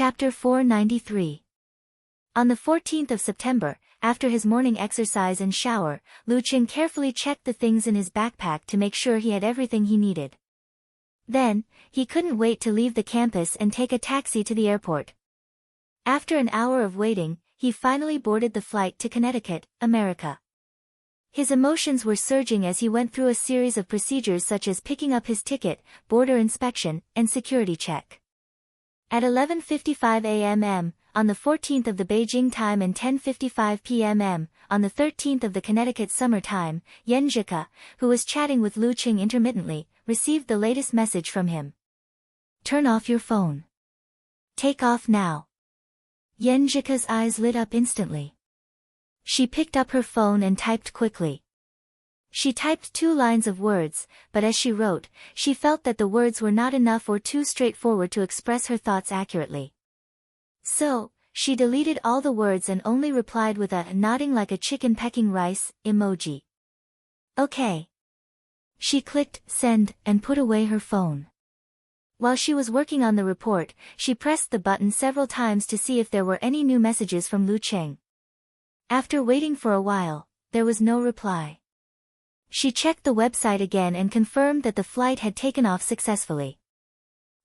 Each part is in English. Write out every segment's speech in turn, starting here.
Chapter 493. On the 14th of September, after his morning exercise and shower, Lu Qing carefully checked the things in his backpack to make sure he had everything he needed. Then, he couldn't wait to leave the campus and take a taxi to the airport. After an hour of waiting, he finally boarded the flight to Connecticut, America. His emotions were surging as he went through a series of procedures such as picking up his ticket, border inspection, and security check. At 11:55 a.m. on the 14th of the Beijing time and 10:55 p.m. on the 13th of the Connecticut summer time, Yan Zhike, who was chatting with Lu Qing intermittently, received the latest message from him. "Turn off your phone. Take off now." Yan Zhike's eyes lit up instantly. She picked up her phone and typed quickly. She typed 2 lines of words, but as she wrote, she felt that the words were not enough or too straightforward to express her thoughts accurately. So, she deleted all the words and only replied with a nodding like a chicken pecking rice emoji. "Okay." She clicked send and put away her phone. While she was working on the report, she pressed the button several times to see if there were any new messages from Lu Qing. After waiting for a while, there was no reply. She checked the website again and confirmed that the flight had taken off successfully.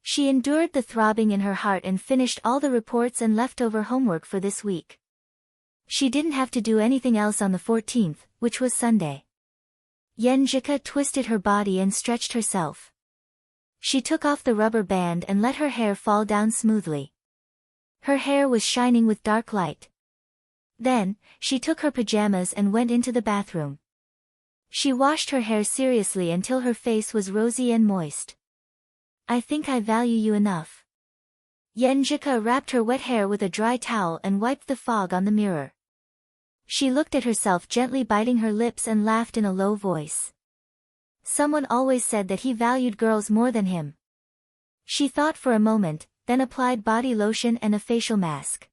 She endured the throbbing in her heart and finished all the reports and leftover homework for this week. She didn't have to do anything else on the 14th, which was Sunday. Yan Zhike twisted her body and stretched herself. She took off the rubber band and let her hair fall down smoothly. Her hair was shining with dark light. Then, she took her pajamas and went into the bathroom. She washed her hair seriously until her face was rosy and moist. "I think I value you enough." Yan Zhike wrapped her wet hair with a dry towel and wiped the fog on the mirror. She looked at herself gently biting her lips and laughed in a low voice. Someone always said that he valued girls more than him. She thought for a moment, then applied body lotion and a facial mask.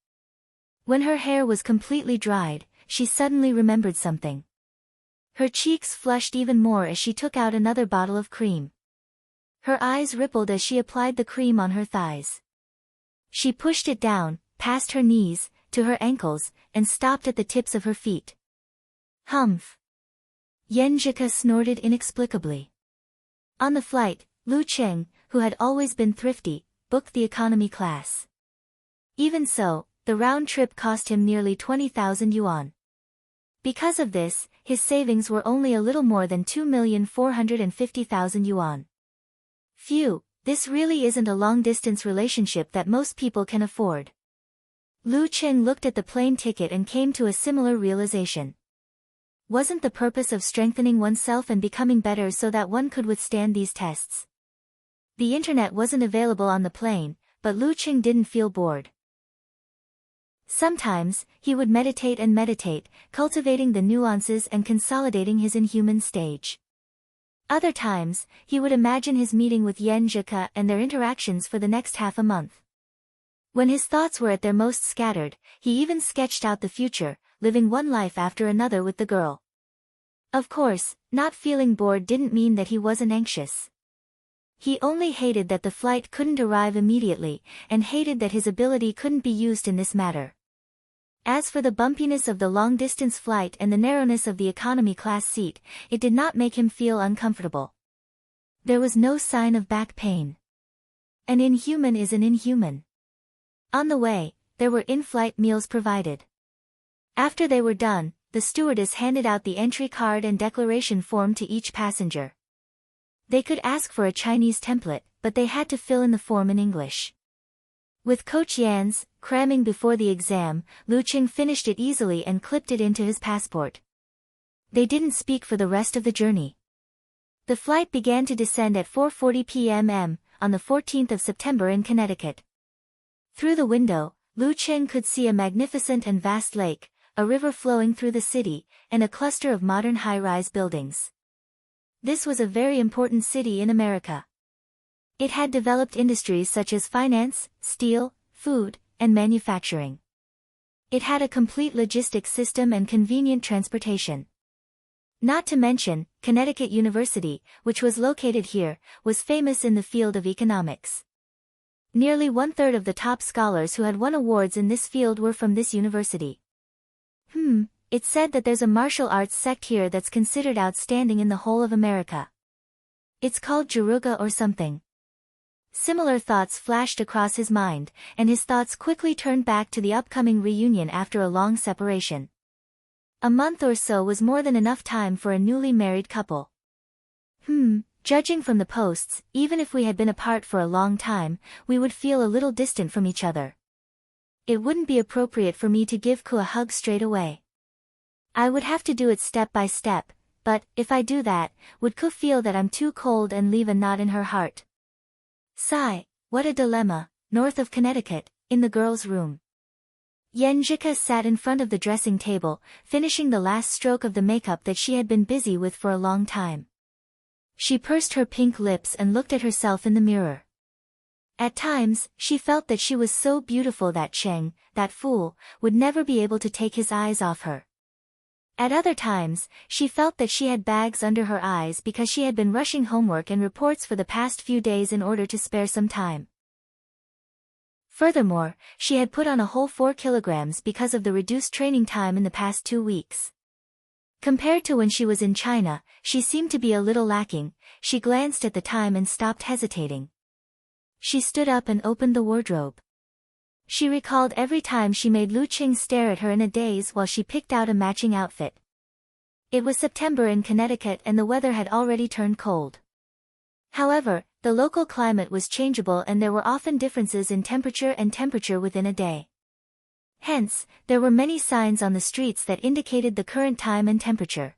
When her hair was completely dried, she suddenly remembered something. Her cheeks flushed even more as she took out another bottle of cream. Her eyes rippled as she applied the cream on her thighs. She pushed it down, past her knees, to her ankles, and stopped at the tips of her feet. "Humph!" Yan Zhike snorted inexplicably. On the flight, Lu Qing, who had always been thrifty, booked the economy class. Even so, the round trip cost him nearly 20,000 yuan. Because of this, his savings were only a little more than 2,450,000 yuan. Phew, this really isn't a long-distance relationship that most people can afford. Lu Qing looked at the plane ticket and came to a similar realization. Wasn't the purpose of strengthening oneself and becoming better so that one could withstand these tests? The internet wasn't available on the plane, but Lu Qing didn't feel bored. Sometimes, he would meditate and meditate, cultivating the nuances and consolidating his inhuman stage. Other times, he would imagine his meeting with Yan Zhike and their interactions for the next half a month. When his thoughts were at their most scattered, he even sketched out the future, living one life after another with the girl. Of course, not feeling bored didn't mean that he wasn't anxious. He only hated that the flight couldn't arrive immediately, and hated that his ability couldn't be used in this matter. As for the bumpiness of the long-distance flight and the narrowness of the economy class seat, it did not make him feel uncomfortable. There was no sign of back pain. An inhuman is an inhuman. On the way, there were in-flight meals provided. After they were done, the stewardess handed out the entry card and declaration form to each passenger. They could ask for a Chinese template, but they had to fill in the form in English. With Coach Yan's cramming before the exam, Lu Qing finished it easily and clipped it into his passport. They didn't speak for the rest of the journey. The flight began to descend at 4:40 p.m. on the 14th of September in Connecticut. Through the window, Lu Qing could see a magnificent and vast lake, a river flowing through the city, and a cluster of modern high-rise buildings. This was a very important city in America. It had developed industries such as finance, steel, food, and manufacturing. It had a complete logistics system and convenient transportation. Not to mention, Connecticut University, which was located here, was famous in the field of economics. Nearly one-third of the top scholars who had won awards in this field were from this university. It's said that there's a martial arts sect here that's considered outstanding in the whole of America. It's called Jaruga or something. Similar thoughts flashed across his mind, and his thoughts quickly turned back to the upcoming reunion after a long separation. A month or so was more than enough time for a newly married couple. Judging from the posts, even if we had been apart for a long time, we would feel a little distant from each other. It wouldn't be appropriate for me to give Ku a hug straight away. I would have to do it step by step, but, if I do that, would Ku feel that I'm too cold and leave a knot in her heart? Sigh, what a dilemma, north of Connecticut, in the girls' room. Yenjika sat in front of the dressing table, finishing the last stroke of the makeup that she had been busy with for a long time. She pursed her pink lips and looked at herself in the mirror. At times, she felt that she was so beautiful that Cheng, that fool, would never be able to take his eyes off her. At other times, she felt that she had bags under her eyes because she had been rushing homework and reports for the past few days in order to spare some time. Furthermore, she had put on a whole 4 kilograms because of the reduced training time in the past 2 weeks. Compared to when she was in China, she seemed to be a little lacking. She glanced at the time and stopped hesitating. She stood up and opened the wardrobe. She recalled every time she made Lu Qing stare at her in a daze while she picked out a matching outfit. It was September in Connecticut and the weather had already turned cold. However, the local climate was changeable and there were often differences in temperature within a day. Hence, there were many signs on the streets that indicated the current time and temperature.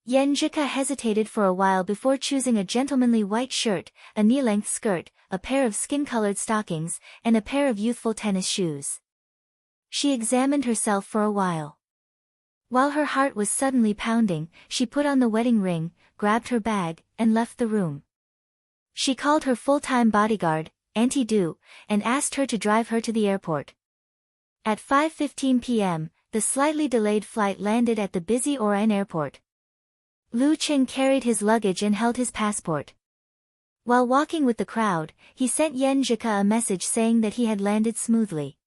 Yenjika hesitated for a while before choosing a gentlemanly white shirt, a knee-length skirt, a pair of skin-colored stockings, and a pair of youthful tennis shoes. She examined herself for a while. While her heart was suddenly pounding, she put on the wedding ring, grabbed her bag, and left the room. She called her full-time bodyguard, Auntie Du, and asked her to drive her to the airport. At 5:15 p.m., the slightly delayed flight landed at the busy Orion airport. Lu Qing carried his luggage and held his passport. While walking with the crowd, he sent Yenjika a message saying that he had landed smoothly.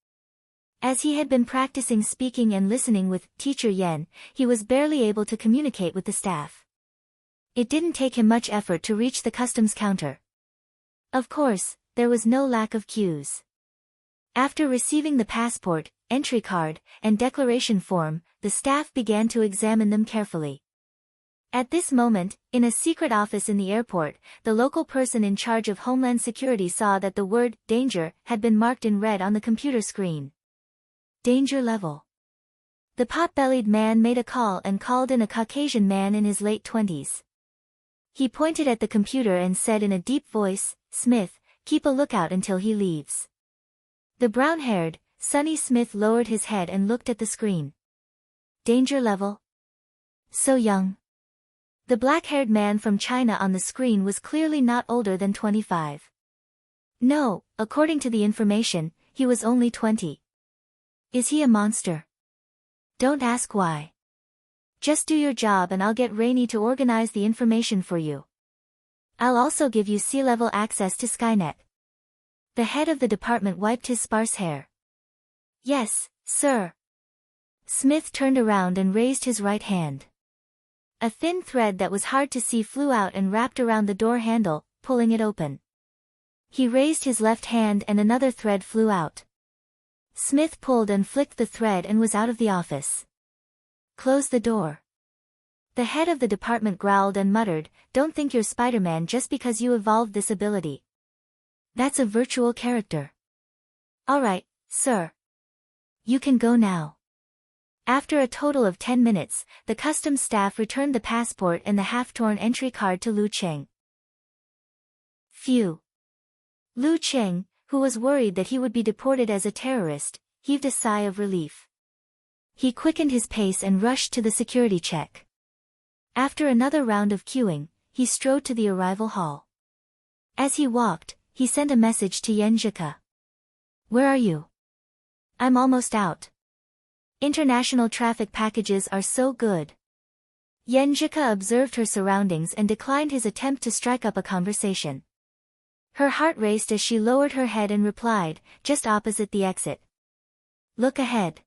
As he had been practicing speaking and listening with Teacher Yen, he was barely able to communicate with the staff. It didn't take him much effort to reach the customs counter. Of course, there was no lack of queues. After receiving the passport, entry card, and declaration form, the staff began to examine them carefully. At this moment, in a secret office in the airport, the local person in charge of Homeland Security saw that the word, danger, had been marked in red on the computer screen. Danger level. The pot-bellied man made a call and called in a Caucasian man in his late 20s. He pointed at the computer and said in a deep voice, "Smith, keep a lookout until he leaves." The brown-haired, Sonny Smith lowered his head and looked at the screen. Danger level? So young. The black-haired man from China on the screen was clearly not older than 25. No, according to the information, he was only 20. Is he a monster? Don't ask why. Just do your job and I'll get Rainey to organize the information for you. I'll also give you sea-level access to Skynet. The head of the department wiped his sparse hair. Yes, sir. Smith turned around and raised his right hand. A thin thread that was hard to see flew out and wrapped around the door handle, pulling it open. He raised his left hand and another thread flew out. Smith pulled and flicked the thread and was out of the office. Close the door. The head of the department growled and muttered, "Don't think you're Spider-Man just because you evolved this ability. That's a virtual character." "All right, sir. You can go now." After a total of 10 minutes, the customs staff returned the passport and the half-torn entry card to Lu Qing. Phew. Lu Qing, who was worried that he would be deported as a terrorist, heaved a sigh of relief. He quickened his pace and rushed to the security check. After another round of queuing, he strode to the arrival hall. As he walked, he sent a message to Yenjika. "Where are you? I'm almost out. International traffic packages are so good." Yenjika observed her surroundings and declined his attempt to strike up a conversation. Her heart raced as she lowered her head and replied, just opposite the exit. Look ahead.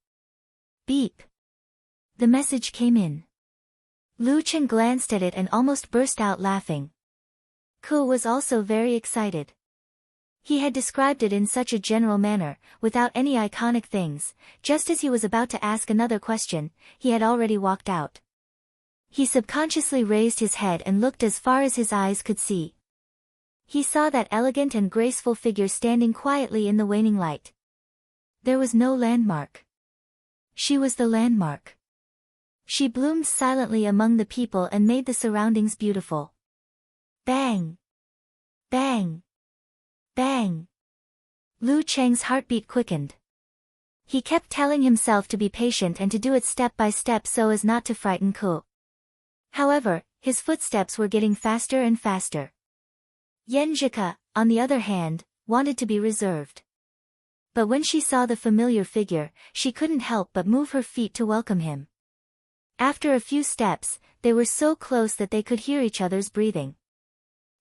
Beep. The message came in. Lu Chen glanced at it and almost burst out laughing. Ku was also very excited. He had described it in such a general manner, without any iconic things. Just as he was about to ask another question, he had already walked out. He subconsciously raised his head and looked as far as his eyes could see. He saw that elegant and graceful figure standing quietly in the waning light. There was no landmark. She was the landmark. She bloomed silently among the people and made the surroundings beautiful. Bang! Bang! Bang! Lu Cheng's heartbeat quickened. He kept telling himself to be patient and to do it step by step so as not to frighten Ku. However, his footsteps were getting faster and faster. Yan Zhika, on the other hand, wanted to be reserved. But when she saw the familiar figure, she couldn't help but move her feet to welcome him. After a few steps, they were so close that they could hear each other's breathing.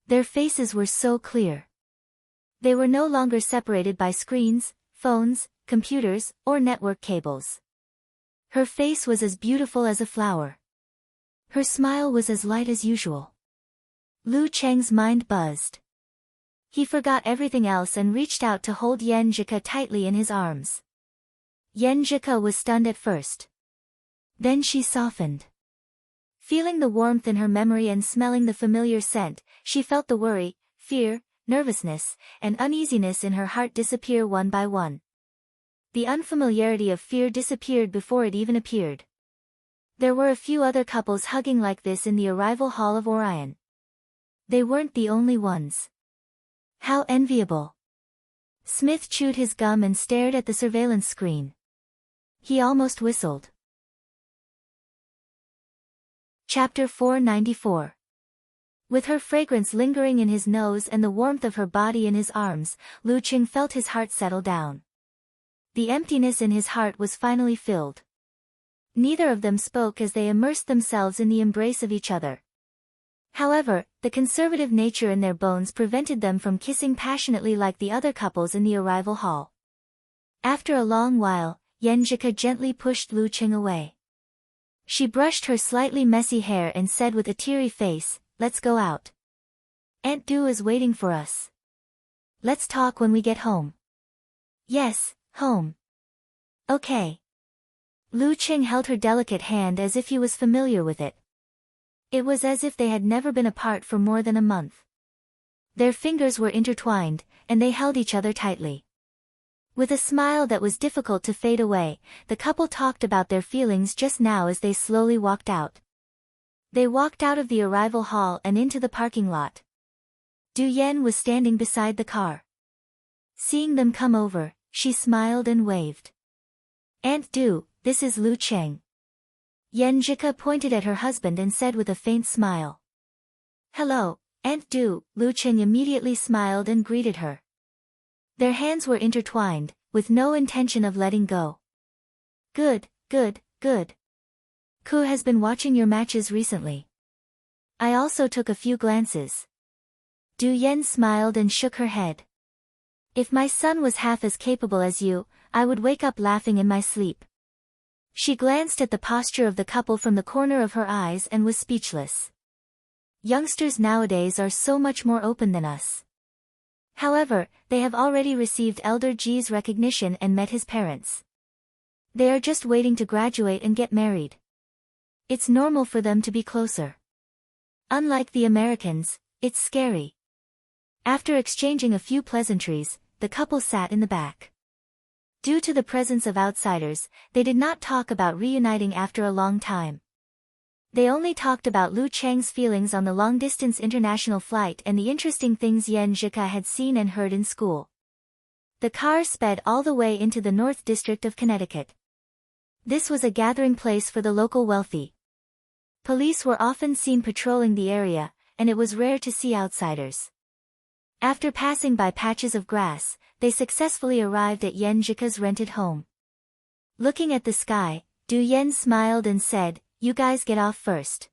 Their faces were so clear. They were no longer separated by screens, phones, computers, or network cables. Her face was as beautiful as a flower. Her smile was as light as usual. Lu Cheng's mind buzzed. He forgot everything else and reached out to hold Yan Zhika tightly in his arms. Yan Zhika was stunned at first. Then she softened. Feeling the warmth in her memory and smelling the familiar scent, she felt the worry, fear, nervousness, and uneasiness in her heart disappear one by one. The unfamiliarity of fear disappeared before it even appeared. There were a few other couples hugging like this in the arrival hall of Orion. They weren't the only ones. How enviable. Smith chewed his gum and stared at the surveillance screen. He almost whistled. Chapter 494. With her fragrance lingering in his nose and the warmth of her body in his arms, Lu Cheng felt his heart settle down. The emptiness in his heart was finally filled. Neither of them spoke as they immersed themselves in the embrace of each other. However, the conservative nature in their bones prevented them from kissing passionately like the other couples in the arrival hall. After a long while, Yan Zhika gently pushed Lu Cheng away. She brushed her slightly messy hair and said with a teary face, "Let's go out. Aunt Du is waiting for us. Let's talk when we get home." "Yes, home." "Okay." Lu Cheng held her delicate hand as if he was familiar with it. It was as if they had never been apart for more than a month. Their fingers were intertwined, and they held each other tightly. With a smile that was difficult to fade away, the couple talked about their feelings just now as they slowly walked out. They walked out of the arrival hall and into the parking lot. Du Yan was standing beside the car. Seeing them come over, she smiled and waved. "Aunt Du, this is Lu Cheng." Yan Zhika pointed at her husband and said with a faint smile. "Hello, Aunt Du." Lu Cheng immediately smiled and greeted her. Their hands were intertwined, with no intention of letting go. Good, good, good. Ku has been watching your matches recently. I also took a few glances. Du Yan smiled and shook her head. If my son was half as capable as you, I would wake up laughing in my sleep. She glanced at the posture of the couple from the corner of her eyes and was speechless. Youngsters nowadays are so much more open than us. However, they have already received Elder Ji's recognition and met his parents. They are just waiting to graduate and get married. It's normal for them to be closer. Unlike the Americans, it's scary. After exchanging a few pleasantries, the couple sat in the back. Due to the presence of outsiders, they did not talk about reuniting after a long time. They only talked about Lu Cheng's feelings on the long-distance international flight and the interesting things Yan Zhika had seen and heard in school. The car sped all the way into the North District of Connecticut. This was a gathering place for the local wealthy. Police were often seen patrolling the area, and it was rare to see outsiders. After passing by patches of grass, they successfully arrived at Yan Zhika's rented home. Looking at the sky, Du Yan smiled and said, "You guys get off first.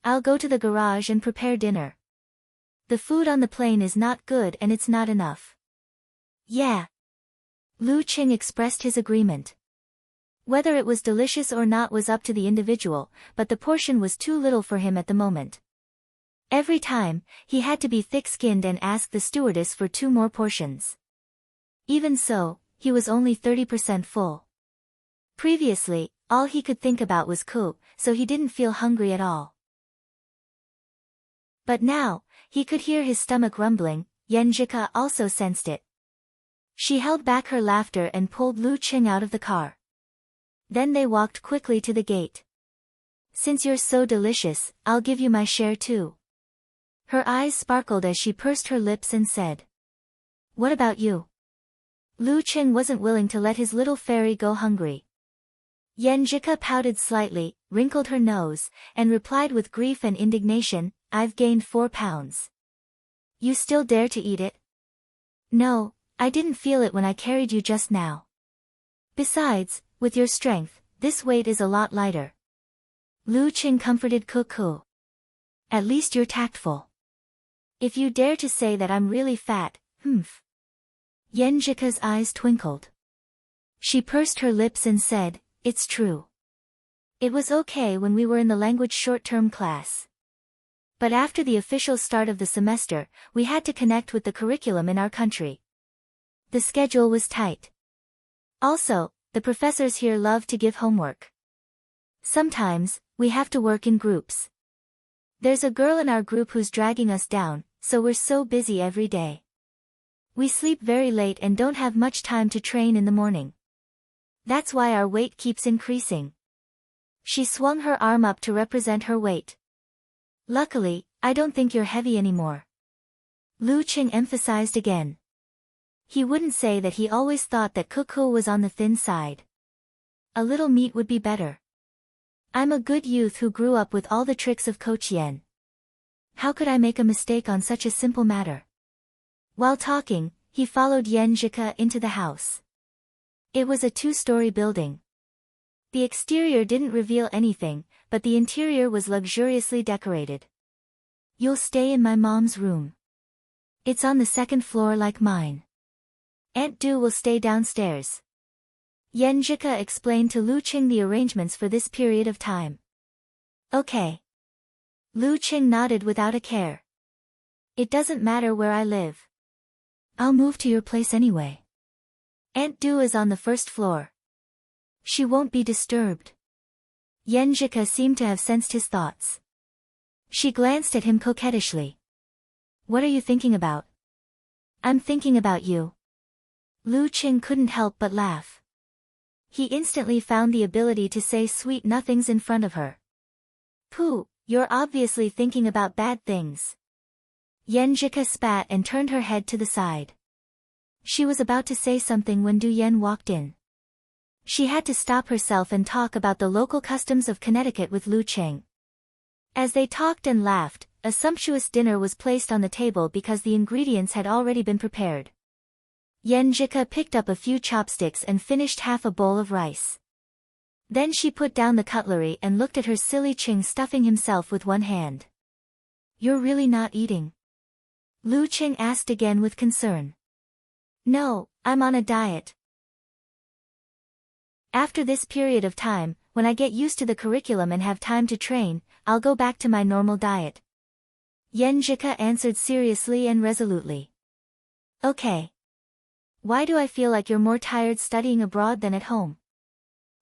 I'll go to the garage and prepare dinner." The food on the plane is not good and it's not enough. Yeah. Lu Qing expressed his agreement. Whether it was delicious or not was up to the individual, but the portion was too little for him at the moment. Every time, he had to be thick-skinned and ask the stewardess for 2 more portions. Even so, he was only 30% full. Previously, all he could think about was Ku, so he didn't feel hungry at all. But now, he could hear his stomach rumbling. Yenjika also sensed it. She held back her laughter and pulled Lu Qing out of the car. Then they walked quickly to the gate. Since you're so delicious, I'll give you my share too. Her eyes sparkled as she pursed her lips and said. What about you? Lu Qing wasn't willing to let his little fairy go hungry. Yenjika pouted slightly, wrinkled her nose, and replied with grief and indignation, I've gained 4 pounds. You still dare to eat it? No, I didn't feel it when I carried you just now. Besides, with your strength, this weight is a lot lighter. Lu Qing comforted Ku. At least you're tactful. If you dare to say that I'm really fat, Yenjika's eyes twinkled. She pursed her lips and said, it's true. It was okay when we were in the language short-term class. But after the official start of the semester, we had to connect with the curriculum in our country. The schedule was tight. Also, the professors here love to give homework. Sometimes, we have to work in groups. There's a girl in our group who's dragging us down, so we're so busy every day. We sleep very late and don't have much time to train in the morning. That's why our weight keeps increasing. She swung her arm up to represent her weight. Luckily, I don't think you're heavy anymore. Lu Qing emphasized again. He wouldn't say that he always thought that Ku was on the thin side. A little meat would be better. I'm a good youth who grew up with all the tricks of Coach Yen. How could I make a mistake on such a simple matter? While talking, he followed Yenjika into the house. It was a 2-story building. The exterior didn't reveal anything, but the interior was luxuriously decorated. You'll stay in my mom's room. It's on the 2nd floor like mine. Aunt Du will stay downstairs. Yenjika explained to Lu Qing the arrangements for this period of time. Okay. Lu Qing nodded without a care. It doesn't matter where I live. I'll move to your place anyway. Aunt Du is on the 1st floor. She won't be disturbed. Yenjika seemed to have sensed his thoughts. She glanced at him coquettishly. What are you thinking about? I'm thinking about you. Lu Qing couldn't help but laugh. He instantly found the ability to say sweet nothings in front of her. Pooh, you're obviously thinking about bad things. Yenjika spat and turned her head to the side. She was about to say something when Du Yen walked in. She had to stop herself and talk about the local customs of Connecticut with Lu Qing. As they talked and laughed, a sumptuous dinner was placed on the table because the ingredients had already been prepared. Yenjika picked up a few chopsticks and finished half a bowl of rice. Then she put down the cutlery and looked at her silly Qing stuffing himself with one hand. You're really not eating? Lu Qing asked again with concern. No, I'm on a diet. After this period of time, when I get used to the curriculum and have time to train, I'll go back to my normal diet. Yenjika answered seriously and resolutely. Okay. Why do I feel like you're more tired studying abroad than at home?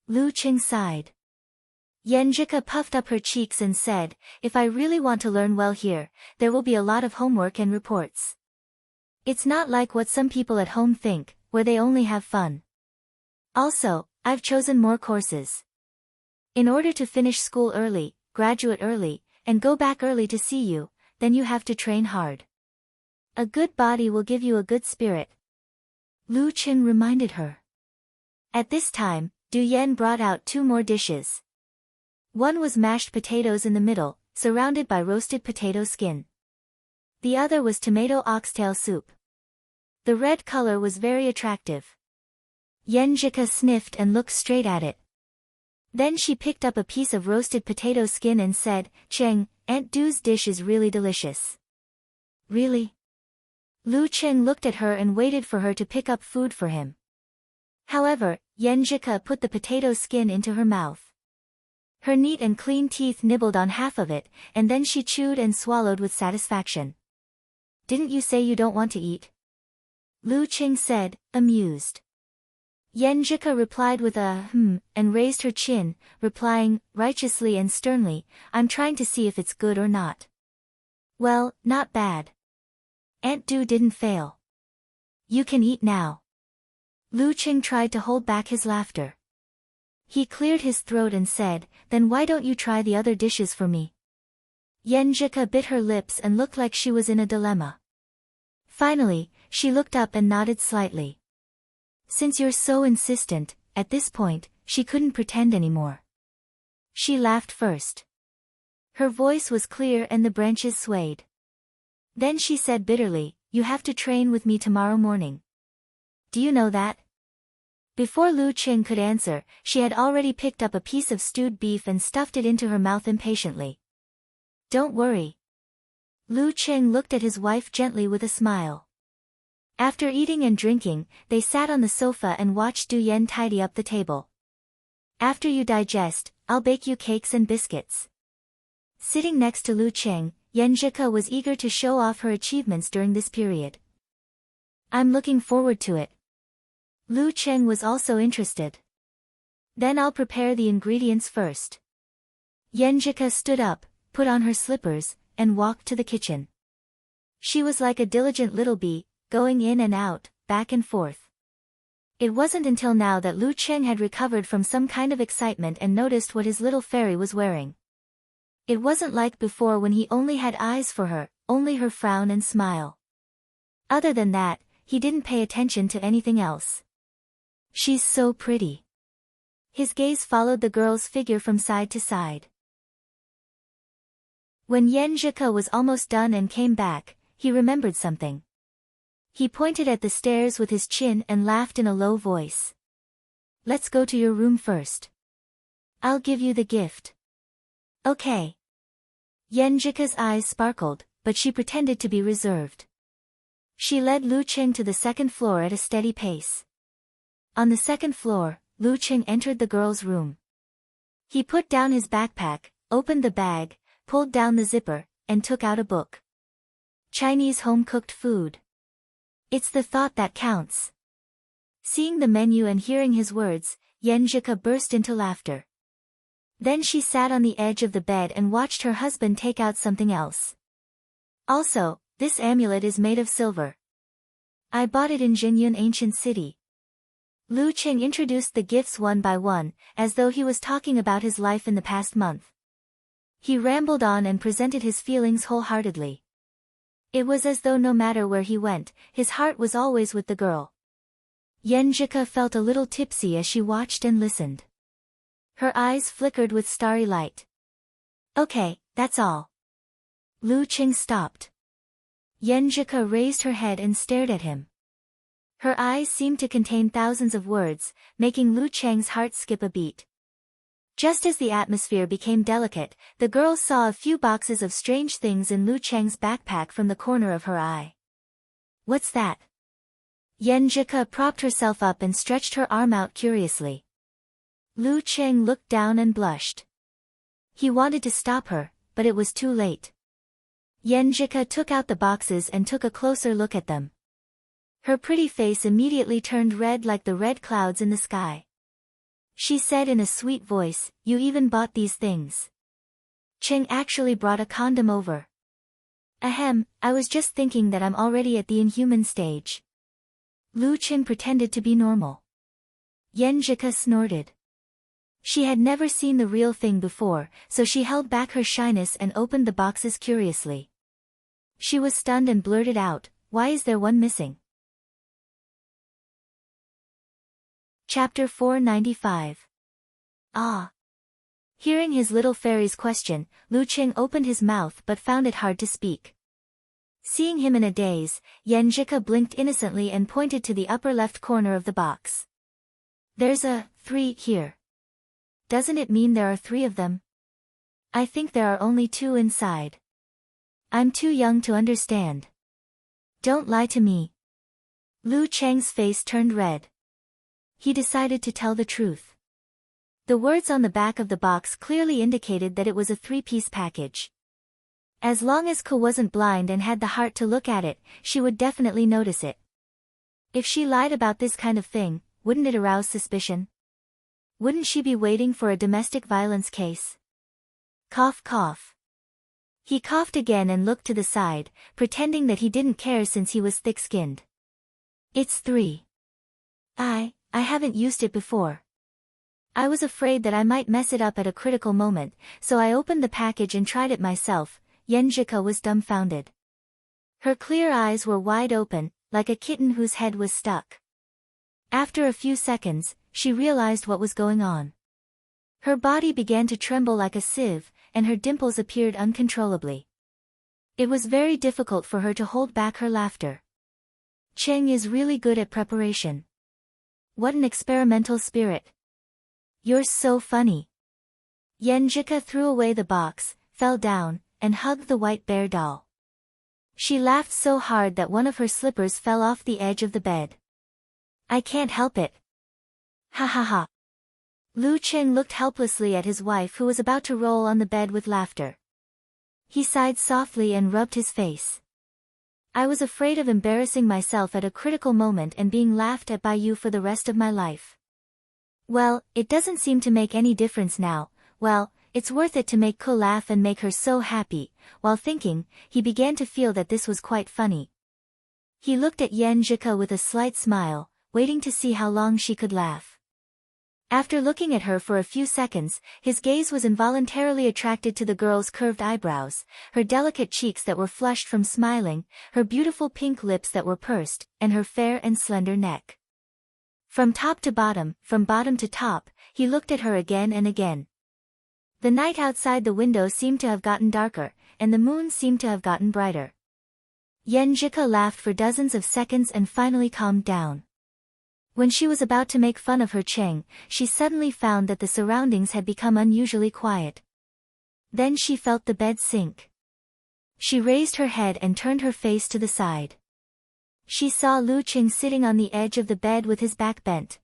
Lu Qing sighed. Yenjika puffed up her cheeks and said, if I really want to learn well here, there will be a lot of homework and reports. It's not like what some people at home think, where they only have fun. Also, I've chosen more courses. In order to finish school early, graduate early, and go back early to see you, then you have to train hard. A good body will give you a good spirit. Lu Qing reminded her. At this time, Du Yen brought out 2 more dishes. One was mashed potatoes in the middle, surrounded by roasted potato skin. The other was tomato oxtail soup. The red color was very attractive. Yenjika sniffed and looked straight at it. Then she picked up a piece of roasted potato skin and said, Cheng, Aunt Du's dish is really delicious. Really? Lu Cheng looked at her and waited for her to pick up food for him. However, Yenjika put the potato skin into her mouth. Her neat and clean teeth nibbled on half of it, and then she chewed and swallowed with satisfaction. Didn't you say you don't want to eat? Lu Cheng said, amused. Yenjika replied with a and raised her chin, replying, righteously and sternly, I'm trying to see if it's good or not. Well, not bad. Aunt Du didn't fail. You can eat now. Lu Cheng tried to hold back his laughter. He cleared his throat and said, then why don't you try the other dishes for me? Yenjika bit her lips and looked like she was in a dilemma. Finally, she looked up and nodded slightly. Since you're so insistent, at this point, she couldn't pretend anymore. She laughed first. Her voice was clear and the branches swayed. Then she said bitterly, you have to train with me tomorrow morning. Do you know that? Before Lu Cheng could answer, she had already picked up a piece of stewed beef and stuffed it into her mouth impatiently. Don't worry. Lu Cheng looked at his wife gently with a smile. After eating and drinking, they sat on the sofa and watched Du Yen tidy up the table. After you digest, I'll bake you cakes and biscuits. Sitting next to Lu Cheng, Yenjika was eager to show off her achievements during this period. I'm looking forward to it. Lu Cheng was also interested. Then I'll prepare the ingredients first. Yenjika stood up, put on her slippers, and walked to the kitchen. She was like a diligent little bee, going in and out, back and forth. It wasn't until now that Lu Cheng had recovered from some kind of excitement and noticed what his little fairy was wearing. It wasn't like before when he only had eyes for her, only her frown and smile. Other than that, he didn't pay attention to anything else. She's so pretty. His gaze followed the girl's figure from side to side. When Yenjika was almost done and came back, he remembered something. He pointed at the stairs with his chin and laughed in a low voice. Let's go to your room first. I'll give you the gift. Okay. Yenjika's eyes sparkled, but she pretended to be reserved. She led Lu Cheng to the second floor at a steady pace. On the second floor, Lu Cheng entered the girl's room. He put down his backpack, opened the bag, pulled down the zipper, and took out a book. Chinese home-cooked food. It's the thought that counts. Seeing the menu and hearing his words, Yenjika burst into laughter. Then she sat on the edge of the bed and watched her husband take out something else. Also, this amulet is made of silver. I bought it in Jinyun ancient city. Lu Cheng introduced the gifts one by one, as though he was talking about his life in the past month. He rambled on and presented his feelings wholeheartedly. It was as though no matter where he went, his heart was always with the girl. Yenjika felt a little tipsy as she watched and listened. Her eyes flickered with starry light. Okay, that's all. Lu Cheng stopped. Yenjika raised her head and stared at him. Her eyes seemed to contain thousands of words, making Lu Cheng's heart skip a beat. Just as the atmosphere became delicate, the girl saw a few boxes of strange things in Lu Cheng's backpack from the corner of her eye. What's that? Yenjika propped herself up and stretched her arm out curiously. Lu Cheng looked down and blushed. He wanted to stop her, but it was too late. Yenjika took out the boxes and took a closer look at them. Her pretty face immediately turned red like the red clouds in the sky. She said in a sweet voice, you even bought these things. Cheng actually brought a condom over. Ahem, I was just thinking that I'm already at the inhuman stage. Lu Cheng pretended to be normal. Yenjika snorted. She had never seen the real thing before, so she held back her shyness and opened the boxes curiously. She was stunned and blurted out, why is there one missing? Chapter 495. Ah. Hearing his little fairy's question, Lu Cheng opened his mouth but found it hard to speak. Seeing him in a daze, Yenjika blinked innocently and pointed to the upper left corner of the box. There's a 3 here. Doesn't it mean there are 3 of them? I think there are only 2 inside. I'm too young to understand. Don't lie to me. Lu Cheng's face turned red. He decided to tell the truth. The words on the back of the box clearly indicated that it was a 3-piece package. As long as Ko wasn't blind and had the heart to look at it, she would definitely notice it. If she lied about this kind of thing, wouldn't it arouse suspicion? Wouldn't she be waiting for a domestic violence case? Cough cough. He coughed again and looked to the side, pretending that he didn't care since he was thick-skinned. It's 3. I haven't used it before. I was afraid that I might mess it up at a critical moment, so I opened the package and tried it myself. Yenjika was dumbfounded. Her clear eyes were wide open, like a kitten whose head was stuck. After a few seconds, she realized what was going on. Her body began to tremble like a sieve, and her dimples appeared uncontrollably. It was very difficult for her to hold back her laughter. Cheng is really good at preparation. What an experimental spirit. You're so funny. Yenjika threw away the box, fell down, and hugged the white bear doll. She laughed so hard that one of her slippers fell off the edge of the bed. I can't help it. Ha ha ha. Lu Cheng looked helplessly at his wife who was about to roll on the bed with laughter. He sighed softly and rubbed his face. I was afraid of embarrassing myself at a critical moment and being laughed at by you for the rest of my life. Well, it doesn't seem to make any difference now. Well, it's worth it to make Ko laugh and make her so happy. While thinking, he began to feel that this was quite funny. He looked at Yenjika with a slight smile, waiting to see how long she could laugh. After looking at her for a few seconds, his gaze was involuntarily attracted to the girl's curved eyebrows, her delicate cheeks that were flushed from smiling, her beautiful pink lips that were pursed, and her fair and slender neck. From top to bottom, from bottom to top, he looked at her again and again. The night outside the window seemed to have gotten darker, and the moon seemed to have gotten brighter. Yenjika laughed for dozens of seconds and finally calmed down. When she was about to make fun of her Cheng, she suddenly found that the surroundings had become unusually quiet. Then she felt the bed sink. She raised her head and turned her face to the side. She saw Lu Cheng sitting on the edge of the bed with his back bent.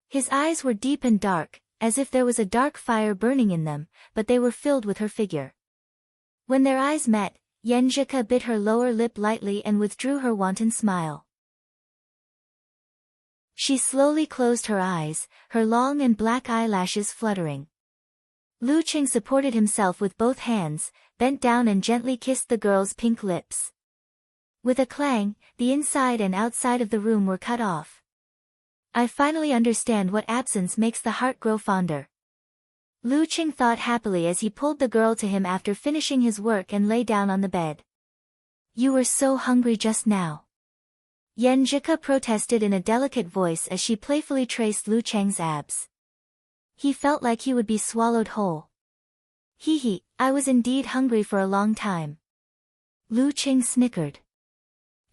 His eyes were deep and dark, as if there was a dark fire burning in them, but they were filled with her figure. When their eyes met, Yenjika bit her lower lip lightly and withdrew her wanton smile. She slowly closed her eyes, her long and black eyelashes fluttering. Lu Cheng supported himself with both hands, bent down and gently kissed the girl's pink lips. With a clang, the inside and outside of the room were cut off. I finally understand what absence makes the heart grow fonder. Lu Cheng thought happily as he pulled the girl to him after finishing his work and lay down on the bed. You were so hungry just now. Yenjika protested in a delicate voice as she playfully traced Lu Cheng's abs. He felt like he would be swallowed whole. Hee, I was indeed hungry for a long time. Lu Cheng snickered.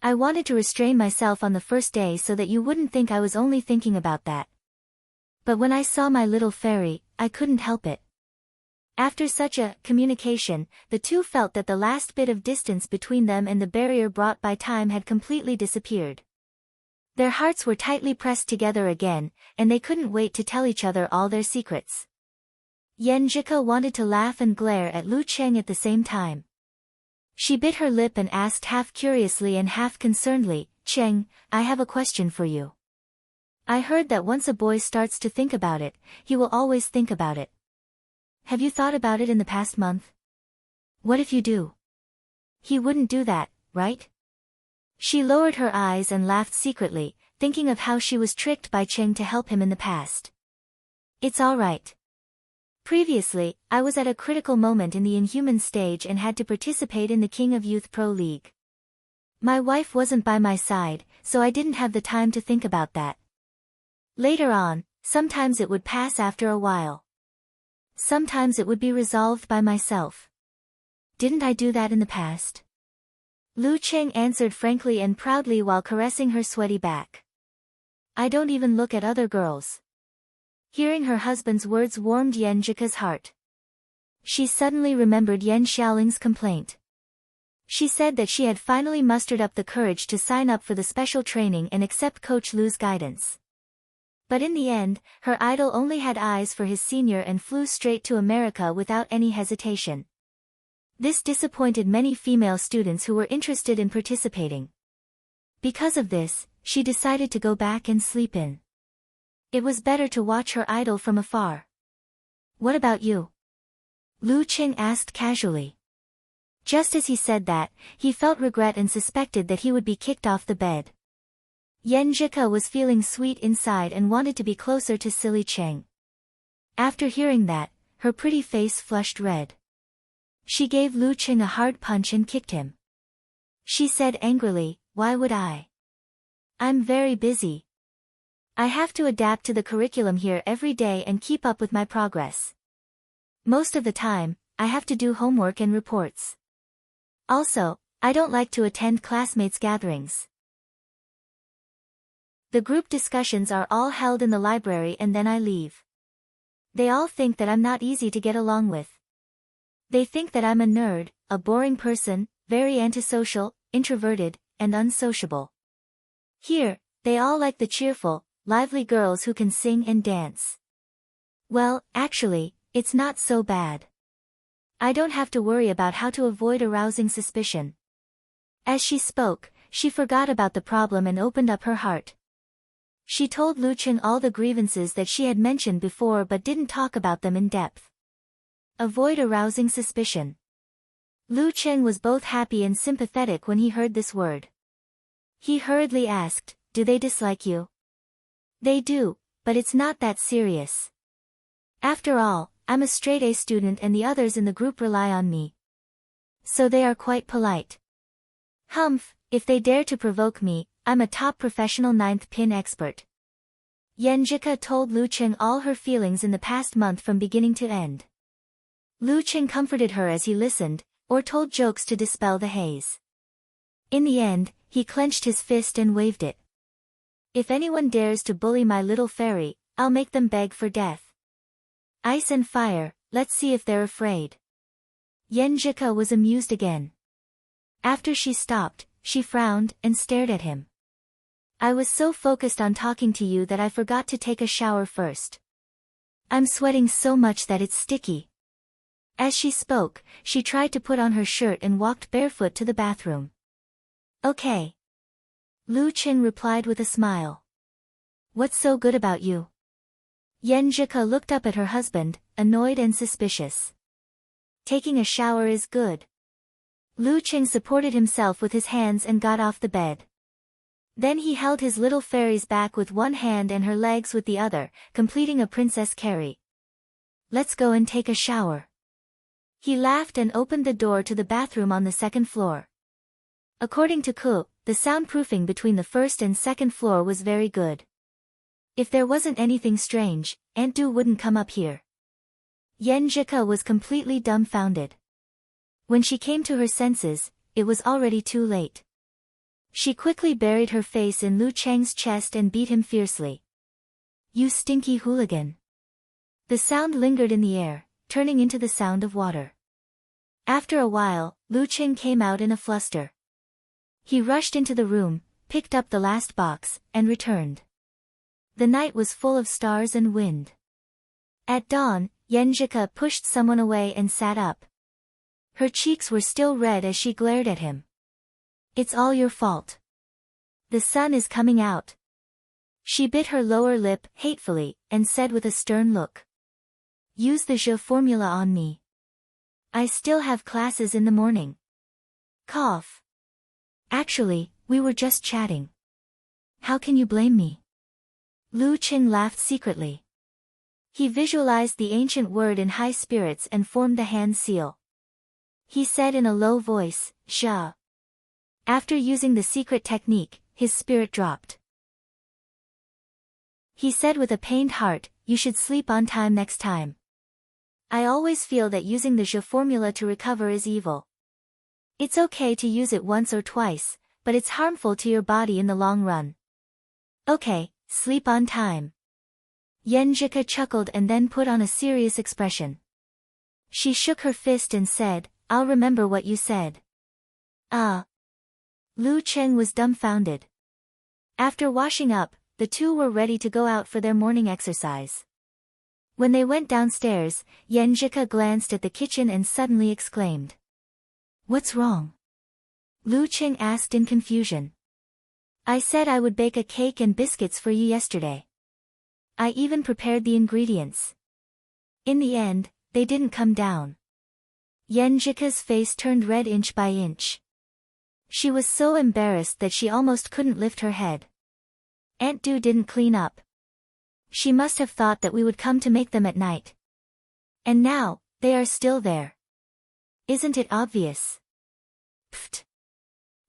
I wanted to restrain myself on the first day so that you wouldn't think I was only thinking about that. But when I saw my little fairy, I couldn't help it. After such a communication, the two felt that the last bit of distance between them and the barrier brought by time had completely disappeared. Their hearts were tightly pressed together again, and they couldn't wait to tell each other all their secrets. Yenjika wanted to laugh and glare at Lu Cheng at the same time. She bit her lip and asked half curiously and half concernedly, Cheng, I have a question for you. I heard that once a boy starts to think about it, he will always think about it. Have you thought about it in the past month? What if you do? He wouldn't do that, right? She lowered her eyes and laughed secretly, thinking of how she was tricked by Cheng to help him in the past. It's all right. Previously, I was at a critical moment in the Inhuman stage and had to participate in the King of Youth Pro League. My wife wasn't by my side, so I didn't have the time to think about that. Later on, sometimes it would pass after a while. Sometimes it would be resolved by myself. Didn't I do that in the past? Lu Cheng answered frankly and proudly while caressing her sweaty back. I don't even look at other girls. Hearing her husband's words warmed Yenjika's heart. She suddenly remembered Yen Xiaoling's complaint. She said that she had finally mustered up the courage to sign up for the special training and accept Coach Lu's guidance. But in the end, her idol only had eyes for his senior and flew straight to America without any hesitation. This disappointed many female students who were interested in participating. Because of this, she decided to go back and sleep in. It was better to watch her idol from afar. "What about you?" Lu Qing asked casually. Just as he said that, he felt regret and suspected that he would be kicked off the bed. Yan Zhika was feeling sweet inside and wanted to be closer to Silly Cheng. After hearing that, her pretty face flushed red. She gave Lu Qing a hard punch and kicked him. She said angrily, "Why would I? I'm very busy. I have to adapt to the curriculum here every day and keep up with my progress. Most of the time, I have to do homework and reports. Also, I don't like to attend classmates' gatherings. The group discussions are all held in the library and then I leave. They all think that I'm not easy to get along with. They think that I'm a nerd, a boring person, very antisocial, introverted, and unsociable. Here, they all like the cheerful, lively girls who can sing and dance. Well, actually, it's not so bad. I don't have to worry about how to avoid arousing suspicion." As she spoke, she forgot about the problem and opened up her heart. She told Lu Qing all the grievances that she had mentioned before but didn't talk about them in depth. Avoid arousing suspicion. Lu Qing was both happy and sympathetic when he heard this word. He hurriedly asked, "Do they dislike you?" "They do, but it's not that serious. After all, I'm a straight-A student and the others in the group rely on me. So they are quite polite. Humph, if they dare to provoke me, I'm a top professional 9th pin expert." Yan Zhika told Lu Qing all her feelings in the past month from beginning to end. Lu Qing comforted her as he listened, or told jokes to dispel the haze. In the end, he clenched his fist and waved it. "If anyone dares to bully my little fairy, I'll make them beg for death. Ice and fire, let's see if they're afraid." Yan Zhika was amused again. After she stopped, she frowned and stared at him. "I was so focused on talking to you that I forgot to take a shower first. I'm sweating so much that it's sticky." As she spoke, she tried to put on her shirt and walked barefoot to the bathroom. "Okay." Lu Qing replied with a smile. "What's so good about you?" Yan Zhika looked up at her husband, annoyed and suspicious. "Taking a shower is good." Lu Qing supported himself with his hands and got off the bed. Then he held his little fairy's back with one hand and her legs with the other, completing a princess carry. "Let's go and take a shower." He laughed and opened the door to the bathroom on the second floor. According to Ku, the soundproofing between the first and second floor was very good. If there wasn't anything strange, Aunt Du wouldn't come up here. Yan Zhika was completely dumbfounded. When she came to her senses, it was already too late. She quickly buried her face in Lu Cheng's chest and beat him fiercely. "You stinky hooligan." The sound lingered in the air, turning into the sound of water. After a while, Lu Cheng came out in a fluster. He rushed into the room, picked up the last box, and returned. The night was full of stars and wind. At dawn, Yan Zhika pushed someone away and sat up. Her cheeks were still red as she glared at him. "It's all your fault. The sun is coming out." She bit her lower lip hatefully, and said with a stern look. "Use the Je formula on me. I still have classes in the morning." Cough. "Actually, we were just chatting. How can you blame me?" Lu Qing laughed secretly. He visualized the ancient word in high spirits and formed the hand seal. He said in a low voice, "Sha." After using the secret technique, his spirit dropped. He said with a pained heart, "You should sleep on time next time. I always feel that using the Je formula to recover is evil. It's okay to use it once or twice, but it's harmful to your body in the long run. Okay, sleep on time." Yan Zhika chuckled and then put on a serious expression. She shook her fist and said, "I'll remember what you said." Ah. Lu Cheng was dumbfounded. After washing up, the two were ready to go out for their morning exercise. When they went downstairs, Yenjika glanced at the kitchen and suddenly exclaimed. "What's wrong?" Lu Cheng asked in confusion. "I said I would bake a cake and biscuits for you yesterday. I even prepared the ingredients. In the end, they didn't come down." Yenjika's face turned red inch by inch. She was so embarrassed that she almost couldn't lift her head. "Aunt Du didn't clean up. She must have thought that we would come to make them at night. And now, they are still there. Isn't it obvious?" "Pfft.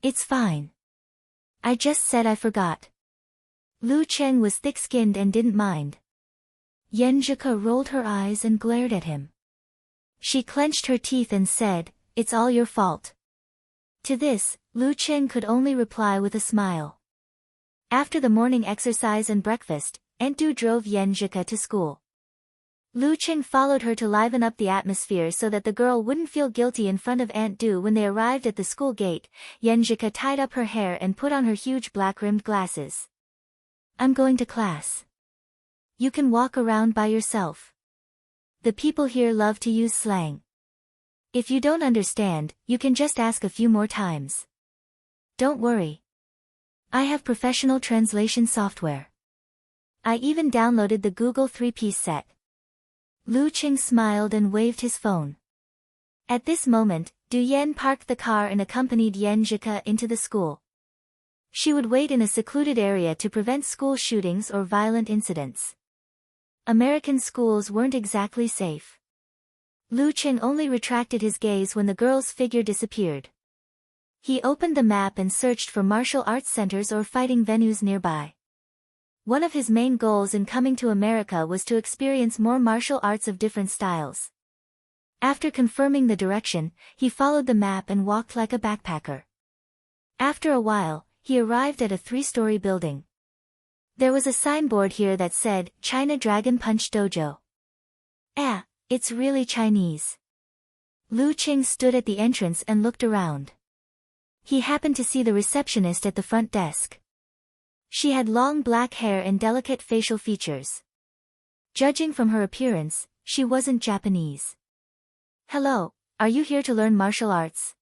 It's fine. I just said I forgot." Lu Cheng was thick-skinned and didn't mind. Yenjika rolled her eyes and glared at him. She clenched her teeth and said, "It's all your fault." To this, Lu Cheng could only reply with a smile. After the morning exercise and breakfast, Aunt Du drove Yenjika to school. Lu Cheng followed her to liven up the atmosphere so that the girl wouldn't feel guilty in front of Aunt Du. When they arrived at the school gate, Yenjika tied up her hair and put on her huge black-rimmed glasses. "I'm going to class. You can walk around by yourself. The people here love to use slang. If you don't understand, you can just ask a few more times. Don't worry. I have professional translation software. I even downloaded the Google 3-piece set." Lu Cheng smiled and waved his phone. At this moment, Du Yen parked the car and accompanied Yenjika into the school. She would wait in a secluded area to prevent school shootings or violent incidents. American schools weren't exactly safe. Lu Cheng only retracted his gaze when the girl's figure disappeared. He opened the map and searched for martial arts centers or fighting venues nearby. One of his main goals in coming to America was to experience more martial arts of different styles. After confirming the direction, he followed the map and walked like a backpacker. After a while, he arrived at a 3-story building. There was a signboard here that said, "China Dragon Punch Dojo." "Ah, it's really Chinese." Lu Cheng stood at the entrance and looked around. He happened to see the receptionist at the front desk. She had long black hair and delicate facial features. Judging from her appearance, she wasn't Japanese. "Hello, are you here to learn martial arts?"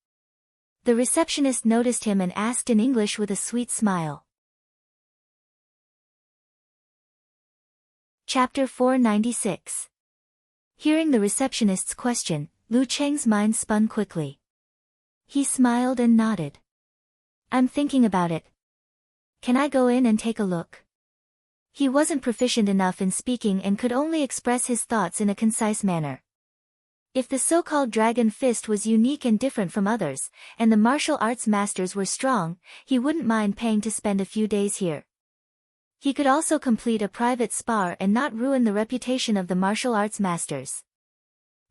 The receptionist noticed him and asked in English with a sweet smile. Chapter 496. Hearing the receptionist's question, Lu Cheng's mind spun quickly. He smiled and nodded. "I'm thinking about it. Can I go in and take a look?" He wasn't proficient enough in speaking and could only express his thoughts in a concise manner. If the so-called Dragon Fist was unique and different from others, and the martial arts masters were strong, he wouldn't mind paying to spend a few days here. He could also complete a private spar and not ruin the reputation of the martial arts masters.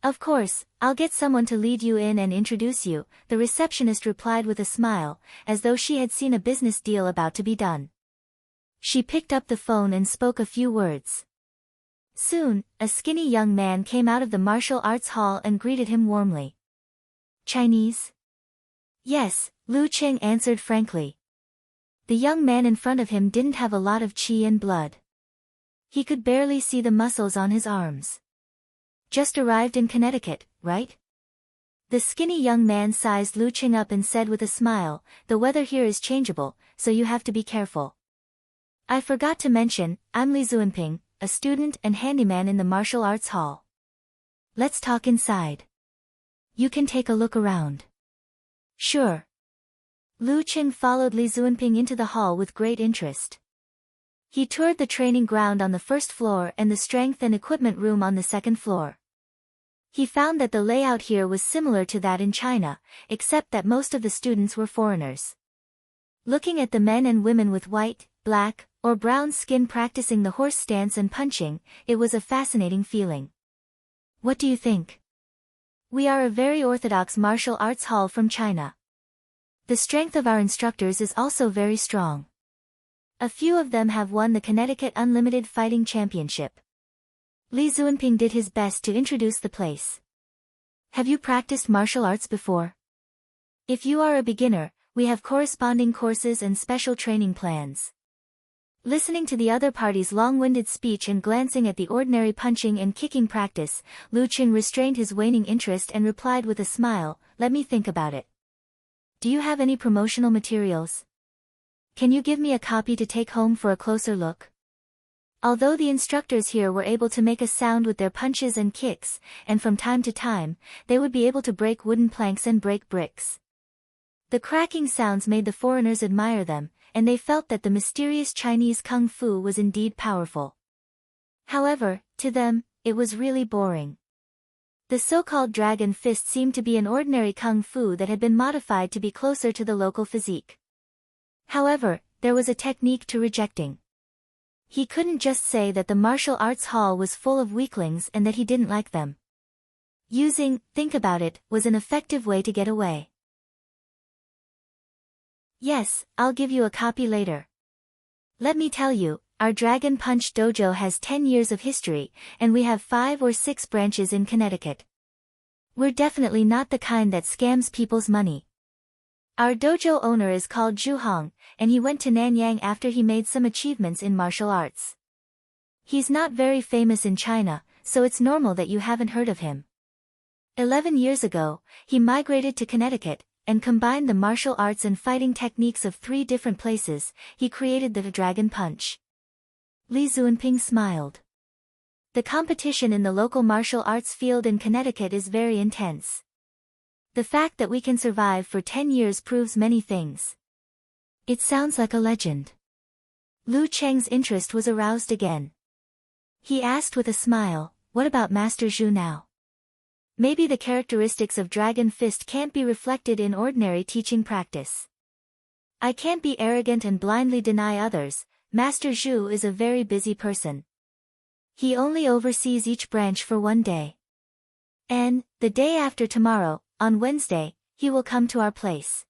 "Of course, I'll get someone to lead you in and introduce you," the receptionist replied with a smile, as though she had seen a business deal about to be done. She picked up the phone and spoke a few words. Soon, a skinny young man came out of the martial arts hall and greeted him warmly. "Chinese?" "Yes," Lu Cheng answered frankly. The young man in front of him didn't have a lot of chi and blood. He could barely see the muscles on his arms. "Just arrived in Connecticut, right?" The skinny young man sized Lu Cheng up and said with a smile, "The weather here is changeable, so you have to be careful. I forgot to mention, I'm Li Zuanping, a student and handyman in the martial arts hall. Let's talk inside. You can take a look around." "Sure." Lu Cheng followed Li Zuanping into the hall with great interest. He toured the training ground on the first floor and the strength and equipment room on the second floor. He found that the layout here was similar to that in China, except that most of the students were foreigners. Looking at the men and women with white, black, or brown skin practicing the horse stance and punching, it was a fascinating feeling. "What do you think?" "We are a very orthodox martial arts hall from China. The strength of our instructors is also very strong. A few of them have won the Connecticut Unlimited Fighting Championship." Li Zuanping did his best to introduce the place. "Have you practiced martial arts before?" If you are a beginner, we have corresponding courses and special training plans. Listening to the other party's long-winded speech and glancing at the ordinary punching and kicking practice, Lu Qing restrained his waning interest and replied with a smile, "Let me think about it. Do you have any promotional materials? Can you give me a copy to take home for a closer look?" Although the instructors here were able to make a sound with their punches and kicks, and from time to time, they would be able to break wooden planks and break bricks. The cracking sounds made the foreigners admire them, and they felt that the mysterious Chinese kung fu was indeed powerful. However, to them, it was really boring. The so-called dragon fist seemed to be an ordinary kung fu that had been modified to be closer to the local physique. However, there was a technique to rejecting. He couldn't just say that the martial arts hall was full of weaklings and that he didn't like them. Using "think about it" was an effective way to get away. "Yes, I'll give you a copy later. Let me tell you, our Dragon Punch dojo has 10 years of history, and we have 5 or 6 branches in Connecticut. We're definitely not the kind that scams people's money. Our dojo owner is called Zhu Hong, and he went to Nanyang after he made some achievements in martial arts. He's not very famous in China, so it's normal that you haven't heard of him. 11 years ago, he migrated to Connecticut, and combined the martial arts and fighting techniques of 3 different places. He created the Dragon Punch." Li Zuanping smiled. The competition in the local martial arts field in Connecticut is very intense. The fact that we can survive for 10 years proves many things. It sounds like a legend. Lu Cheng's interest was aroused again. He asked with a smile, "What about Master Zhu now? Maybe the characteristics of Dragon Fist can't be reflected in ordinary teaching practice. I can't be arrogant and blindly deny others. Master Zhu is a very busy person. He only oversees each branch for 1 day. And, the day after tomorrow, on Wednesday, he will come to our place.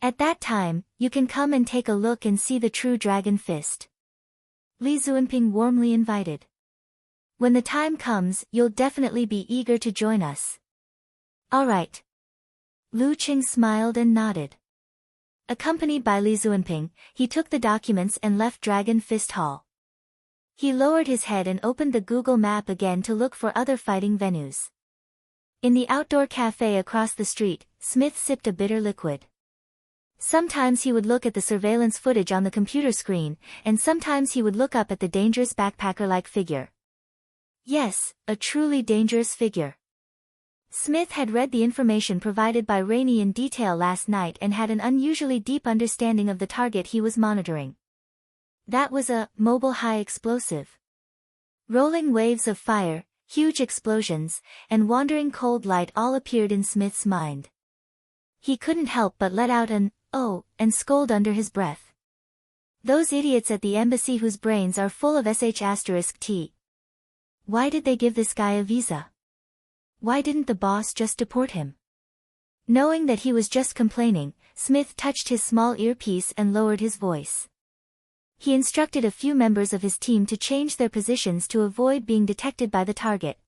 At that time, you can come and take a look and see the true Dragon Fist." Li Zuanping warmly invited. "When the time comes, you'll definitely be eager to join us." "All right." Lu Qing smiled and nodded. Accompanied by Li Zuanping, he took the documents and left Dragon Fist Hall. He lowered his head and opened the Google map again to look for other fighting venues. In the outdoor cafe across the street, Smith sipped a bitter liquid. Sometimes he would look at the surveillance footage on the computer screen, and sometimes he would look up at the dangerous backpacker-like figure. Yes, a truly dangerous figure. Smith had read the information provided by Rainey in detail last night and had an unusually deep understanding of the target he was monitoring. That was a mobile high explosive. Rolling waves of fire, huge explosions, and wandering cold light all appeared in Smith's mind. He couldn't help but let out an "oh" and scold under his breath. Those idiots at the embassy whose brains are full of sh*t. Why did they give this guy a visa? Why didn't the boss just deport him? Knowing that he was just complaining, Smith touched his small earpiece and lowered his voice. He instructed a few members of his team to change their positions to avoid being detected by the target.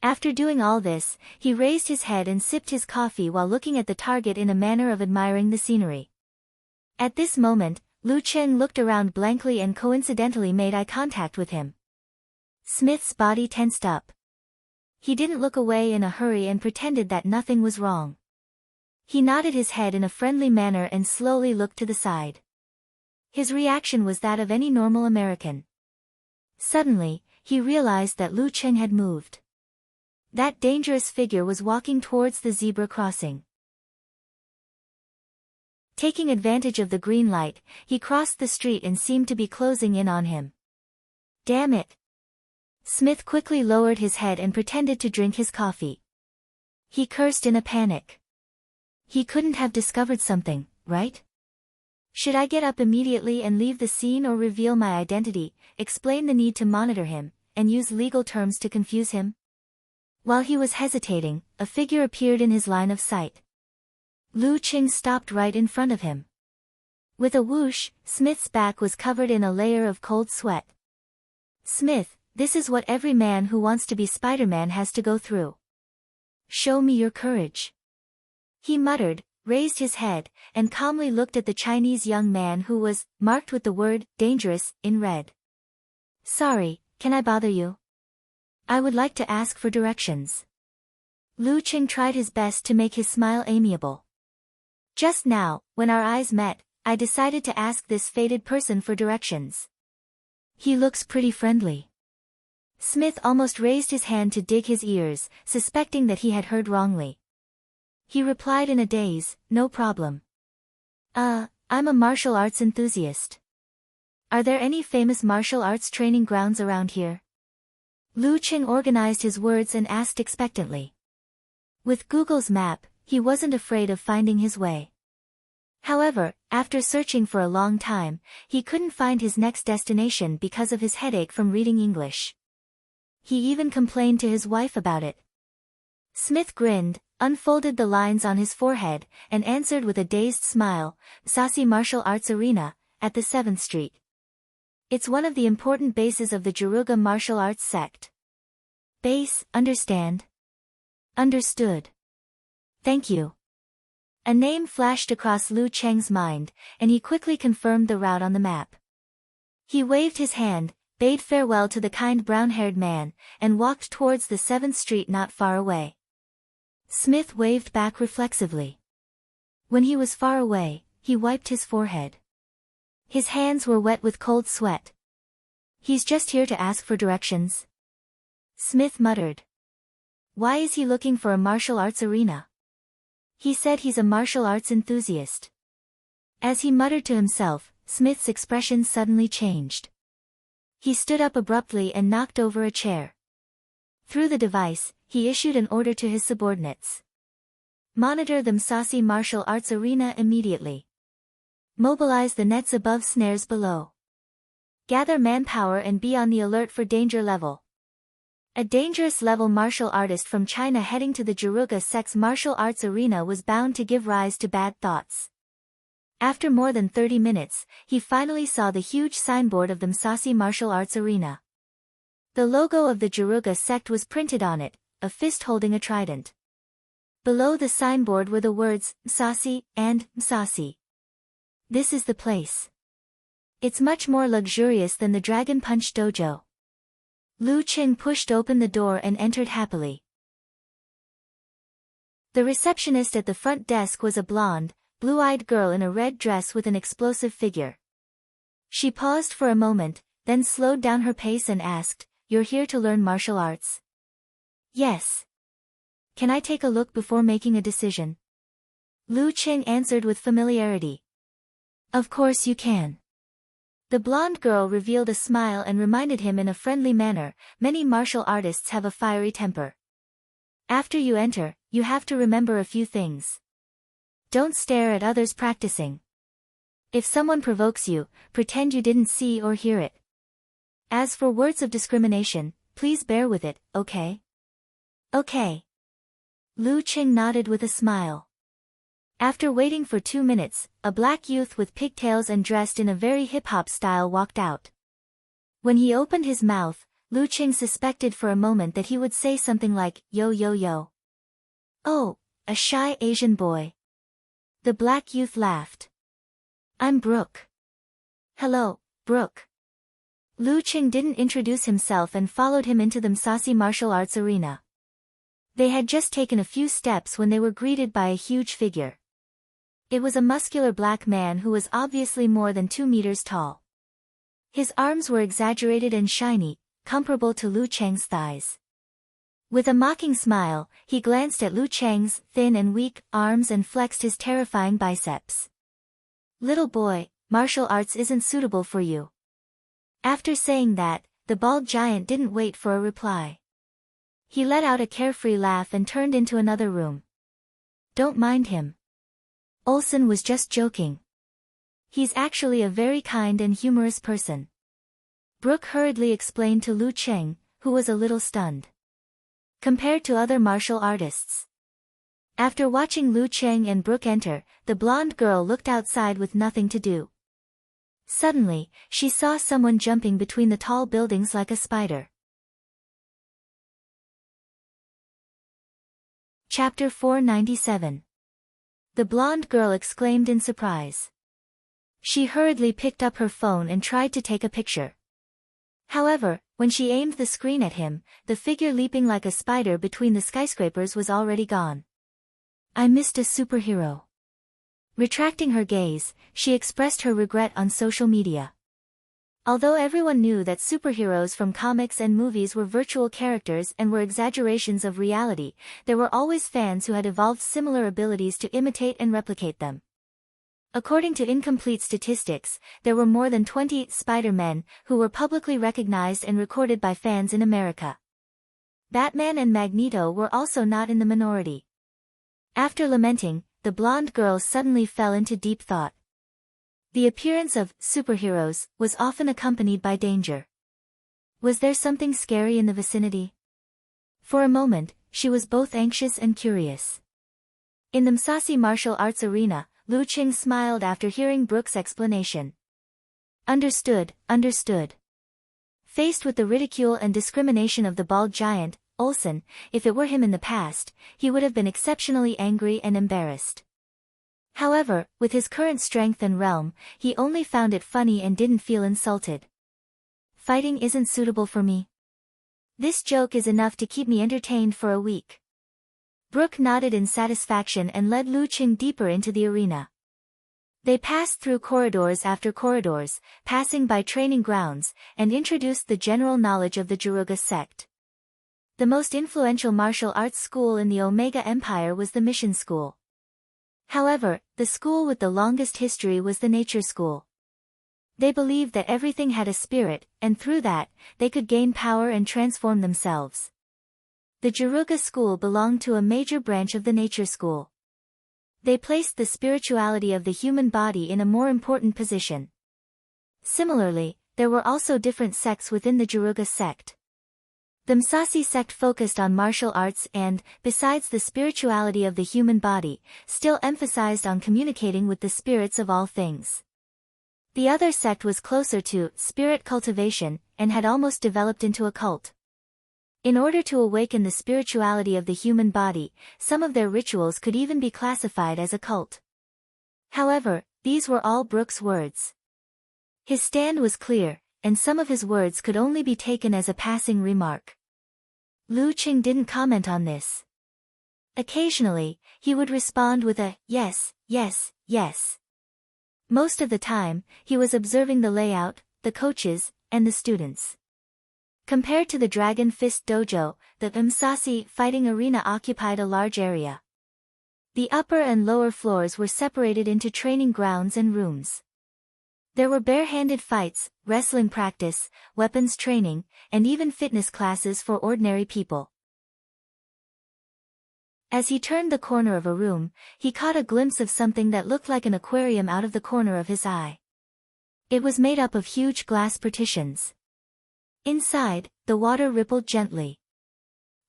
After doing all this, he raised his head and sipped his coffee while looking at the target in a manner of admiring the scenery. At this moment, Lu Cheng looked around blankly and coincidentally made eye contact with him. Smith's body tensed up. He didn't look away in a hurry and pretended that nothing was wrong. He nodded his head in a friendly manner and slowly looked to the side. His reaction was that of any normal American. Suddenly, he realized that Lu Cheng had moved. That dangerous figure was walking towards the zebra crossing. Taking advantage of the green light, he crossed the street and seemed to be closing in on him. Damn it! Smith quickly lowered his head and pretended to drink his coffee. He cursed in a panic. He couldn't have discovered something, right? Should I get up immediately and leave the scene or reveal my identity, explain the need to monitor him, and use legal terms to confuse him? While he was hesitating, a figure appeared in his line of sight. Lu Qing stopped right in front of him. With a whoosh, Smith's back was covered in a layer of cold sweat. Smith, this is what every man who wants to be Spider-Man has to go through. Show me your courage. He muttered, raised his head, and calmly looked at the Chinese young man who was marked with the word dangerous in red. Sorry, can I bother you? I would like to ask for directions. Lu Qing tried his best to make his smile amiable. Just now, when our eyes met, I decided to ask this fated person for directions. He looks pretty friendly. Smith almost raised his hand to dig his ears, suspecting that he had heard wrongly. He replied in a daze, no problem. I'm a martial arts enthusiast. Are there any famous martial arts training grounds around here? Lu Qing organized his words and asked expectantly. With Google's map, he wasn't afraid of finding his way. However, after searching for a long time, he couldn't find his next destination because of his headache from reading English. He even complained to his wife about it. Smith grinned, unfolded the lines on his forehead, and answered with a dazed smile, Saucy Martial Arts Arena, at the 7th Street. It's one of the important bases of the Jiruga martial arts sect. Base, understand? Understood. Thank you. A name flashed across Lu Cheng's mind, and he quickly confirmed the route on the map. He waved his hand, bade farewell to the kind brown-haired man, and walked towards the 7th Street not far away. Smith waved back reflexively. When he was far away, he wiped his forehead. His hands were wet with cold sweat. He's just here to ask for directions. Smith muttered. Why is he looking for a martial arts arena? He said he's a martial arts enthusiast. As he muttered to himself, Smith's expression suddenly changed. He stood up abruptly and knocked over a chair. Through the device, he issued an order to his subordinates. Monitor the Saucy Martial Arts Arena immediately. Mobilize the nets above, snares below. Gather manpower and be on the alert for danger level. A dangerous level martial artist from China heading to the Jiruga sect's martial arts arena was bound to give rise to bad thoughts. After more than 30 minutes, he finally saw the huge signboard of the Saucy Martial Arts Arena. The logo of the Jiruga sect was printed on it, a fist holding a trident. Below the signboard were the words, Saucy, and Saucy. This is the place. It's much more luxurious than the Dragon Punch Dojo. Lu Qing pushed open the door and entered happily. The receptionist at the front desk was a blonde, blue-eyed girl in a red dress with an explosive figure. She paused for a moment, then slowed down her pace and asked, You're here to learn martial arts? Yes. Can I take a look before making a decision? Lu Qing answered with familiarity. Of course you can. The blonde girl revealed a smile and reminded him in a friendly manner, many martial artists have a fiery temper. After you enter, you have to remember a few things. Don't stare at others practicing. If someone provokes you, pretend you didn't see or hear it. As for words of discrimination, please bear with it, okay? Okay. Lu Qing nodded with a smile. After waiting for 2 minutes, a black youth with pigtails and dressed in a very hip-hop style walked out. When he opened his mouth, Lu Qing suspected for a moment that he would say something like, yo yo yo. Oh, a shy Asian boy. The black youth laughed. I'm Brooke. Hello, Brooke. Lu Qing didn't introduce himself and followed him into the Saucy Martial Arts Arena. They had just taken a few steps when they were greeted by a huge figure. It was a muscular black man who was obviously more than 2 meters tall. His arms were exaggerated and shiny, comparable to Lu Cheng's thighs. With a mocking smile, he glanced at Lu Cheng's thin and weak arms and flexed his terrifying biceps. Little boy, martial arts isn't suitable for you. After saying that, the bald giant didn't wait for a reply. He let out a carefree laugh and turned into another room. Don't mind him. Olsen was just joking. He's actually a very kind and humorous person. Brooke hurriedly explained to Lu Cheng, who was a little stunned. Compared to other martial artists. After watching Lu Cheng and Brooke enter, the blonde girl looked outside with nothing to do. Suddenly, she saw someone jumping between the tall buildings like a spider. Chapter 497. The blonde girl exclaimed in surprise. She hurriedly picked up her phone and tried to take a picture. However, when she aimed the screen at him, the figure leaping like a spider between the skyscrapers was already gone. I missed a superhero. Retracting her gaze, she expressed her regret on social media. Although everyone knew that superheroes from comics and movies were virtual characters and were exaggerations of reality, there were always fans who had evolved similar abilities to imitate and replicate them. According to incomplete statistics, there were more than 20 Spider-Men who were publicly recognized and recorded by fans in America. Batman and Magneto were also not in the minority. After lamenting, the blonde girl suddenly fell into deep thought. The appearance of superheroes was often accompanied by danger. Was there something scary in the vicinity? For a moment, she was both anxious and curious. In the Msasi martial arts arena, Lu Qing smiled after hearing Brooke's explanation. Understood. Faced with the ridicule and discrimination of the bald giant, Olsen, if it were him in the past, he would have been exceptionally angry and embarrassed. However, with his current strength and realm, he only found it funny and didn't feel insulted. Fighting isn't suitable for me. This joke is enough to keep me entertained for a week. Brooke nodded in satisfaction and led Lu Qing deeper into the arena. They passed through corridors after corridors, passing by training grounds, and introduced the general knowledge of the Jaruga sect. The most influential martial arts school in the Omega Empire was the Mission School. However, the school with the longest history was the Nature School. They believed that everything had a spirit, and through that, they could gain power and transform themselves. The Jaruga school belonged to a major branch of the Nature School. They placed the spirituality of the human body in a more important position. Similarly, there were also different sects within the Jaruga sect. The Msasi sect focused on martial arts and, besides the spirituality of the human body, still emphasized on communicating with the spirits of all things. The other sect was closer to spirit cultivation and had almost developed into a cult. In order to awaken the spirituality of the human body, some of their rituals could even be classified as a cult. However, these were all Brooke's words. His stand was clear, and some of his words could only be taken as a passing remark. Lu Qing didn't comment on this. Occasionally, he would respond with a yes. Most of the time, he was observing the layout, the coaches, and the students. Compared to the Dragon Fist Dojo, the Msasi fighting arena occupied a large area. The upper and lower floors were separated into training grounds and rooms. There were bare-handed fights, wrestling practice, weapons training, and even fitness classes for ordinary people. As he turned the corner of a room, he caught a glimpse of something that looked like an aquarium out of the corner of his eye. It was made up of huge glass partitions. Inside, the water rippled gently.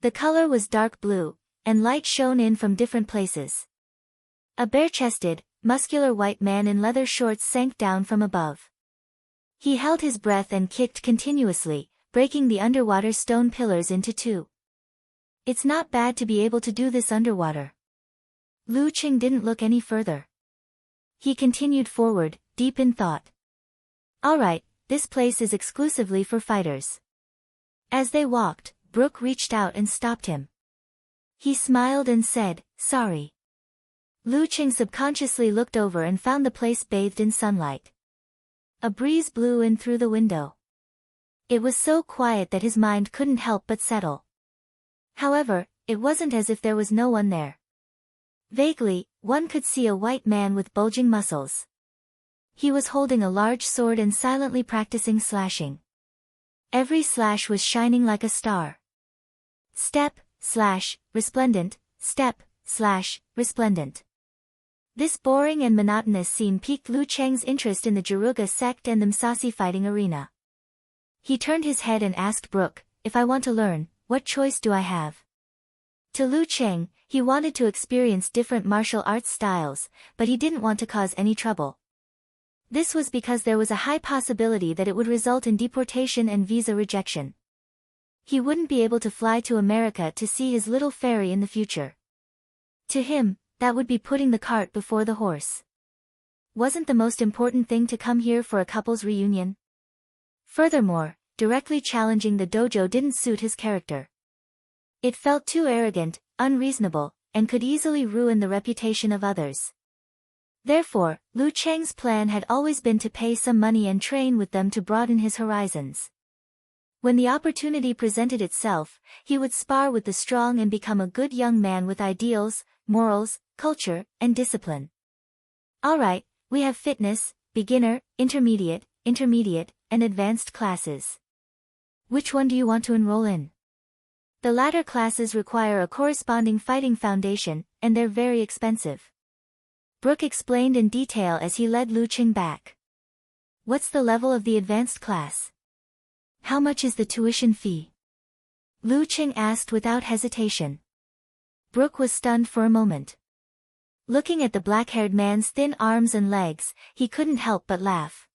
The color was dark blue, and light shone in from different places. A bare-chested, muscular white man in leather shorts sank down from above. He held his breath and kicked continuously, breaking the underwater stone pillars into two. It's not bad to be able to do this underwater. Lu Qing didn't look any further. He continued forward, deep in thought. Alright, this place is exclusively for fighters. As they walked, Brooke reached out and stopped him. He smiled and said, sorry. Lu Qing subconsciously looked over and found the place bathed in sunlight. A breeze blew in through the window. It was so quiet that his mind couldn't help but settle. However, it wasn't as if there was no one there. Vaguely, one could see a white man with bulging muscles. He was holding a large sword and silently practicing slashing. Every slash was shining like a star. Step, slash, resplendent, step, slash, resplendent. This boring and monotonous scene piqued Lu Cheng's interest in the Jaruga sect and the Msasi fighting arena. He turned his head and asked Brooke, if I want to learn, what choice do I have? To Lu Cheng, he wanted to experience different martial arts styles, but he didn't want to cause any trouble. This was because there was a high possibility that it would result in deportation and visa rejection. He wouldn't be able to fly to America to see his little fairy in the future. To him, That would be putting the cart before the horse. Wasn't the most important thing to come here for a couple's reunion? Furthermore, directly challenging the dojo didn't suit his character. It felt too arrogant, unreasonable, and could easily ruin the reputation of others. Therefore, Lu Cheng's plan had always been to pay some money and train with them to broaden his horizons. When the opportunity presented itself, he would spar with the strong and become a good young man with ideals, morals, culture, and discipline. Alright, we have fitness, beginner, intermediate, and advanced classes. Which one do you want to enroll in? The latter classes require a corresponding fighting foundation, and they're very expensive. Brooke explained in detail as he led Lu Cheng back. What's the level of the advanced class? How much is the tuition fee? Lu Cheng asked without hesitation. Brooke was stunned for a moment. Looking at the black-haired man's thin arms and legs, he couldn't help but laugh.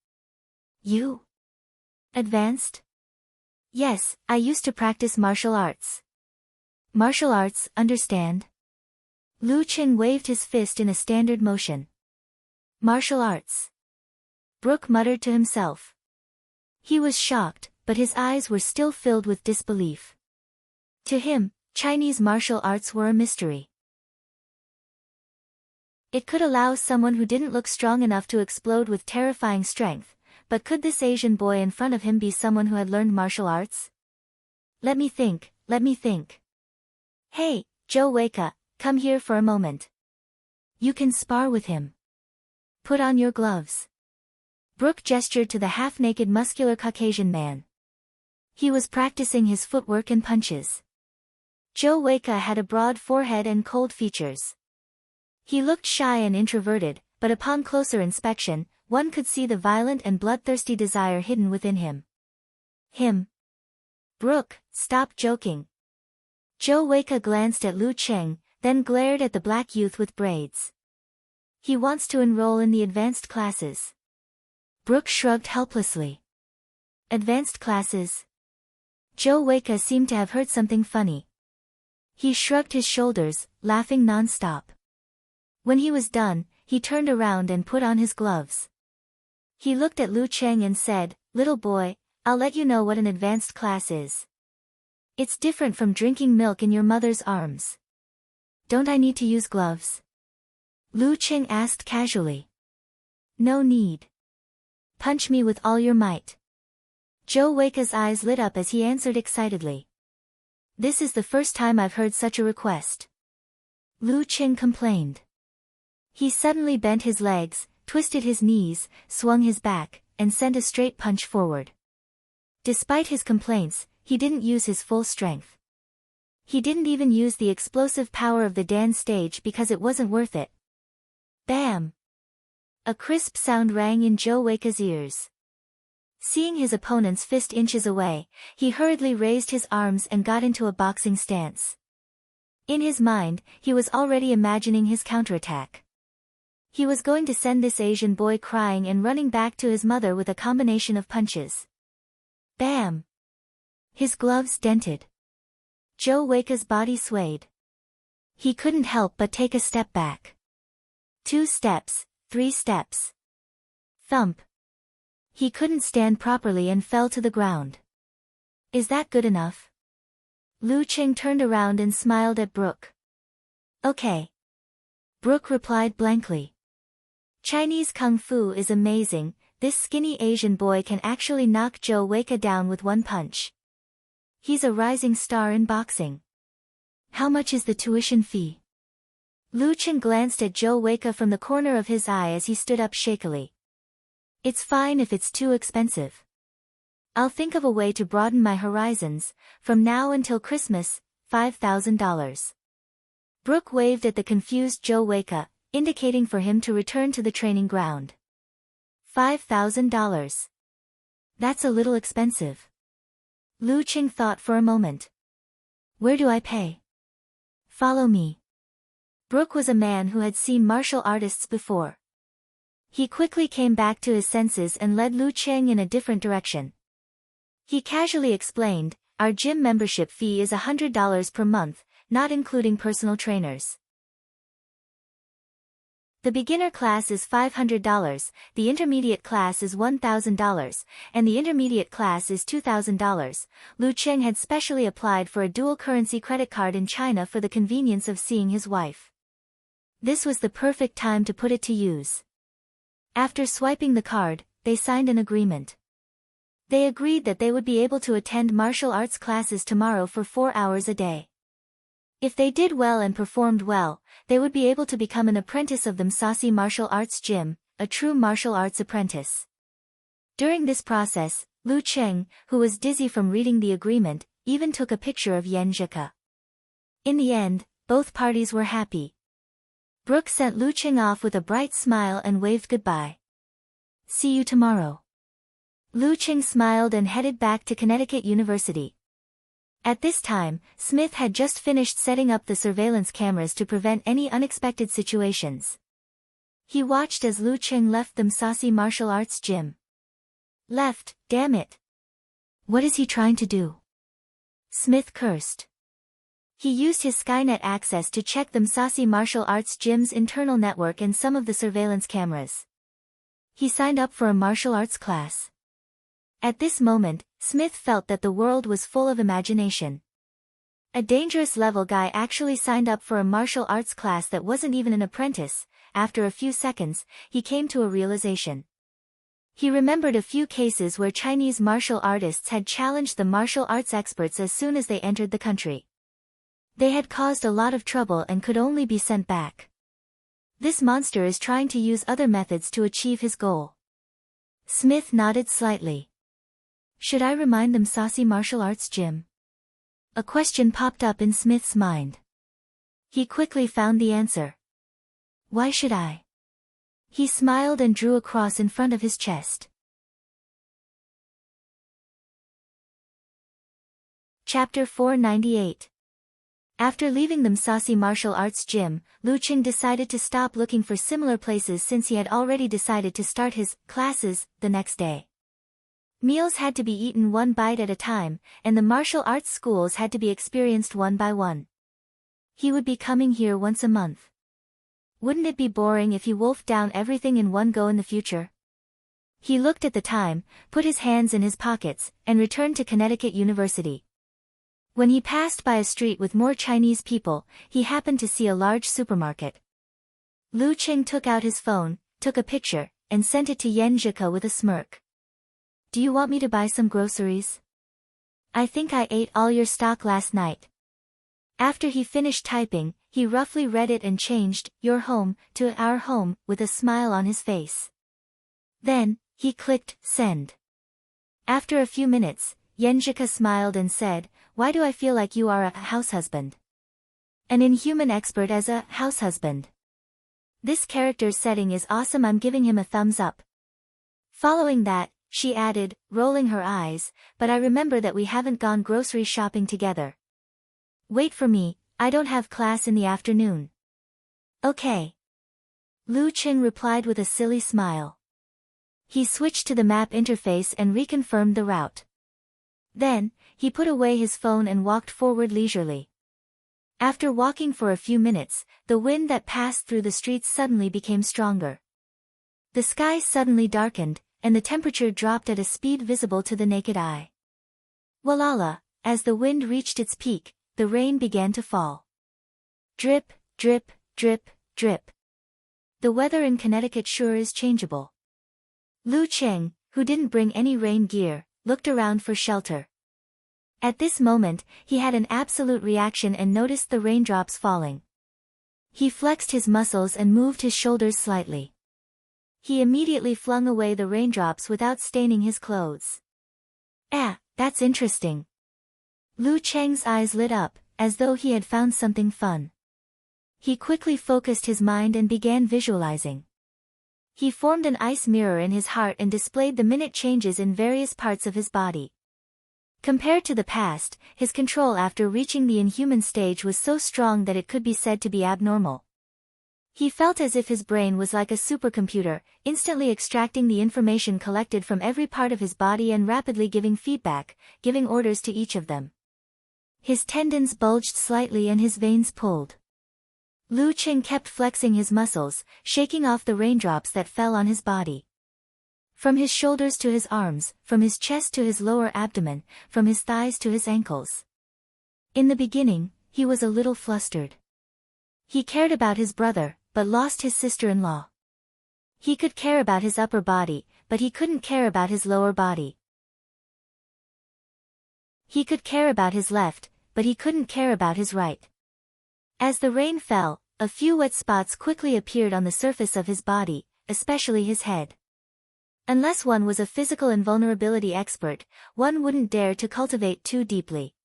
You? Advanced? Yes, I used to practice martial arts. Martial arts, understand? Lu Cheng waved his fist in a standard motion. Martial arts. Brooke muttered to himself. He was shocked, but his eyes were still filled with disbelief. To him, Chinese martial arts were a mystery. It could allow someone who didn't look strong enough to explode with terrifying strength, but could this Asian boy in front of him be someone who had learned martial arts? Let me think. Hey, Joe Weika, come here for a moment. You can spar with him. Put on your gloves. Brooke gestured to the half-naked muscular Caucasian man. He was practicing his footwork and punches. Joe Weika had a broad forehead and cold features. He looked shy and introverted, but upon closer inspection, one could see the violent and bloodthirsty desire hidden within him. Brooke, stop joking. Joe Weika glanced at Lu Cheng, then glared at the black youth with braids. He wants to enroll in the advanced classes. Brooke shrugged helplessly. Advanced classes? Joe Weika seemed to have heard something funny. He shrugged his shoulders, laughing non-stop. When he was done, he turned around and put on his gloves. He looked at Lu Cheng and said, "Little boy, I'll let you know what an advanced class is. It's different from drinking milk in your mother's arms." Don't I need to use gloves? Lu Cheng asked casually. No need. Punch me with all your might. Joe Weika's eyes lit up as he answered excitedly. This is the first time I've heard such a request. Lu Cheng complained. He suddenly bent his legs, twisted his knees, swung his back, and sent a straight punch forward. Despite his complaints, he didn't use his full strength. He didn't even use the explosive power of the dance stage because it wasn't worth it. Bam! A crisp sound rang in Joe Weika's ears. Seeing his opponent's fist inches away, he hurriedly raised his arms and got into a boxing stance. In his mind, he was already imagining his counterattack. He was going to send this Asian boy crying and running back to his mother with a combination of punches. Bam! His gloves dented. Joe Weika's body swayed. He couldn't help but take a step back. 2 steps, 3 steps. Thump. He couldn't stand properly and fell to the ground. Is that good enough? Lu Cheng turned around and smiled at Brooke. Okay. Brooke replied blankly. Chinese Kung Fu is amazing, this skinny Asian boy can actually knock Joe Weika down with one punch. He's a rising star in boxing. How much is the tuition fee? Lu Cheng glanced at Joe Weika from the corner of his eye as he stood up shakily. It's fine if it's too expensive. I'll think of a way to broaden my horizons, from now until Christmas, $5,000. Brooke waved at the confused Joe Weika, indicating for him to return to the training ground. $5,000. That's a little expensive. Lu Cheng thought for a moment. Where do I pay? Follow me. Brooke was a man who had seen martial artists before. He quickly came back to his senses and led Lu Cheng in a different direction. He casually explained, our gym membership fee is $100 per month, not including personal trainers. The beginner class is $500, the intermediate class is $1,000, and the intermediate class is $2,000. Lu Cheng had specially applied for a dual-currency credit card in China for the convenience of seeing his wife. This was the perfect time to put it to use. After swiping the card, they signed an agreement. They agreed that they would be able to attend martial arts classes tomorrow for 4 hours a day. If they did well and performed well, they would be able to become an apprentice of the Msasi Martial Arts Gym, a true martial arts apprentice. During this process, Lu Cheng, who was dizzy from reading the agreement, even took a picture of Yan Zhika. In the end, both parties were happy. Brooke sent Lu Cheng off with a bright smile and waved goodbye. "See you tomorrow." Lu Cheng smiled and headed back to Connecticut University. At this time, Smith had just finished setting up the surveillance cameras to prevent any unexpected situations. He watched as Lu Cheng left the Msasi Martial Arts Gym. Left, damn it. What is he trying to do? Smith cursed. He used his Skynet access to check the Msasi Martial Arts Gym's internal network and some of the surveillance cameras. He signed up for a martial arts class. At this moment, Smith felt that the world was full of imagination. A dangerous level guy actually signed up for a martial arts class that wasn't even an apprentice. After a few seconds, he came to a realization. He remembered a few cases where Chinese martial artists had challenged the martial arts experts as soon as they entered the country. They had caused a lot of trouble and could only be sent back. This monster is trying to use other methods to achieve his goal. Smith nodded slightly. Should I remind the Msasi Martial Arts Gym? A question popped up in Smith's mind. He quickly found the answer. Why should I? He smiled and drew a cross in front of his chest. Chapter 498. After leaving the Msasi Martial Arts Gym, Lu Cheng decided to stop looking for similar places since he had already decided to start his classes the next day. Meals had to be eaten one bite at a time, and the martial arts schools had to be experienced one by one. He would be coming here once a month. Wouldn't it be boring if he wolfed down everything in one go in the future? He looked at the time, put his hands in his pockets, and returned to Connecticut University. When he passed by a street with more Chinese people, he happened to see a large supermarket. Lu Cheng took out his phone, took a picture, and sent it to Yan Zhika with a smirk. Do you want me to buy some groceries? I think I ate all your stock last night. After he finished typing, he roughly read it and changed your home to our home with a smile on his face. Then, he clicked send. After a few minutes, Yan Zhika smiled and said, Why do I feel like you are a house husband? An inhuman expert as a house husband. This character's setting is awesome. I'm giving him a thumbs up. Following that, she added, rolling her eyes, but I remember that we haven't gone grocery shopping together. Wait for me, I don't have class in the afternoon. Okay. Lu Cheng replied with a silly smile. He switched to the map interface and reconfirmed the route. Then, he put away his phone and walked forward leisurely. After walking for a few minutes, the wind that passed through the streets suddenly became stronger. The sky suddenly darkened, and the temperature dropped at a speed visible to the naked eye. Walala, as the wind reached its peak, the rain began to fall. Drip, drip, drip, drip. The weather in Connecticut sure is changeable. Lu Cheng, who didn't bring any rain gear, looked around for shelter. At this moment, he had an absolute reaction and noticed the raindrops falling. He flexed his muscles and moved his shoulders slightly. He immediately flung away the raindrops without staining his clothes. That's interesting. Lu Cheng's eyes lit up, as though he had found something fun. He quickly focused his mind and began visualizing. He formed an ice mirror in his heart and displayed the minute changes in various parts of his body. Compared to the past, his control after reaching the inhuman stage was so strong that it could be said to be abnormal. He felt as if his brain was like a supercomputer, instantly extracting the information collected from every part of his body and rapidly giving feedback, giving orders to each of them. His tendons bulged slightly and his veins pulled. Lu Qing kept flexing his muscles, shaking off the raindrops that fell on his body. From his shoulders to his arms, from his chest to his lower abdomen, from his thighs to his ankles. In the beginning, he was a little flustered. He cared about his brother, but lost his sister-in-law. He could care about his upper body, but he couldn't care about his lower body. He could care about his left, but he couldn't care about his right. As the rain fell, a few wet spots quickly appeared on the surface of his body, especially his head. Unless one was a physical invulnerability expert, one wouldn't dare to cultivate too deeply.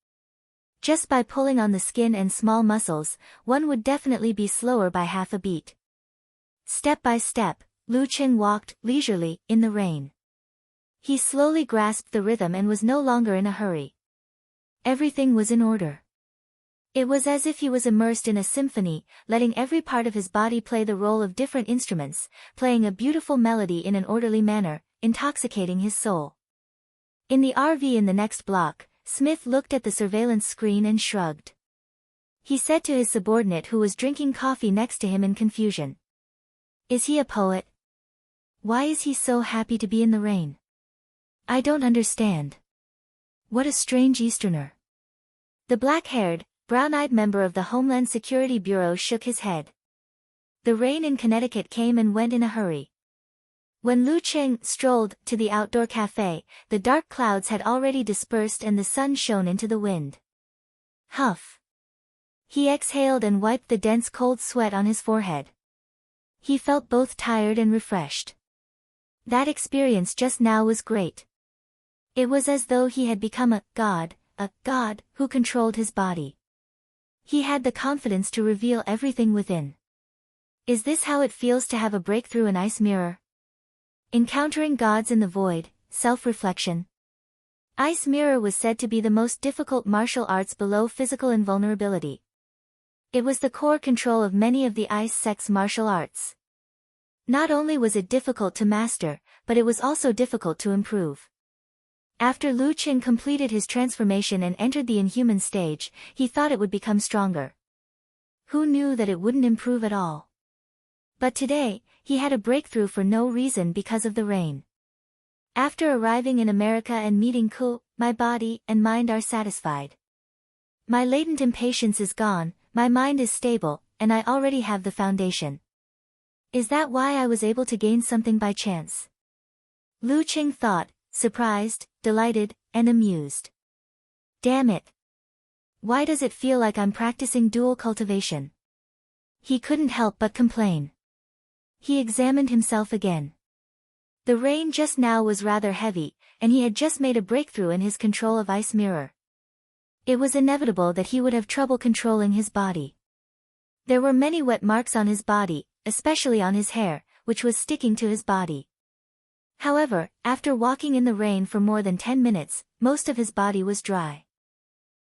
Just by pulling on the skin and small muscles, one would definitely be slower by half a beat. Step by step, Lu Qing walked, leisurely, in the rain. He slowly grasped the rhythm and was no longer in a hurry. Everything was in order. It was as if he was immersed in a symphony, letting every part of his body play the role of different instruments, playing a beautiful melody in an orderly manner, intoxicating his soul. In the RV in the next block, Smith looked at the surveillance screen and shrugged. He said to his subordinate who was drinking coffee next to him in confusion. "Is he a poet? Why is he so happy to be in the rain? I don't understand. What a strange Easterner." The black-haired, brown-eyed member of the Homeland Security Bureau shook his head. The rain in Connecticut came and went in a hurry. When Lu Qing strolled to the outdoor cafe, the dark clouds had already dispersed and the sun shone into the wind. Huff. He exhaled and wiped the dense cold sweat on his forehead. He felt both tired and refreshed. That experience just now was great. It was as though he had become a god who controlled his body. He had the confidence to reveal everything within. Is this how it feels to have a breakthrough in Ice Mirror? Encountering gods in the void, self-reflection. Ice Mirror was said to be the most difficult martial arts below physical invulnerability. It was the core control of many of the ice sex martial arts. Not only was it difficult to master, but it was also difficult to improve. After Lu Qing completed his transformation and entered the inhuman stage, he thought it would become stronger. Who knew that it wouldn't improve at all? But today, he had a breakthrough for no reason because of the rain. After arriving in America and meeting Ku, my body and mind are satisfied. My latent impatience is gone, my mind is stable, and I already have the foundation. Is that why I was able to gain something by chance? Lu Qing thought, surprised, delighted, and amused. Damn it. Why does it feel like I'm practicing dual cultivation? He couldn't help but complain. He examined himself again. The rain just now was rather heavy, and he had just made a breakthrough in his control of Ice Mirror. It was inevitable that he would have trouble controlling his body. There were many wet marks on his body, especially on his hair, which was sticking to his body. However, after walking in the rain for more than 10 minutes, most of his body was dry.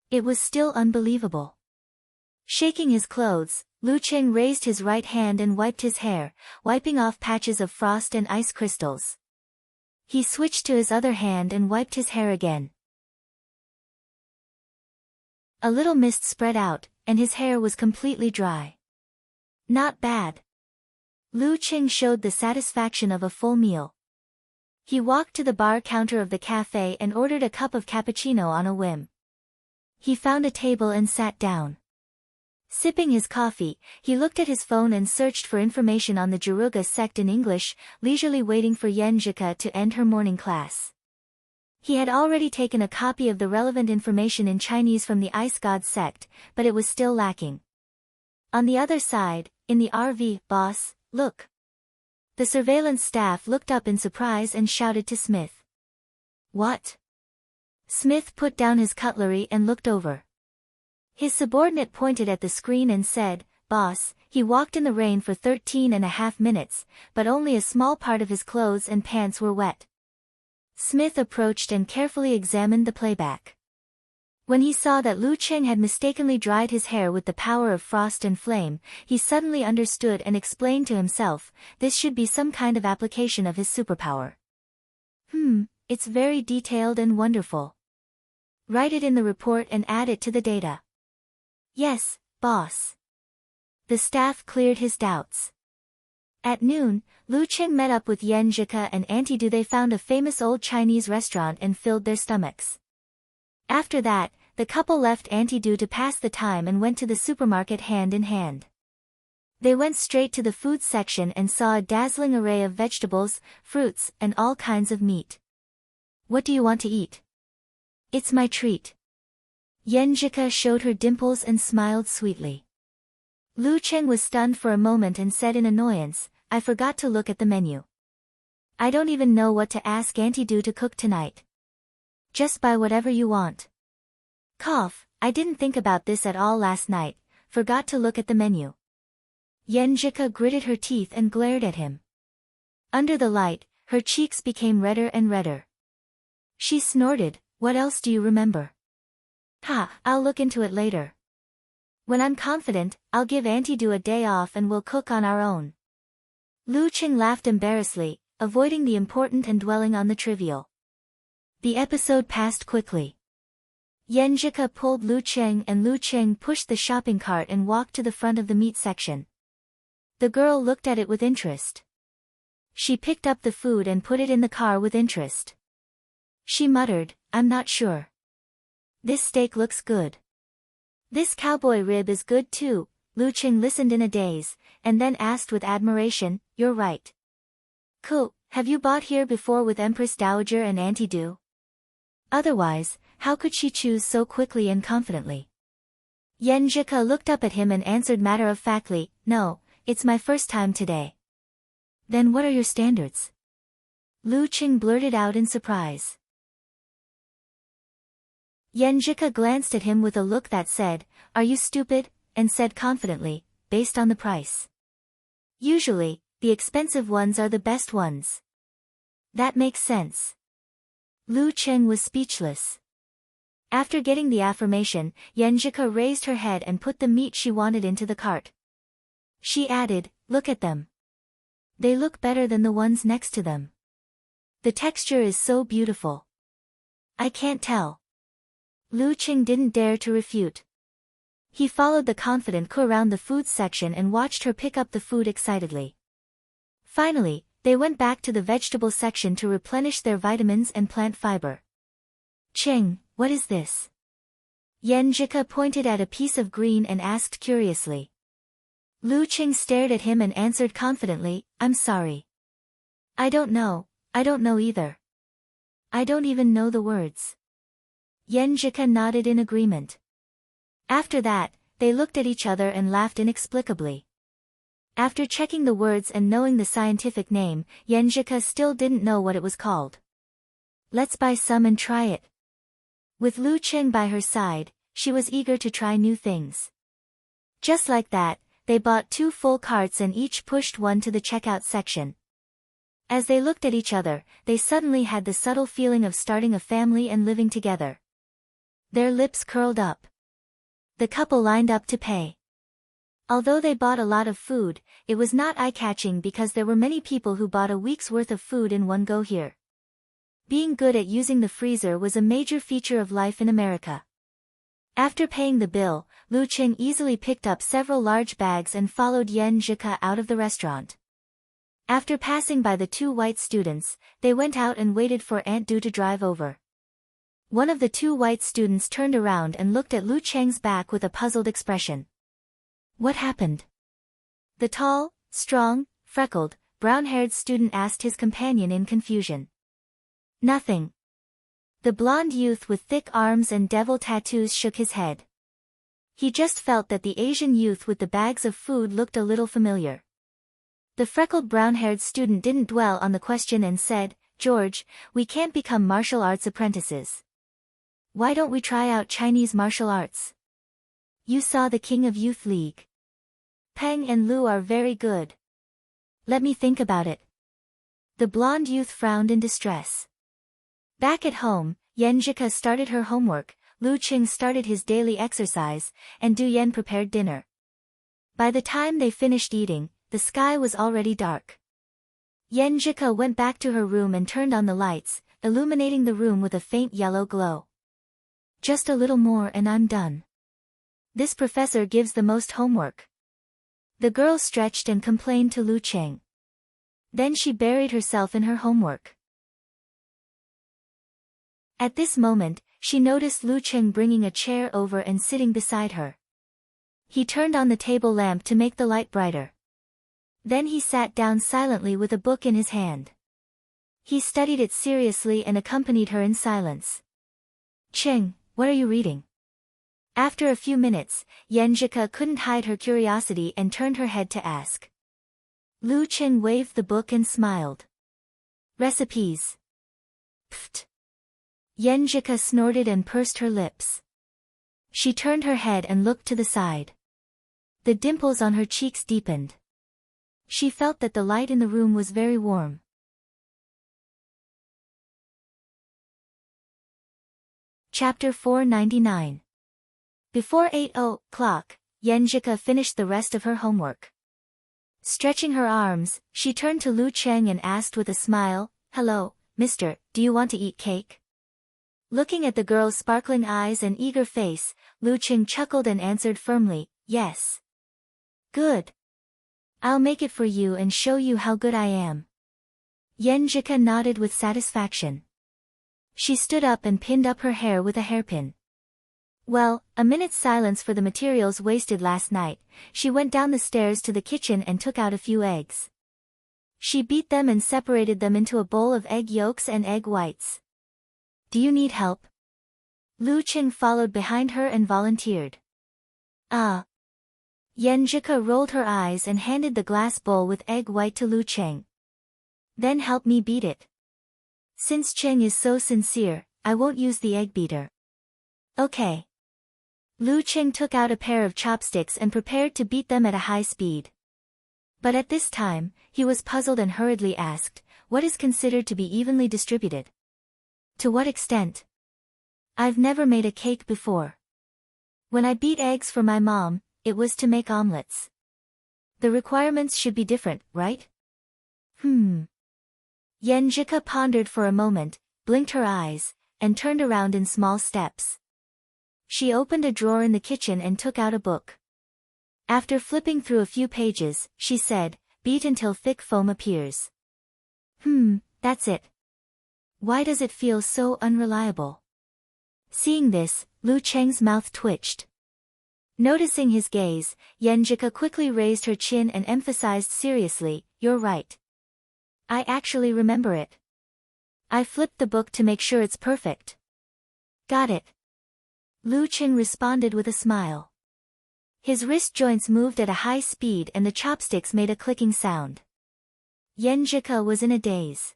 It was still unbelievable. Shaking his clothes, Lu Qing raised his right hand and wiped his hair, wiping off patches of frost and ice crystals. He switched to his other hand and wiped his hair again. A little mist spread out, and his hair was completely dry. Not bad. Lu Qing showed the satisfaction of a full meal. He walked to the bar counter of the cafe and ordered a cup of cappuccino on a whim. He found a table and sat down. Sipping his coffee, he looked at his phone and searched for information on the Jiruga sect in English, leisurely waiting for Yen Zhika to end her morning class. He had already taken a copy of the relevant information in Chinese from the Ice God sect, but it was still lacking. On the other side, in the RV, "Boss, look." The surveillance staff looked up in surprise and shouted to Smith. "What?" Smith put down his cutlery and looked over. His subordinate pointed at the screen and said, "Boss, he walked in the rain for 13.5 minutes, but only a small part of his clothes and pants were wet." Smith approached and carefully examined the playback. When he saw that Lu Qing had mistakenly dried his hair with the power of frost and flame, he suddenly understood and explained to himself, this should be some kind of application of his superpower. It's very detailed and wonderful. Write it in the report and add it to the data. Yes, boss. The staff cleared his doubts. At noon, Lu Qing met up with Yan Zhike and Auntie Du. They found a famous old Chinese restaurant and filled their stomachs. After that, the couple left Auntie Du to pass the time and went to the supermarket hand in hand. They went straight to the food section and saw a dazzling array of vegetables, fruits, and all kinds of meat. What do you want to eat? It's my treat. Yan Zhike showed her dimples and smiled sweetly. Lu Qing was stunned for a moment and said in annoyance, I forgot to look at the menu. I don't even know what to ask Auntie Du to cook tonight. Just buy whatever you want. Cough, I didn't think about this at all last night, forgot to look at the menu. Yan Zhike gritted her teeth and glared at him. Under the light, her cheeks became redder and redder. She snorted, what else do you remember? Ha, I'll look into it later. When I'm confident, I'll give Auntie Du a day off and we'll cook on our own. Lu Qing laughed embarrassedly, avoiding the important and dwelling on the trivial. The episode passed quickly. Yan Zhike pulled Lu Qing and Lu Qing pushed the shopping cart and walked to the front of the meat section. The girl looked at it with interest. She picked up the food and put it in the car with interest. She muttered, I'm not sure. This steak looks good. This cowboy rib is good too. Lu Qing listened in a daze, and then asked with admiration, you're right. Cool, have you bought here before with Empress Dowager and Auntie Du? Otherwise, how could she choose so quickly and confidently? Yan Zhike looked up at him and answered matter-of-factly, no, it's my first time today. Then what are your standards? Lu Qing blurted out in surprise. Yan Zhike glanced at him with a look that said, are you stupid, and said confidently, based on the price. Usually, the expensive ones are the best ones. That makes sense. Lu Qing was speechless. After getting the affirmation, Yan Zhike raised her head and put the meat she wanted into the cart. She added, look at them. They look better than the ones next to them. The texture is so beautiful. I can't tell. Lu Qing didn't dare to refute. He followed the confident Ku around the food section and watched her pick up the food excitedly. Finally, they went back to the vegetable section to replenish their vitamins and plant fiber. Qing, what is this? Yan Zhike pointed at a piece of green and asked curiously. Lu Qing stared at him and answered confidently, I'm sorry. I don't know either. I don't even know the words. Yan Zhike nodded in agreement. After that, they looked at each other and laughed inexplicably. After checking the words and knowing the scientific name, Yan Zhike still didn't know what it was called. Let's buy some and try it. With Lu Qing by her side, she was eager to try new things. Just like that, they bought 2 full carts and each pushed one to the checkout section. As they looked at each other, they suddenly had the subtle feeling of starting a family and living together. Their lips curled up. The couple lined up to pay. Although they bought a lot of food, it was not eye-catching because there were many people who bought a week's worth of food in one go here. Being good at using the freezer was a major feature of life in America. After paying the bill, Lu Qing easily picked up several large bags and followed Yan Zhike out of the restaurant. After passing by the 2 white students, they went out and waited for Aunt Du to drive over. One of the 2 white students turned around and looked at Lu Qing's back with a puzzled expression. What happened? The tall, strong, freckled, brown-haired student asked his companion in confusion. Nothing. The blonde youth with thick arms and devil tattoos shook his head. He just felt that the Asian youth with the bags of food looked a little familiar. The freckled brown-haired student didn't dwell on the question and said, George, we can't become martial arts apprentices. Why don't we try out Chinese martial arts? You saw the King of Youth League. Peng and Lu are very good. Let me think about it. The blonde youth frowned in distress. Back at home, Yan Zhike started her homework, Lu Qing started his daily exercise, and Du Yan prepared dinner. By the time they finished eating, the sky was already dark. Yan Zhike went back to her room and turned on the lights, illuminating the room with a faint yellow glow. Just a little more and I'm done. This professor gives the most homework. The girl stretched and complained to Lu Cheng. Then she buried herself in her homework. At this moment, she noticed Lu Cheng bringing a chair over and sitting beside her. He turned on the table lamp to make the light brighter. Then he sat down silently with a book in his hand. He studied it seriously and accompanied her in silence. "Cheng, what are you reading?" After a few minutes, Yenjika couldn't hide her curiosity and turned her head to ask. Lu Cheng waved the book and smiled. "Recipes." "Pfft." Yenjika snorted and pursed her lips. She turned her head and looked to the side. The dimples on her cheeks deepened. She felt that the light in the room was very warm. Chapter 499. Before 8 o'clock, Yenjika finished the rest of her homework. Stretching her arms, she turned to Lu Cheng and asked with a smile, "Hello, mister, do you want to eat cake?" Looking at the girl's sparkling eyes and eager face, Lu Cheng chuckled and answered firmly, "Yes." "Good. I'll make it for you and show you how good I am." Yenjika nodded with satisfaction. She stood up and pinned up her hair with a hairpin. Well, a minute's silence for the materials wasted last night. She went down the stairs to the kitchen and took out a few eggs. She beat them and separated them into a bowl of egg yolks and egg whites. "Do you need help?" Lu Cheng followed behind her and volunteered. "Ah." Yenjika rolled her eyes and handed the glass bowl with egg white to Lu Cheng. "Then help me beat it. Since Cheng is so sincere, I won't use the egg beater." "Okay." Lu Cheng took out a pair of chopsticks and prepared to beat them at a high speed. But at this time, he was puzzled and hurriedly asked, "What is considered to be evenly distributed?" "To what extent?" "I've never made a cake before. When I beat eggs for my mom, it was to make omelets. The requirements should be different, right?" Yenjika pondered for a moment, blinked her eyes, and turned around in small steps. She opened a drawer in the kitchen and took out a book. After flipping through a few pages, she said, "Beat until thick foam appears." That's it. Why does it feel so unreliable?" Seeing this, Lu Cheng's mouth twitched. Noticing his gaze, Yenjika quickly raised her chin and emphasized seriously, "You're right. I actually remember it. I flipped the book to make sure it's perfect." "Got it." Lu Cheng responded with a smile. His wrist joints moved at a high speed and the chopsticks made a clicking sound. Yenjika was in a daze.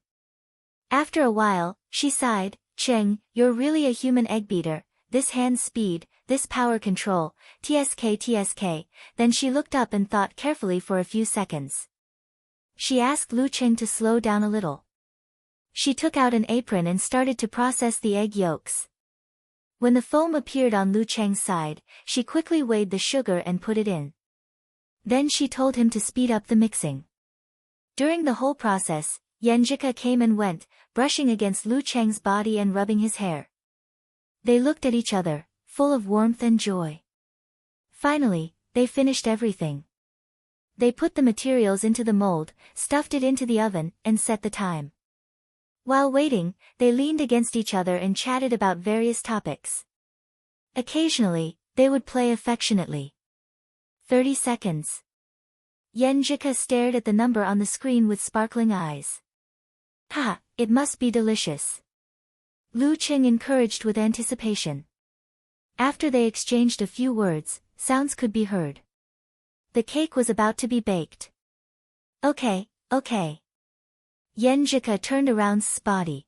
After a while, she sighed, "Cheng, you're really a human egg beater, this hand speed, this power control, tsk. Then she looked up and thought carefully for a few seconds. She asked Lu Cheng to slow down a little. She took out an apron and started to process the egg yolks. When the foam appeared on Lu Cheng's side, she quickly weighed the sugar and put it in. Then she told him to speed up the mixing. During the whole process, Yenjika came and went, brushing against Lu Cheng's body and rubbing his hair. They looked at each other, full of warmth and joy. Finally, they finished everything. They put the materials into the mold, stuffed it into the oven, and set the time. While waiting, they leaned against each other and chatted about various topics. Occasionally, they would play affectionately. 30 seconds. Yenjika stared at the number on the screen with sparkling eyes. "Ha, it must be delicious." Lu Cheng encouraged with anticipation. After they exchanged a few words, sounds could be heard. The cake was about to be baked. Okay. Yenjika turned around spotty.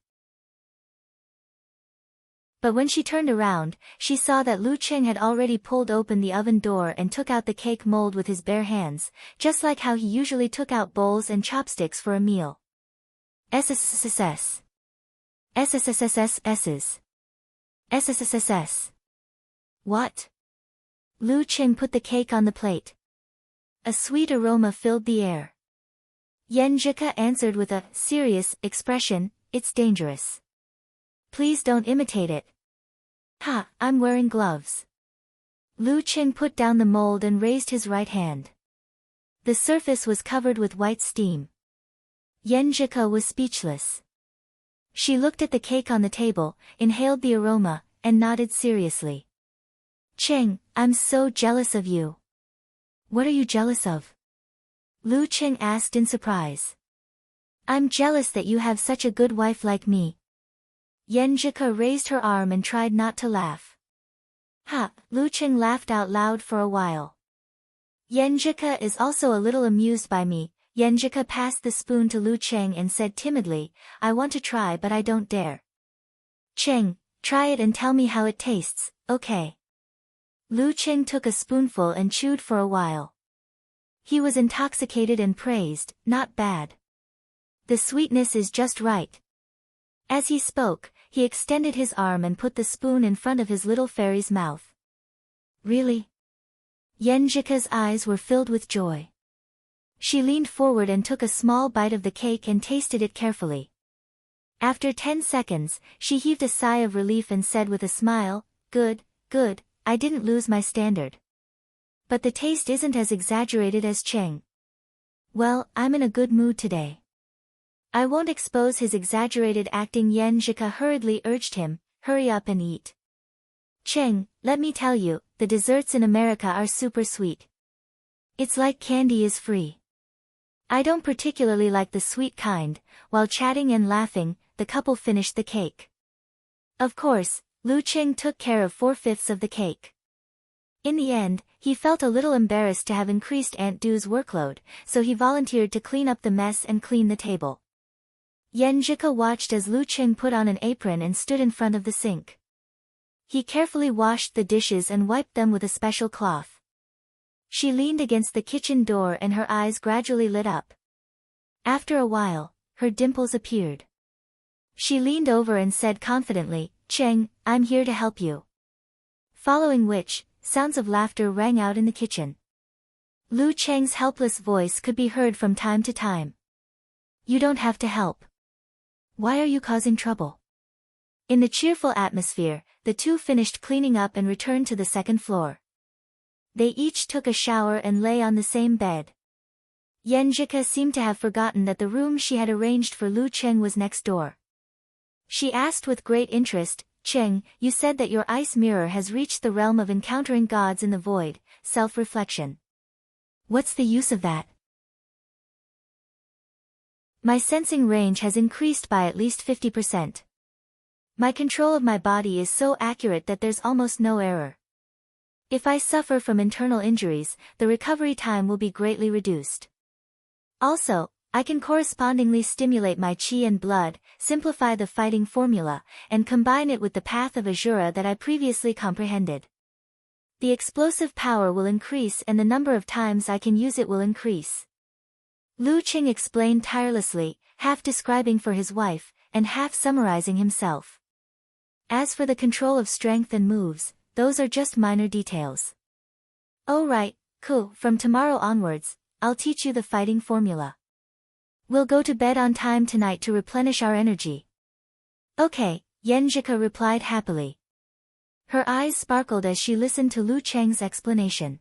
But when she turned around, she saw that Lu Cheng had already pulled open the oven door and took out the cake mold with his bare hands, just like how he usually took out bowls and chopsticks for a meal. SSSS. SSSSS's. SSSSS. What? Lu Cheng put the cake on the plate. A sweet aroma filled the air. Yenjika answered with a serious expression, "It's dangerous. Please don't imitate it." "Ha, I'm wearing gloves." Lu Cheng put down the mold and raised his right hand. The surface was covered with white steam. Yenjika was speechless. She looked at the cake on the table, inhaled the aroma, and nodded seriously. Cheng, I'm so jealous of you. What are you jealous of? Lu Cheng asked in surprise. I'm jealous that you have such a good wife like me. Yenjika raised her arm and tried not to laugh. Ha! Lu Cheng laughed out loud for a while. Yenjika is also a little amused by me. Yenjika passed the spoon to Lu Cheng and said timidly, I want to try but I don't dare. Cheng, try it and tell me how it tastes, okay? Lu Cheng took a spoonful and chewed for a while. He was intoxicated and praised, not bad. The sweetness is just right. As he spoke, he extended his arm and put the spoon in front of his little fairy's mouth. Really? Yenjika's eyes were filled with joy. She leaned forward and took a small bite of the cake and tasted it carefully. After 10 seconds, she heaved a sigh of relief and said with a smile, Good, good, I didn't lose my standard. But the taste isn't as exaggerated as Cheng. Well, I'm in a good mood today. I won't expose his exaggerated acting. Yenjika hurriedly urged him, hurry up and eat. Cheng, let me tell you, the desserts in America are super sweet. It's like candy is free. I don't particularly like the sweet kind. While chatting and laughing, the couple finished the cake. Of course, Lu Cheng took care of 4/5 of the cake. In the end, he felt a little embarrassed to have increased Aunt Du's workload, so he volunteered to clean up the mess and clean the table. Yenjika watched as Lu Cheng put on an apron and stood in front of the sink. He carefully washed the dishes and wiped them with a special cloth. She leaned against the kitchen door and her eyes gradually lit up. After a while, her dimples appeared. She leaned over and said confidently, Cheng, I'm here to help you. Following which, sounds of laughter rang out in the kitchen. Lu Cheng's helpless voice could be heard from time to time. You don't have to help. Why are you causing trouble? In the cheerful atmosphere, the two finished cleaning up and returned to the second floor. They each took a shower and lay on the same bed. Yenjika seemed to have forgotten that the room she had arranged for Lu Cheng was next door. She asked with great interest, Cheng, you said that your ice mirror has reached the realm of encountering gods in the void, self-reflection. What's the use of that? My sensing range has increased by at least 50%. My control of my body is so accurate that there's almost no error. If I suffer from internal injuries, the recovery time will be greatly reduced. Also, I can correspondingly stimulate my chi and blood, simplify the fighting formula, and combine it with the path of Azura that I previously comprehended. The explosive power will increase and the number of times I can use it will increase. Lu Cheng explained tirelessly, half describing for his wife, and half summarizing himself. As for the control of strength and moves, those are just minor details. Oh right, cool, from tomorrow onwards, I'll teach you the fighting formula. We'll go to bed on time tonight to replenish our energy. Okay, Yenjika replied happily. Her eyes sparkled as she listened to Lu Cheng's explanation.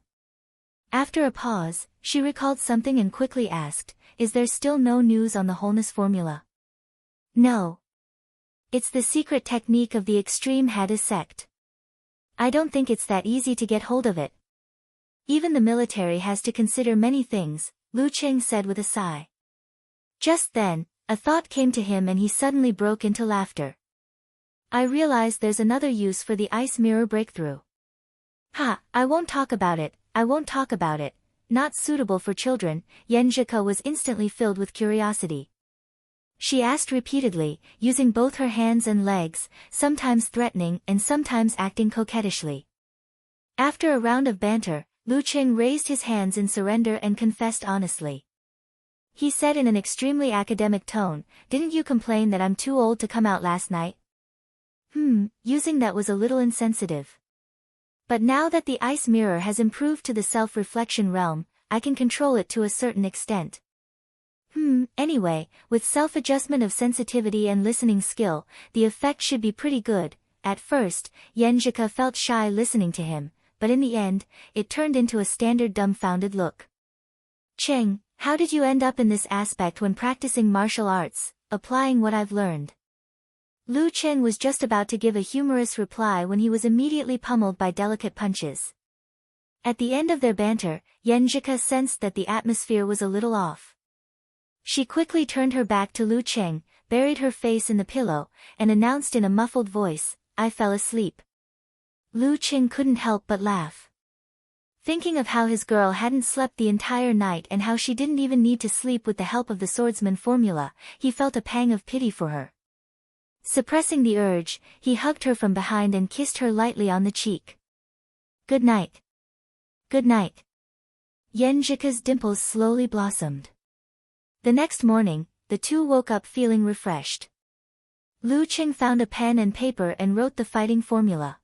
After a pause, she recalled something and quickly asked, is there still no news on the wholeness formula? No. It's the secret technique of the extreme Hadda sect. I don't think it's that easy to get hold of it. Even the military has to consider many things, Lu Cheng said with a sigh. Just then, a thought came to him and he suddenly broke into laughter. I realize there's another use for the ice mirror breakthrough. Ha, I won't talk about it, not suitable for children. Yenjika was instantly filled with curiosity. She asked repeatedly, using both her hands and legs, sometimes threatening and sometimes acting coquettishly. After a round of banter, Lu Cheng raised his hands in surrender and confessed honestly. He said in an extremely academic tone, didn't you complain that I'm too old to come out last night? Using that was a little insensitive. But now that the ice mirror has improved to the self-reflection realm, I can control it to a certain extent. Anyway, with self-adjustment of sensitivity and listening skill, the effect should be pretty good. At first, Yenjika felt shy listening to him, but in the end, it turned into a standard dumbfounded look. Cheng, how did you end up in this aspect when practicing martial arts, applying what I've learned? Lu Cheng was just about to give a humorous reply when he was immediately pummeled by delicate punches. At the end of their banter, Yenjika sensed that the atmosphere was a little off. She quickly turned her back to Lu Cheng, buried her face in the pillow, and announced in a muffled voice, "I fell asleep." Lu Cheng couldn't help but laugh. Thinking of how his girl hadn't slept the entire night and how she didn't even need to sleep with the help of the swordsman formula, he felt a pang of pity for her. Suppressing the urge, he hugged her from behind and kissed her lightly on the cheek. "Good night." "Good night." Yenjika's dimples slowly blossomed. The next morning, the two woke up feeling refreshed. Lu Cheng found a pen and paper and wrote the fighting formula.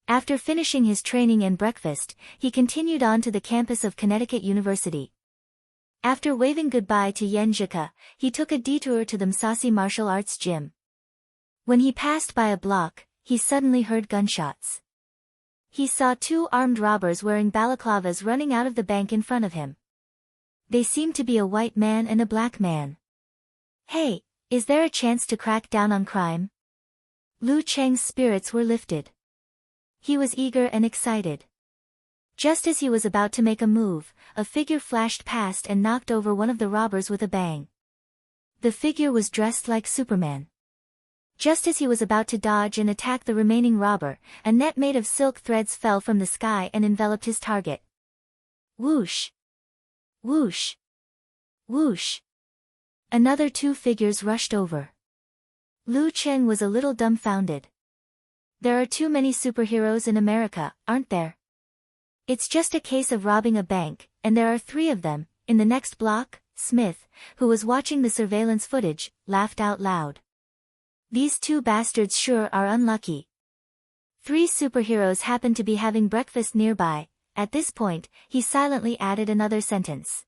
After finishing his training and breakfast, he continued on to the campus of Connecticut University. After waving goodbye to Yenjika, he took a detour to the Musashi Martial Arts Gym. When he passed by a block, he suddenly heard gunshots. He saw two armed robbers wearing balaclavas running out of the bank in front of him. They seemed to be a white man and a black man. "Hey, is there a chance to crack down on crime?" Lu Cheng's spirits were lifted. He was eager and excited. Just as he was about to make a move, a figure flashed past and knocked over one of the robbers with a bang. The figure was dressed like Superman. Just as he was about to dodge and attack the remaining robber, a net made of silk threads fell from the sky and enveloped his target. Whoosh! Whoosh! Whoosh! Another two figures rushed over. Lu Cheng was a little dumbfounded. There are too many superheroes in America, aren't there? It's just a case of robbing a bank, and there are 3 of them. In the next block, Smith, who was watching the surveillance footage, laughed out loud. These 2 bastards sure are unlucky. 3 superheroes happened to be having breakfast nearby. At this point, he silently added another sentence.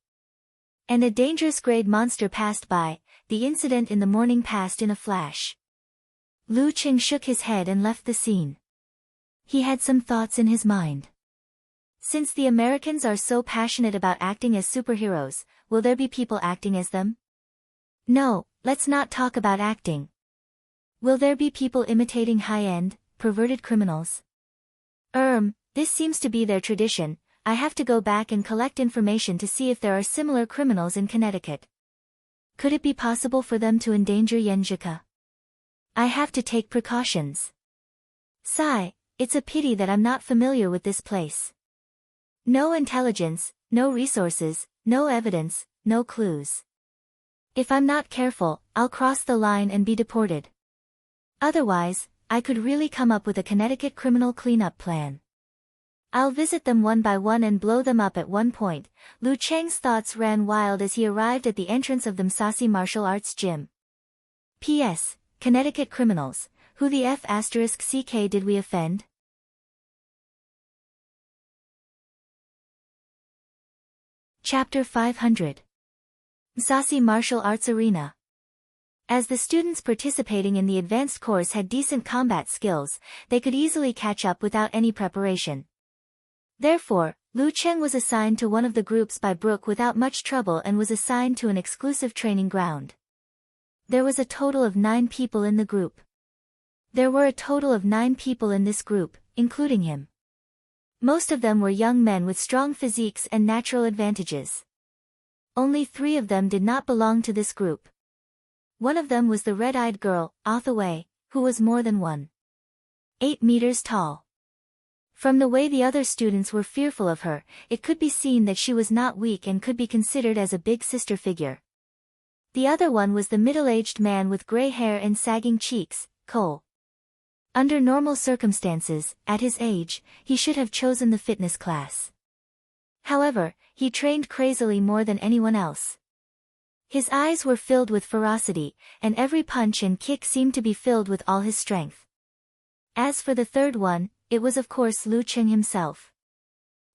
And a dangerous grade monster passed by. The incident in the morning passed in a flash. Lu Cheng shook his head and left the scene. He had some thoughts in his mind. Since the Americans are so passionate about acting as superheroes, will there be people acting as them? No, let's not talk about acting. Will there be people imitating high-end, perverted criminals? This seems to be their tradition. I have to go back and collect information to see if there are similar criminals in Connecticut. Could it be possible for them to endanger Yenjika? I have to take precautions. Sigh, it's a pity that I'm not familiar with this place. No intelligence, no resources, no evidence, no clues. If I'm not careful, I'll cross the line and be deported. Otherwise, I could really come up with a Connecticut criminal cleanup plan. I'll visit them one by one and blow them up at one point. Lu Cheng's thoughts ran wild as he arrived at the entrance of the Musashi Martial Arts Gym. P.S. Connecticut criminals, who the F***ck did we offend? Chapter 500. Musashi Martial Arts Arena. As the students participating in the advanced course had decent combat skills, they could easily catch up without any preparation. Therefore, Lu Cheng was assigned to one of the groups by Brook without much trouble and was assigned to an exclusive training ground. There was a total of 9 people in the group. There were a total of 9 people in this group, including him. Most of them were young men with strong physiques and natural advantages. Only 3 of them did not belong to this group. One of them was the red-eyed girl, Athaway, who was more than 1.8 meters tall. From the way the other students were fearful of her, it could be seen that she was not weak and could be considered as a big sister figure. The other one was the middle-aged man with gray hair and sagging cheeks, Cole. Under normal circumstances, at his age, he should have chosen the fitness class. However, he trained crazily more than anyone else. His eyes were filled with ferocity, and every punch and kick seemed to be filled with all his strength. As for the third one, it was of course Lu Cheng himself.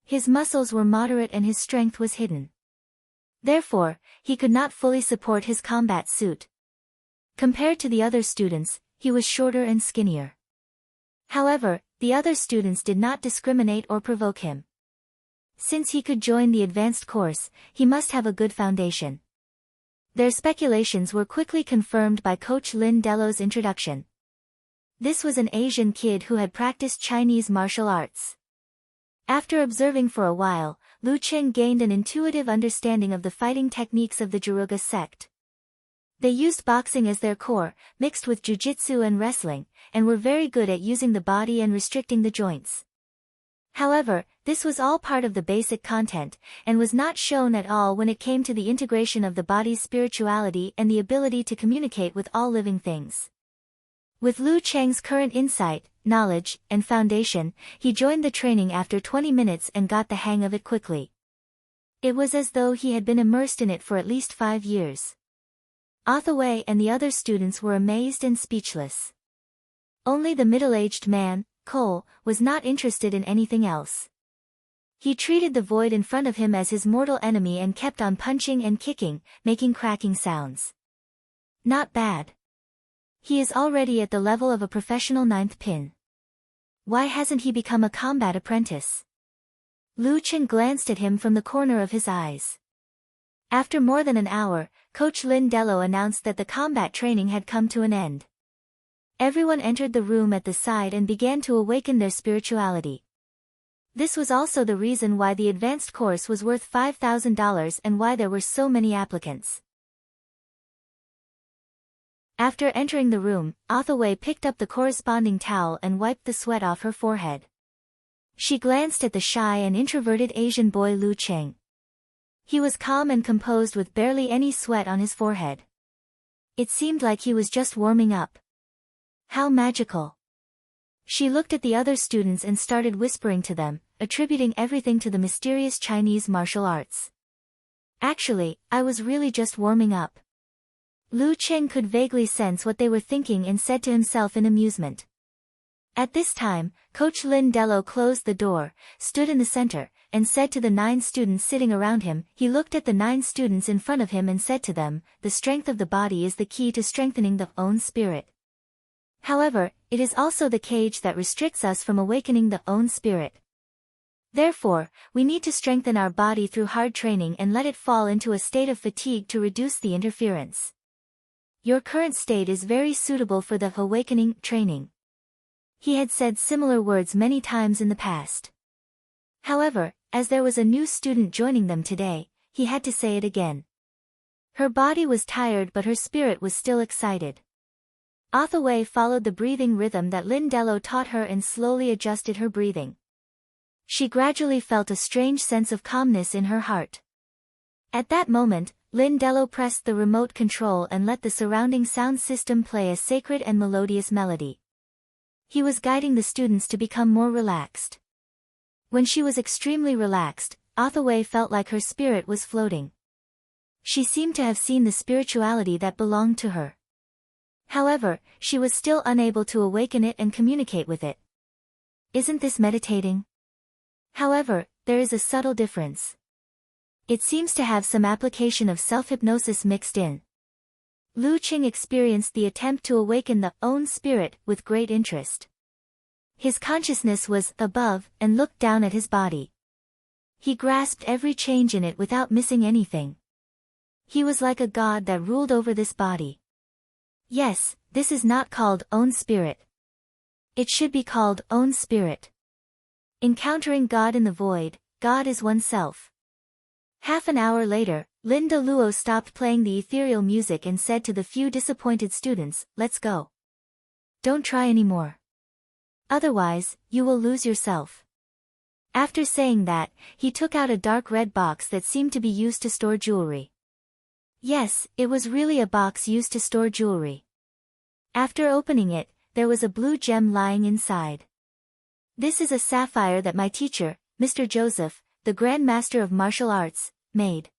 His muscles were moderate and his strength was hidden. Therefore, he could not fully support his combat suit. Compared to the other students, he was shorter and skinnier. However, the other students did not discriminate or provoke him. Since he could join the advanced course, he must have a good foundation. Their speculations were quickly confirmed by Coach Lin Delo's introduction. This was an Asian kid who had practiced Chinese martial arts. After observing for a while, Lu Qing gained an intuitive understanding of the fighting techniques of the Jaruga sect. They used boxing as their core, mixed with jujitsu and wrestling, and were very good at using the body and restricting the joints. However, this was all part of the basic content, and was not shown at all when it came to the integration of the body's spirituality and the ability to communicate with all living things. With Lu Cheng's current insight, knowledge, and foundation, he joined the training after 20 minutes and got the hang of it quickly. It was as though he had been immersed in it for at least 5 years. Hathaway and the other students were amazed and speechless. Only the middle-aged man, Cole, was not interested in anything else. He treated the void in front of him as his mortal enemy and kept on punching and kicking, making cracking sounds. Not bad. He is already at the level of a professional ninth pin. Why hasn't he become a combat apprentice? Lu Chen glanced at him from the corner of his eyes. After more than an hour, Coach Lin Delo announced that the combat training had come to an end. Everyone entered the room at the side and began to awaken their spirituality. This was also the reason why the advanced course was worth $5,000 and why there were so many applicants. After entering the room, Hathaway picked up the corresponding towel and wiped the sweat off her forehead. She glanced at the shy and introverted Asian boy Lu Cheng. He was calm and composed with barely any sweat on his forehead. It seemed like he was just warming up. How magical. She looked at the other students and started whispering to them, attributing everything to the mysterious Chinese martial arts. Actually, I was really just warming up. Lu Cheng could vaguely sense what they were thinking and said to himself in amusement. At this time, Coach Lin Delo closed the door, stood in the center, and said to the 9 students sitting around him. He looked at the 9 students in front of him and said to them, the strength of the body is the key to strengthening the own spirit. However, it is also the cage that restricts us from awakening the own spirit. Therefore, we need to strengthen our body through hard training and let it fall into a state of fatigue to reduce the interference. Your current state is very suitable for the awakening training. He had said similar words many times in the past. However, as there was a new student joining them today, he had to say it again. Her body was tired but her spirit was still excited. Hathaway followed the breathing rhythm that Lin Delo taught her and slowly adjusted her breathing. She gradually felt a strange sense of calmness in her heart. At that moment, Lin Delo pressed the remote control and let the surrounding sound system play a sacred and melodious melody. He was guiding the students to become more relaxed. When she was extremely relaxed, Hathaway felt like her spirit was floating. She seemed to have seen the spirituality that belonged to her. However, she was still unable to awaken it and communicate with it. Isn't this meditating? However, there is a subtle difference. It seems to have some application of self-hypnosis mixed in. Lu Qing experienced the attempt to awaken the own spirit with great interest. His consciousness was above and looked down at his body. He grasped every change in it without missing anything. He was like a god that ruled over this body. Yes, this is not called own spirit. It should be called own spirit. Encountering God in the void, God is oneself. Half an hour later, Linda Luo stopped playing the ethereal music and said to the few disappointed students, "Let's go. Don't try anymore. Otherwise, you will lose yourself." After saying that, he took out a dark red box that seemed to be used to store jewelry. Yes, it was really a box used to store jewelry. After opening it, there was a blue gem lying inside. This is a sapphire that my teacher, Mr. Joseph, the Grand Master of Martial Arts, made.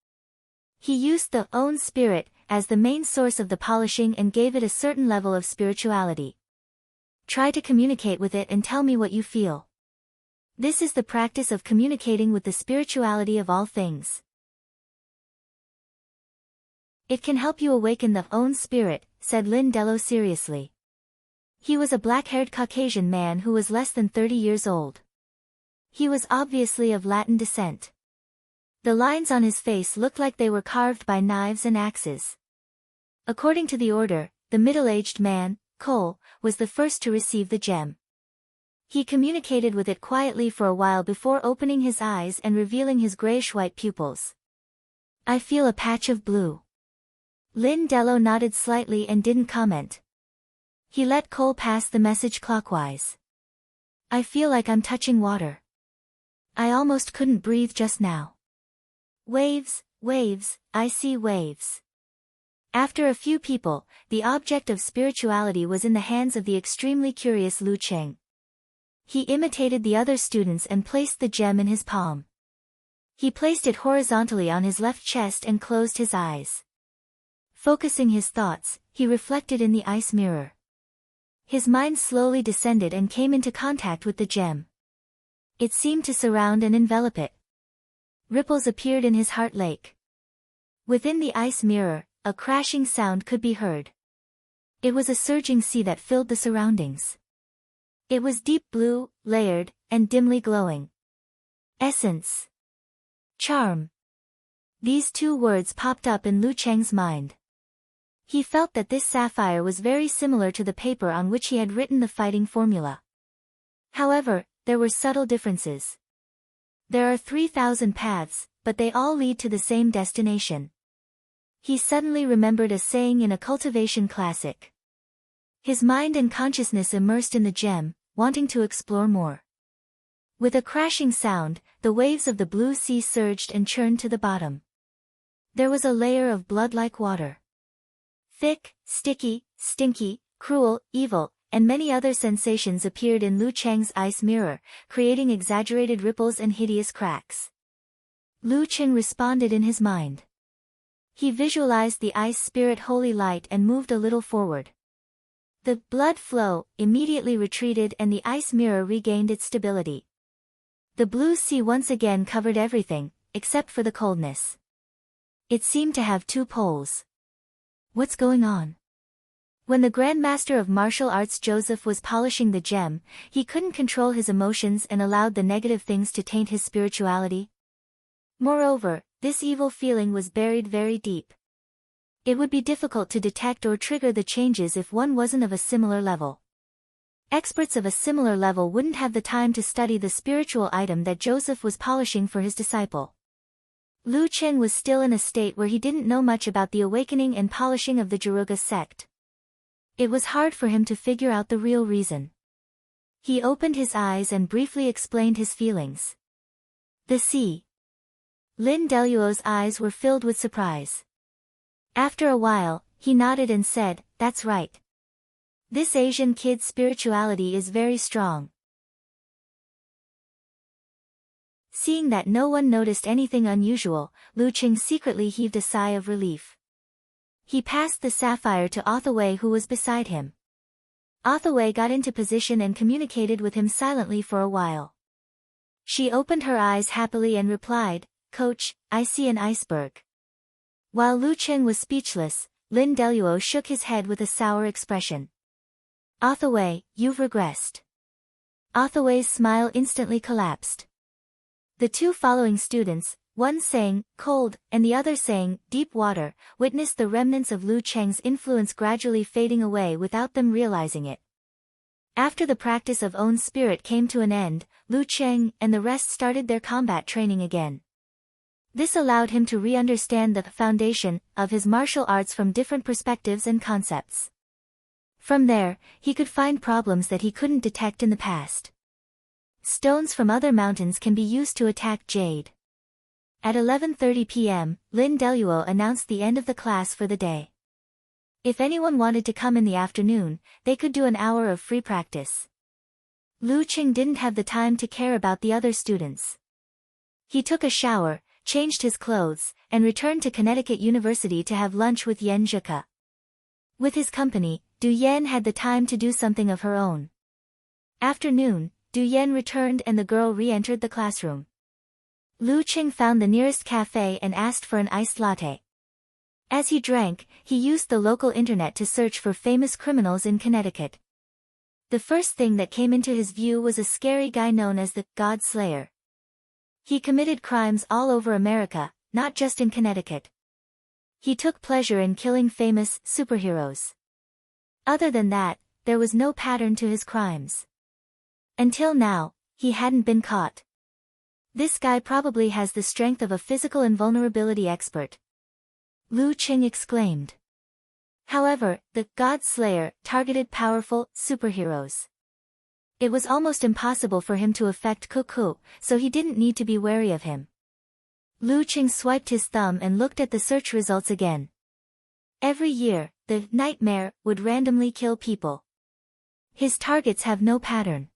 He used the own spirit as the main source of the polishing and gave it a certain level of spirituality. Try to communicate with it and tell me what you feel. This is the practice of communicating with the spirituality of all things. It can help you awaken the own spirit, said Lin Delo seriously. He was a black-haired Caucasian man who was less than 30 years old. He was obviously of Latin descent. The lines on his face looked like they were carved by knives and axes. According to the order, the middle-aged man, Cole, was the first to receive the gem. He communicated with it quietly for a while before opening his eyes and revealing his grayish-white pupils. "I feel a patch of blue." Lindello nodded slightly and didn't comment. He let Cole pass the message clockwise. "I feel like I'm touching water. I almost couldn't breathe just now. Waves, waves, I see waves." After a few people, the object of spirituality was in the hands of the extremely curious Lu Cheng. He imitated the other students and placed the gem in his palm. He placed it horizontally on his left chest and closed his eyes. Focusing his thoughts, he reflected in the ice mirror. His mind slowly descended and came into contact with the gem. It seemed to surround and envelop it. Ripples appeared in his heart lake. Within the ice mirror, a crashing sound could be heard. It was a surging sea that filled the surroundings. It was deep blue, layered, and dimly glowing. Essence. Charm. These two words popped up in Lu Cheng's mind. He felt that this sapphire was very similar to the paper on which he had written the fighting formula. However, there were subtle differences. There are 3,000 paths, but they all lead to the same destination. He suddenly remembered a saying in a cultivation classic. His mind and consciousness immersed in the gem, wanting to explore more. With a crashing sound, the waves of the blue sea surged and churned to the bottom. There was a layer of blood-like water. Thick, sticky, stinky, cruel, evil, and many other sensations appeared in Lu Cheng's ice mirror, creating exaggerated ripples and hideous cracks. Lu Cheng responded in his mind. He visualized the ice spirit holy light and moved a little forward. The blood flow immediately retreated and the ice mirror regained its stability. The blue sea once again covered everything, except for the coldness. It seemed to have two poles. What's going on? When the Grandmaster of Martial Arts Joseph was polishing the gem, he couldn't control his emotions and allowed the negative things to taint his spirituality. Moreover, this evil feeling was buried very deep. It would be difficult to detect or trigger the changes if one wasn't of a similar level. Experts of a similar level wouldn't have the time to study the spiritual item that Joseph was polishing for his disciple. Lu Cheng was still in a state where he didn't know much about the awakening and polishing of the Jaruga sect. It was hard for him to figure out the real reason. He opened his eyes and briefly explained his feelings. The sea. Lin Deluo's eyes were filled with surprise. After a while, he nodded and said, "That's right. This Asian kid's spirituality is very strong." Seeing that no one noticed anything unusual, Lu Cheng secretly heaved a sigh of relief. He passed the sapphire to Othaway, who was beside him. Othaway got into position and communicated with him silently for a while. She opened her eyes happily and replied, "Coach, I see an iceberg." While Lu Cheng was speechless, Lin Deluo shook his head with a sour expression. "Othaway, you've regressed." Othaway's smile instantly collapsed. The two following students, one saying, "cold," and the other saying, "deep water," witnessed the remnants of Lu Cheng's influence gradually fading away without them realizing it. After the practice of own spirit came to an end, Lu Cheng and the rest started their combat training again. This allowed him to re-understand the foundation of his martial arts from different perspectives and concepts. From there, he could find problems that he couldn't detect in the past. Stones from other mountains can be used to attack jade. At 11:30 p.m., Lin Deluo announced the end of the class for the day. If anyone wanted to come in the afternoon, they could do an hour of free practice. Lu Cheng didn't have the time to care about the other students. He took a shower, changed his clothes, and returned to Connecticut University to have lunch with Yen Zhika. With his company, Du Yen had the time to do something of her own. After noon, Du Yen returned and the girl re-entered the classroom. Lu Cheng found the nearest cafe and asked for an iced latte. As he drank, he used the local internet to search for famous criminals in Connecticut. The first thing that came into his view was a scary guy known as the God Slayer. He committed crimes all over America, not just in Connecticut. He took pleasure in killing famous superheroes. Other than that, there was no pattern to his crimes. Until now, he hadn't been caught. This guy probably has the strength of a physical invulnerability expert. Lu Qing exclaimed. However, the God Slayer targeted powerful superheroes. It was almost impossible for him to affect Cuckoo, so he didn't need to be wary of him. Lu Qing swiped his thumb and looked at the search results again. Every year, the Nightmare would randomly kill people. His targets have no pattern.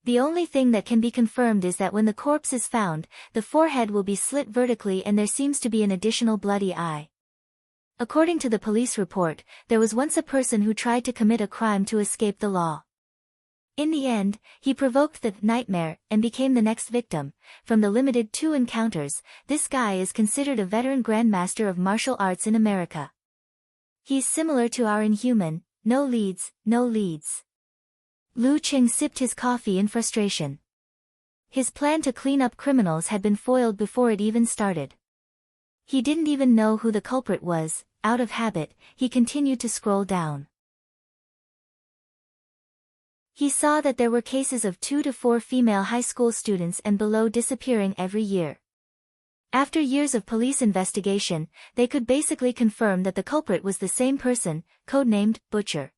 The only thing that can be confirmed is that when the corpse is found, the forehead will be slit vertically and there seems to be an additional bloody eye. According to the police report, there was once a person who tried to commit a crime to escape the law. In the end, he provoked the Nightmare and became the next victim. From the limited 2 encounters, this guy is considered a veteran grandmaster of martial arts in America. He's similar to our Inhuman, no leads, no leads. Lu Qing sipped his coffee in frustration. His plan to clean up criminals had been foiled before it even started. He didn't even know who the culprit was. Out of habit, he continued to scroll down. He saw that there were cases of 2 to 4 female high school students and below disappearing every year. After years of police investigation, they could basically confirm that the culprit was the same person, codenamed Butcher.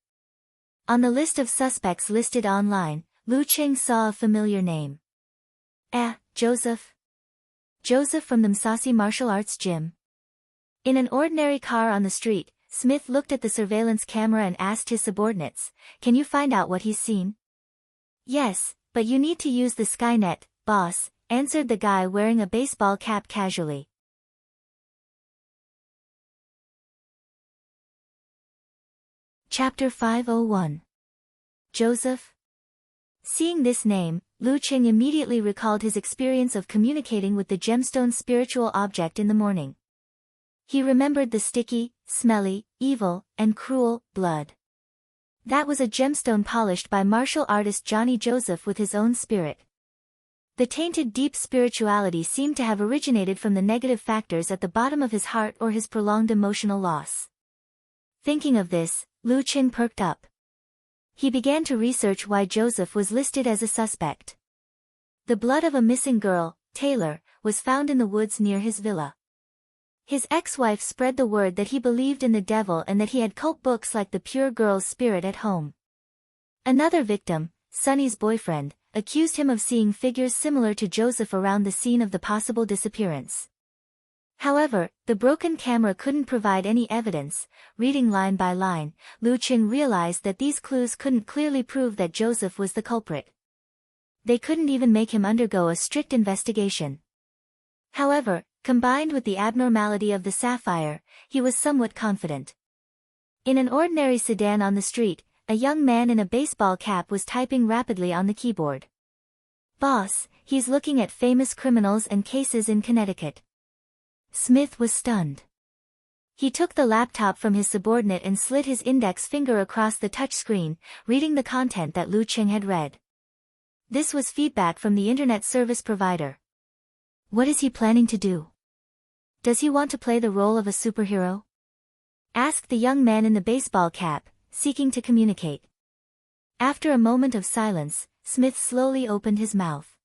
On the list of suspects listed online, Lu Qing saw a familiar name. Joseph. Joseph from the Msasi martial arts gym. In an ordinary car on the street, Smith looked at the surveillance camera and asked his subordinates, "Can you find out what he's seen?" "Yes, but you need to use the Skynet, boss," answered the guy wearing a baseball cap casually. Chapter 501. Joseph. Seeing this name, Lu Qing immediately recalled his experience of communicating with the gemstone spiritual object in the morning. He remembered the sticky, smelly, evil, and cruel blood. That was a gemstone polished by martial artist Johnny Joseph with his own spirit. The tainted deep spirituality seemed to have originated from the negative factors at the bottom of his heart or his prolonged emotional loss. Thinking of this, Lu Qing perked up. He began to research why Joseph was listed as a suspect. The blood of a missing girl, Taylor, was found in the woods near his villa. His ex-wife spread the word that he believed in the devil and that he had cult books like The Pure Girl's Spirit at home. Another victim, Sonny's boyfriend, accused him of seeing figures similar to Joseph around the scene of the possible disappearance. However, the broken camera couldn't provide any evidence. Reading line by line, Lu Qing realized that these clues couldn't clearly prove that Joseph was the culprit. They couldn't even make him undergo a strict investigation. However, combined with the abnormality of the sapphire, he was somewhat confident. In an ordinary sedan on the street, a young man in a baseball cap was typing rapidly on the keyboard. "Boss, he's looking at famous criminals and cases in Connecticut." Smith was stunned. He took the laptop from his subordinate and slid his index finger across the touchscreen, reading the content that Lu Qing had read. This was feedback from the internet service provider. What is he planning to do? Does he want to play the role of a superhero? Asked the young man in the baseball cap, seeking to communicate. After a moment of silence, Smith slowly opened his mouth.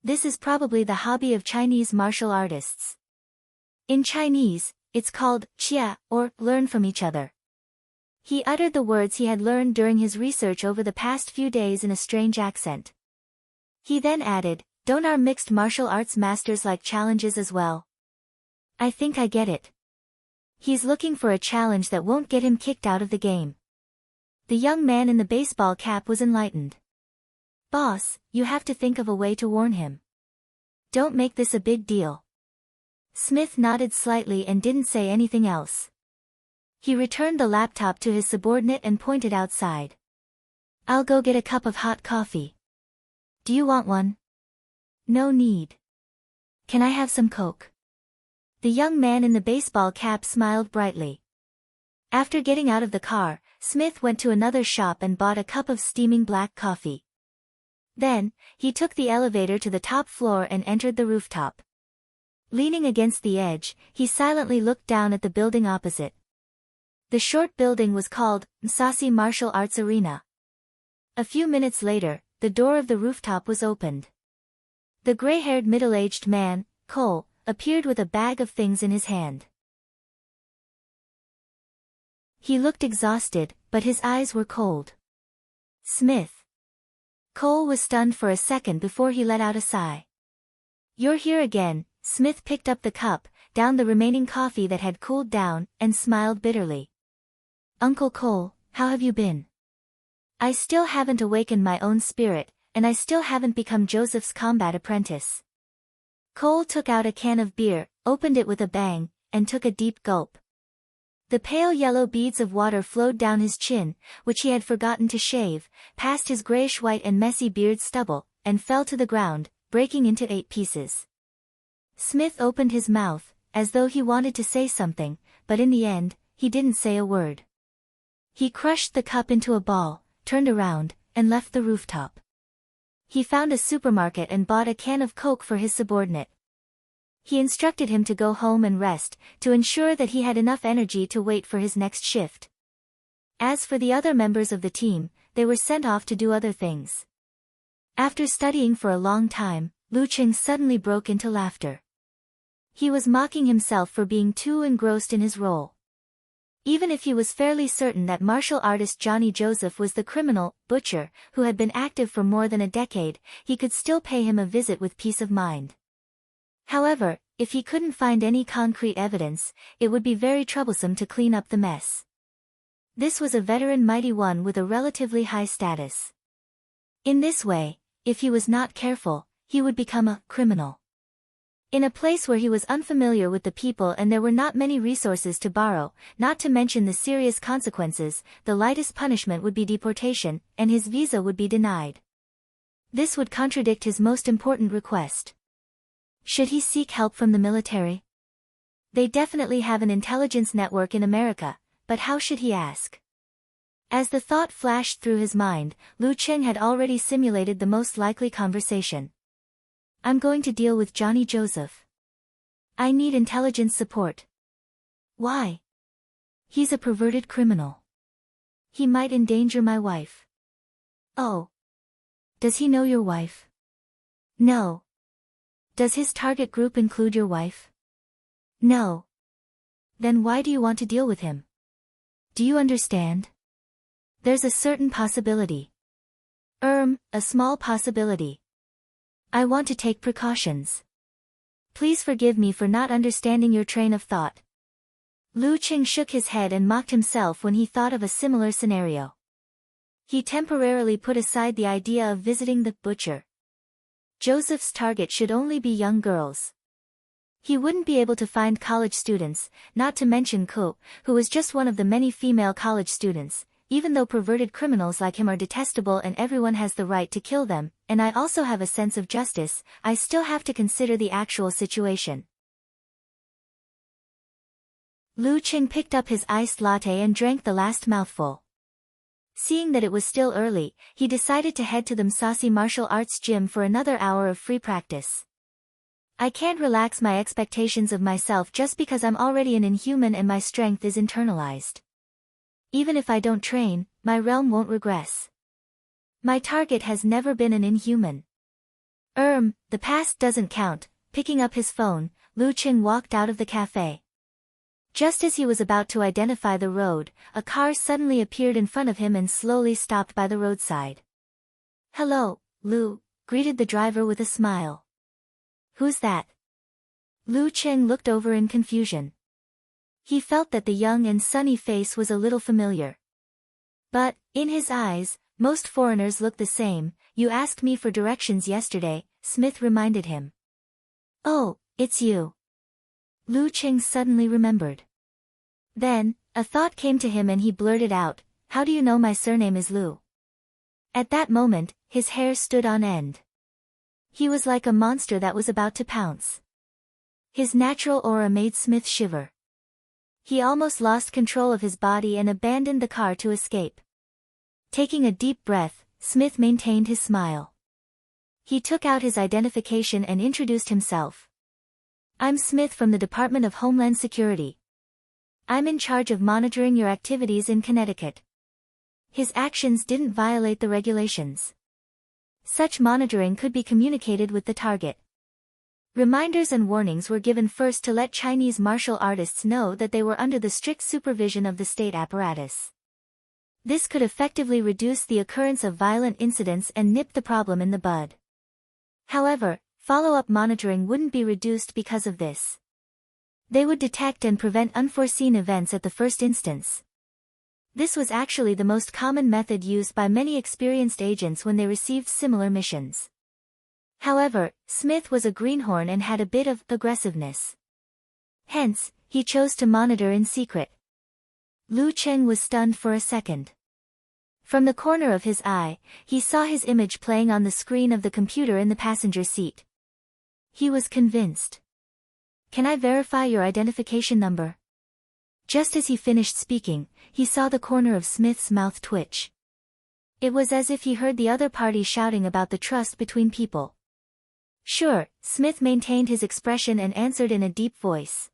This is probably the hobby of Chinese martial artists. In Chinese, it's called "chia," or learn from each other. He uttered the words he had learned during his research over the past few days in a strange accent. He then added, "Don't our mixed martial arts masters like challenges as well?" "I think I get it." He's looking for a challenge that won't get him kicked out of the game. The young man in the baseball cap was enlightened. "Boss, you have to think of a way to warn him. Don't make this a big deal." Smith nodded slightly and didn't say anything else. He returned the laptop to his subordinate and pointed outside. "I'll go get a cup of hot coffee. Do you want one?" "No need. Can I have some Coke?" The young man in the baseball cap smiled brightly. After getting out of the car, Smith went to another shop and bought a cup of steaming black coffee. Then, he took the elevator to the top floor and entered the rooftop. Leaning against the edge, he silently looked down at the building opposite. The short building was called Msasi Martial Arts Arena. A few minutes later, the door of the rooftop was opened. The gray-haired middle-aged man, Cole, appeared with a bag of things in his hand. He looked exhausted, but his eyes were cold. Smith. Cole was stunned for a second before he let out a sigh. "You're here again." Smith picked up the cup, downed the remaining coffee that had cooled down, and smiled bitterly. "Uncle Cole, how have you been?" "I still haven't awakened my own spirit, and I still haven't become Joseph's combat apprentice." Cole took out a can of beer, opened it with a bang, and took a deep gulp. The pale yellow beads of water flowed down his chin, which he had forgotten to shave, past his grayish-white and messy beard stubble, and fell to the ground, breaking into 8 pieces. Smith opened his mouth, as though he wanted to say something, but in the end, he didn't say a word. He crushed the cup into a ball, turned around, and left the rooftop. He found a supermarket and bought a can of Coke for his subordinate. He instructed him to go home and rest, to ensure that he had enough energy to wait for his next shift. As for the other members of the team, they were sent off to do other things. After studying for a long time, Lu Qing suddenly broke into laughter. He was mocking himself for being too engrossed in his role. Even if he was fairly certain that martial artist Johnny Joseph was the criminal, butcher, who had been active for more than a decade, he could still pay him a visit with peace of mind. However, if he couldn't find any concrete evidence, it would be very troublesome to clean up the mess. This was a veteran mighty one with a relatively high status. In this way, if he was not careful, he would become a criminal. In a place where he was unfamiliar with the people and there were not many resources to borrow, not to mention the serious consequences, the lightest punishment would be deportation, and his visa would be denied. This would contradict his most important request. Should he seek help from the military? They definitely have an intelligence network in America, but how should he ask? As the thought flashed through his mind, Lu Qing had already simulated the most likely conversation. "I'm going to deal with Johnny Joseph. I need intelligence support." "Why?" "He's a perverted criminal. He might endanger my wife." "Oh. Does he know your wife?" "No." "Does his target group include your wife?" "No." "Then why do you want to deal with him? Do you understand? There's a certain possibility." A small possibility. I want to take precautions. Please forgive me for not understanding your train of thought." Lu Qing shook his head and mocked himself when he thought of a similar scenario. He temporarily put aside the idea of visiting the butcher. Joseph's target should only be young girls. He wouldn't be able to find college students, not to mention Ko, who was just one of the many female college students. Even though perverted criminals like him are detestable and everyone has the right to kill them, and I also have a sense of justice, I still have to consider the actual situation. Lu Qing picked up his iced latte and drank the last mouthful. Seeing that it was still early, he decided to head to the Msasi martial arts gym for another hour of free practice. I can't relax my expectations of myself just because I'm already an inhuman and my strength is internalized. Even if I don't train, my realm won't regress. My target has never been an inhuman. The past doesn't count. Picking up his phone, Lu Qing walked out of the cafe. Just as he was about to identify the road, a car suddenly appeared in front of him and slowly stopped by the roadside. "Hello, Lu," greeted the driver with a smile. "Who's that?" Lu Qing looked over in confusion. He felt that the young and sunny face was a little familiar. But, in his eyes, most foreigners look the same. "You asked me for directions yesterday," Smith reminded him. "Oh, it's you." Lu Qing suddenly remembered. Then, a thought came to him and he blurted out, "How do you know my surname is Lu?" At that moment, his hair stood on end. He was like a monster that was about to pounce. His natural aura made Smith shiver. He almost lost control of his body and abandoned the car to escape. Taking a deep breath, Smith maintained his smile. He took out his identification and introduced himself. "I'm Smith from the Department of Homeland Security. I'm in charge of monitoring your activities in Connecticut." His actions didn't violate the regulations. Such monitoring could be communicated with the target. Reminders and warnings were given first to let Chinese martial artists know that they were under the strict supervision of the state apparatus. This could effectively reduce the occurrence of violent incidents and nip the problem in the bud. However, follow-up monitoring wouldn't be reduced because of this. They would detect and prevent unforeseen events at the first instance. This was actually the most common method used by many experienced agents when they received similar missions. However, Smith was a greenhorn and had a bit of aggressiveness. Hence, he chose to monitor in secret. Lu Cheng was stunned for a second. From the corner of his eye, he saw his image playing on the screen of the computer in the passenger seat. He was convinced. "Can I verify your identification number?" Just as he finished speaking, he saw the corner of Smith's mouth twitch. It was as if he heard the other party shouting about the trust between people. "Sure," Smith maintained his expression and answered in a deep voice.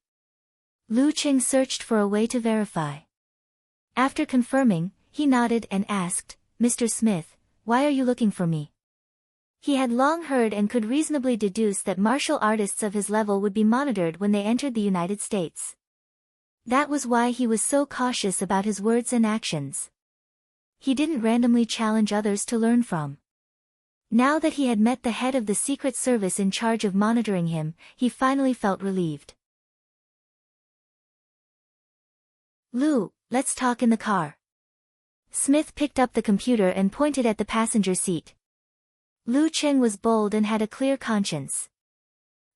Lu Cheng searched for a way to verify. After confirming, he nodded and asked, "Mr. Smith, why are you looking for me?" He had long heard and could reasonably deduce that martial artists of his level would be monitored when they entered the United States. That was why he was so cautious about his words and actions. He didn't randomly challenge others to learn from. Now that he had met the head of the Secret Service in charge of monitoring him, he finally felt relieved. "Lu, let's talk in the car." Smith picked up the computer and pointed at the passenger seat. Lu Cheng was bold and had a clear conscience.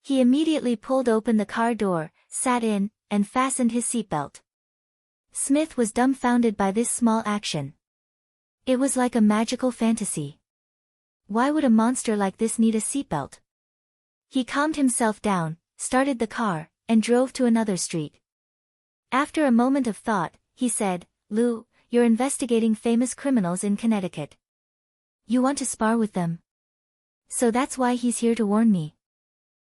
He immediately pulled open the car door, sat in, and fastened his seatbelt. Smith was dumbfounded by this small action. It was like a magical fantasy. Why would a monster like this need a seatbelt? He calmed himself down, started the car, and drove to another street. After a moment of thought, he said, "Lu, you're investigating famous criminals in Connecticut. You want to spar with them? So that's why he's here to warn me."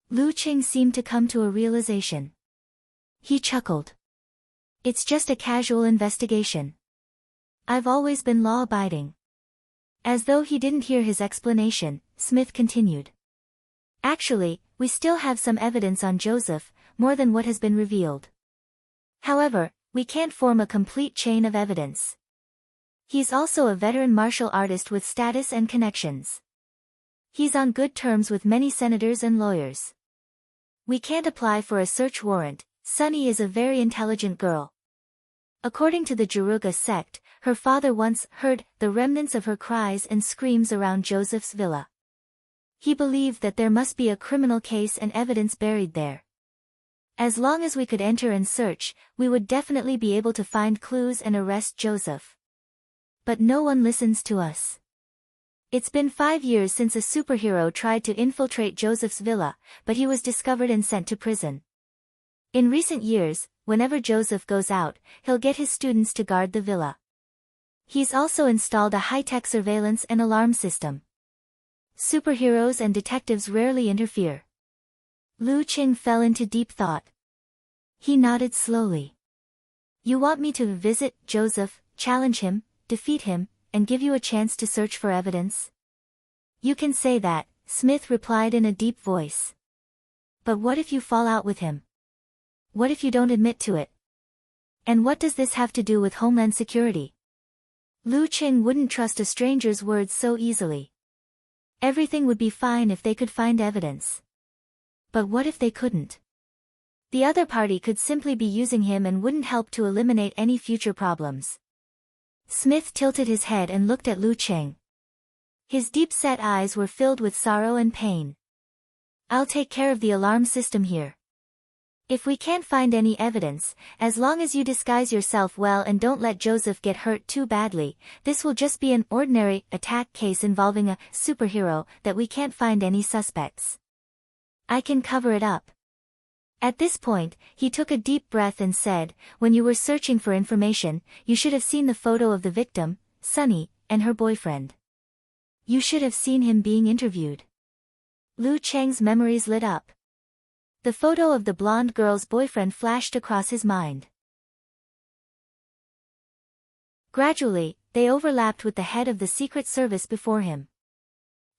Lu Cheng seemed to come to a realization. He chuckled. "It's just a casual investigation. I've always been law-abiding." As though he didn't hear his explanation, Smith continued. "Actually, we still have some evidence on Joseph, more than what has been revealed. However, we can't form a complete chain of evidence. He's also a veteran martial artist with status and connections. He's on good terms with many senators and lawyers. We can't apply for a search warrant. Sunny is a very intelligent girl. According to the Jaruga sect, her father once heard the remnants of her cries and screams around Joseph's villa. He believed that there must be a criminal case and evidence buried there. As long as we could enter and search, we would definitely be able to find clues and arrest Joseph. But no one listens to us. It's been 5 years since a superhero tried to infiltrate Joseph's villa, but he was discovered and sent to prison. In recent years, whenever Joseph goes out, he'll get his students to guard the villa. He's also installed a high-tech surveillance and alarm system. Superheroes and detectives rarely interfere." Lu Cheng fell into deep thought. He nodded slowly. "You want me to visit Joseph, challenge him, defeat him, and give you a chance to search for evidence?" "You can say that," Smith replied in a deep voice. "But what if you fall out with him? What if you don't admit to it? And what does this have to do with Homeland Security?" Lu Cheng wouldn't trust a stranger's words so easily. Everything would be fine if they could find evidence. But what if they couldn't? The other party could simply be using him and wouldn't help to eliminate any future problems. Smith tilted his head and looked at Lu Cheng. His deep-set eyes were filled with sorrow and pain. "I'll take care of the alarm system here. If we can't find any evidence, as long as you disguise yourself well and don't let Joseph get hurt too badly, this will just be an ordinary attack case involving a superhero that we can't find any suspects. I can cover it up." At this point, he took a deep breath and said, "When you were searching for information, you should have seen the photo of the victim, Sunny, and her boyfriend. You should have seen him being interviewed." Lu Cheng's memories lit up. The photo of the blonde girl's boyfriend flashed across his mind. Gradually, they overlapped with the head of the Secret Service before him.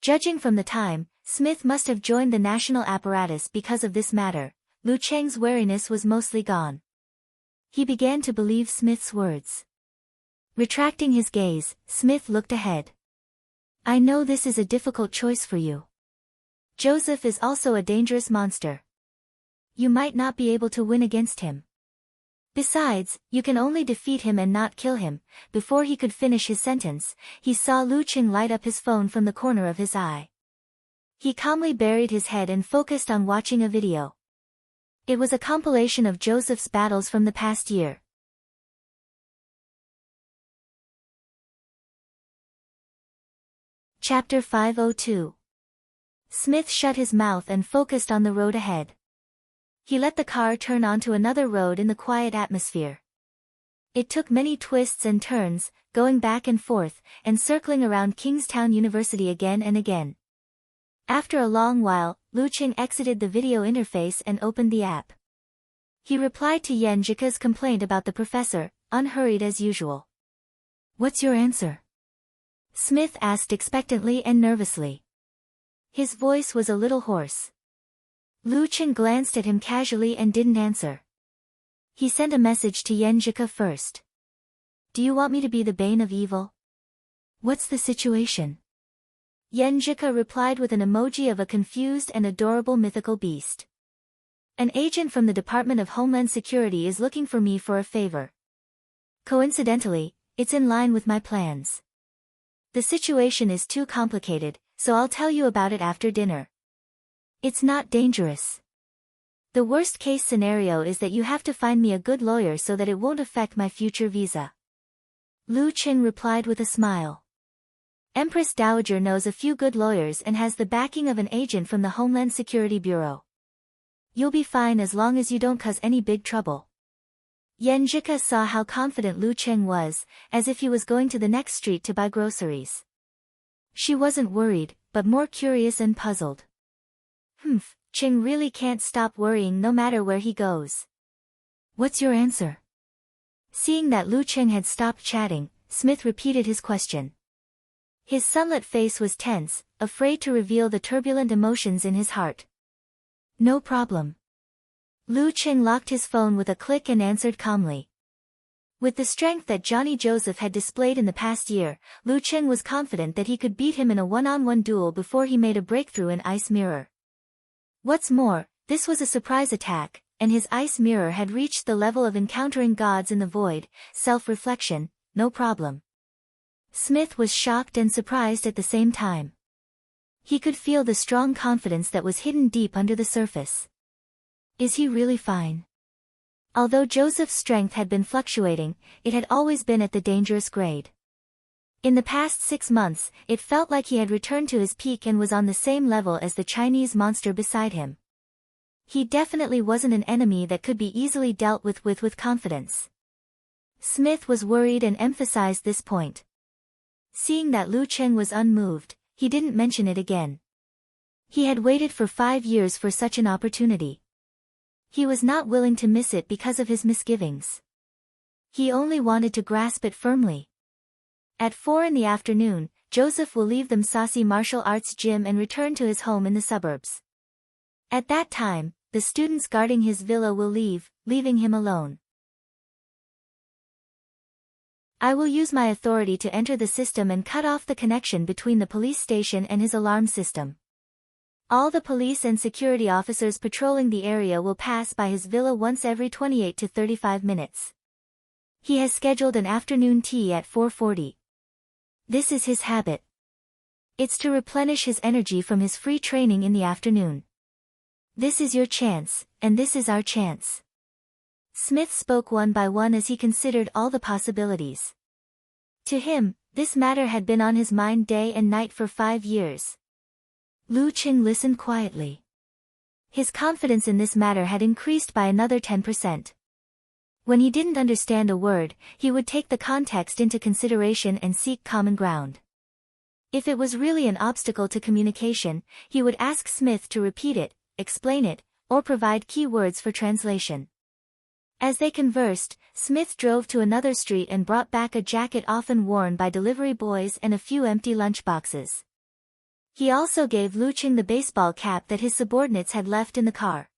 Judging from the time, Smith must have joined the national apparatus because of this matter. Lu Cheng's wariness was mostly gone. He began to believe Smith's words. Retracting his gaze, Smith looked ahead. "I know this is a difficult choice for you. Joseph is also a dangerous monster. You might not be able to win against him. Besides, you can only defeat him and not kill him." Before he could finish his sentence, he saw Lu Cheng light up his phone from the corner of his eye. He calmly buried his head and focused on watching a video. It was a compilation of Joseph's battles from the past year. Chapter 502. Smith shut his mouth and focused on the road ahead. He let the car turn onto another road in the quiet atmosphere. It took many twists and turns, going back and forth, and circling around Kingstown University again and again. After a long while, Lu Cheng exited the video interface and opened the app. He replied to Yen Jika's complaint about the professor, unhurried as usual. "What's your answer?" Smith asked expectantly and nervously. His voice was a little hoarse. Lu Cheng glanced at him casually and didn't answer. He sent a message to Yen Jika first. "Do you want me to be the bane of evil? What's the situation?" Yen Jika replied with an emoji of a confused and adorable mythical beast. "An agent from the Department of Homeland Security is looking for me for a favor. Coincidentally, it's in line with my plans. The situation is too complicated, so I'll tell you about it after dinner. It's not dangerous. The worst-case scenario is that you have to find me a good lawyer so that it won't affect my future visa." Lu Cheng replied with a smile. Empress Dowager knows a few good lawyers and has the backing of an agent from the Homeland Security Bureau. You'll be fine as long as you don't cause any big trouble. Yen Jika saw how confident Lu Cheng was, as if he was going to the next street to buy groceries. She wasn't worried, but more curious and puzzled. Cheng really can't stop worrying no matter where he goes. "What's your answer?" Seeing that Lu Cheng had stopped chatting, Smith repeated his question. His sunlit face was tense, afraid to reveal the turbulent emotions in his heart. "No problem." Lu Cheng locked his phone with a click and answered calmly. With the strength that Johnny Joseph had displayed in the past year, Lu Cheng was confident that he could beat him in a one-on-one duel before he made a breakthrough in Ice Mirror. What's more, this was a surprise attack, and his Ice Mirror had reached the level of encountering gods in the void. Self-reflection, no problem. Smith was shocked and surprised at the same time. He could feel the strong confidence that was hidden deep under the surface. Is he really fine? Although Joseph's strength had been fluctuating, it had always been at the dangerous grade. In the past 6 months, it felt like he had returned to his peak and was on the same level as the Chinese monster beside him. He definitely wasn't an enemy that could be easily dealt with confidence. Smith was worried and emphasized this point. Seeing that Lu Cheng was unmoved, he didn't mention it again. He had waited for 5 years for such an opportunity. He was not willing to miss it because of his misgivings. He only wanted to grasp it firmly. At 4 in the afternoon, Joseph will leave the Msasi martial arts gym and return to his home in the suburbs. At that time, the students guarding his villa will leave, leaving him alone. I will use my authority to enter the system and cut off the connection between the police station and his alarm system. All the police and security officers patrolling the area will pass by his villa once every 28 to 35 minutes. He has scheduled an afternoon tea at 4:40. This is his habit. It's to replenish his energy from his free training in the afternoon. This is your chance, and this is our chance. Smith spoke one by one as he considered all the possibilities. To him, this matter had been on his mind day and night for 5 years. Lu Cheng listened quietly. His confidence in this matter had increased by another 10%. When he didn't understand a word, he would take the context into consideration and seek common ground. If it was really an obstacle to communication, he would ask Smith to repeat it, explain it, or provide key words for translation. As they conversed, Smith drove to another street and brought back a jacket often worn by delivery boys and a few empty lunchboxes. He also gave Lu Ching the baseball cap that his subordinates had left in the car.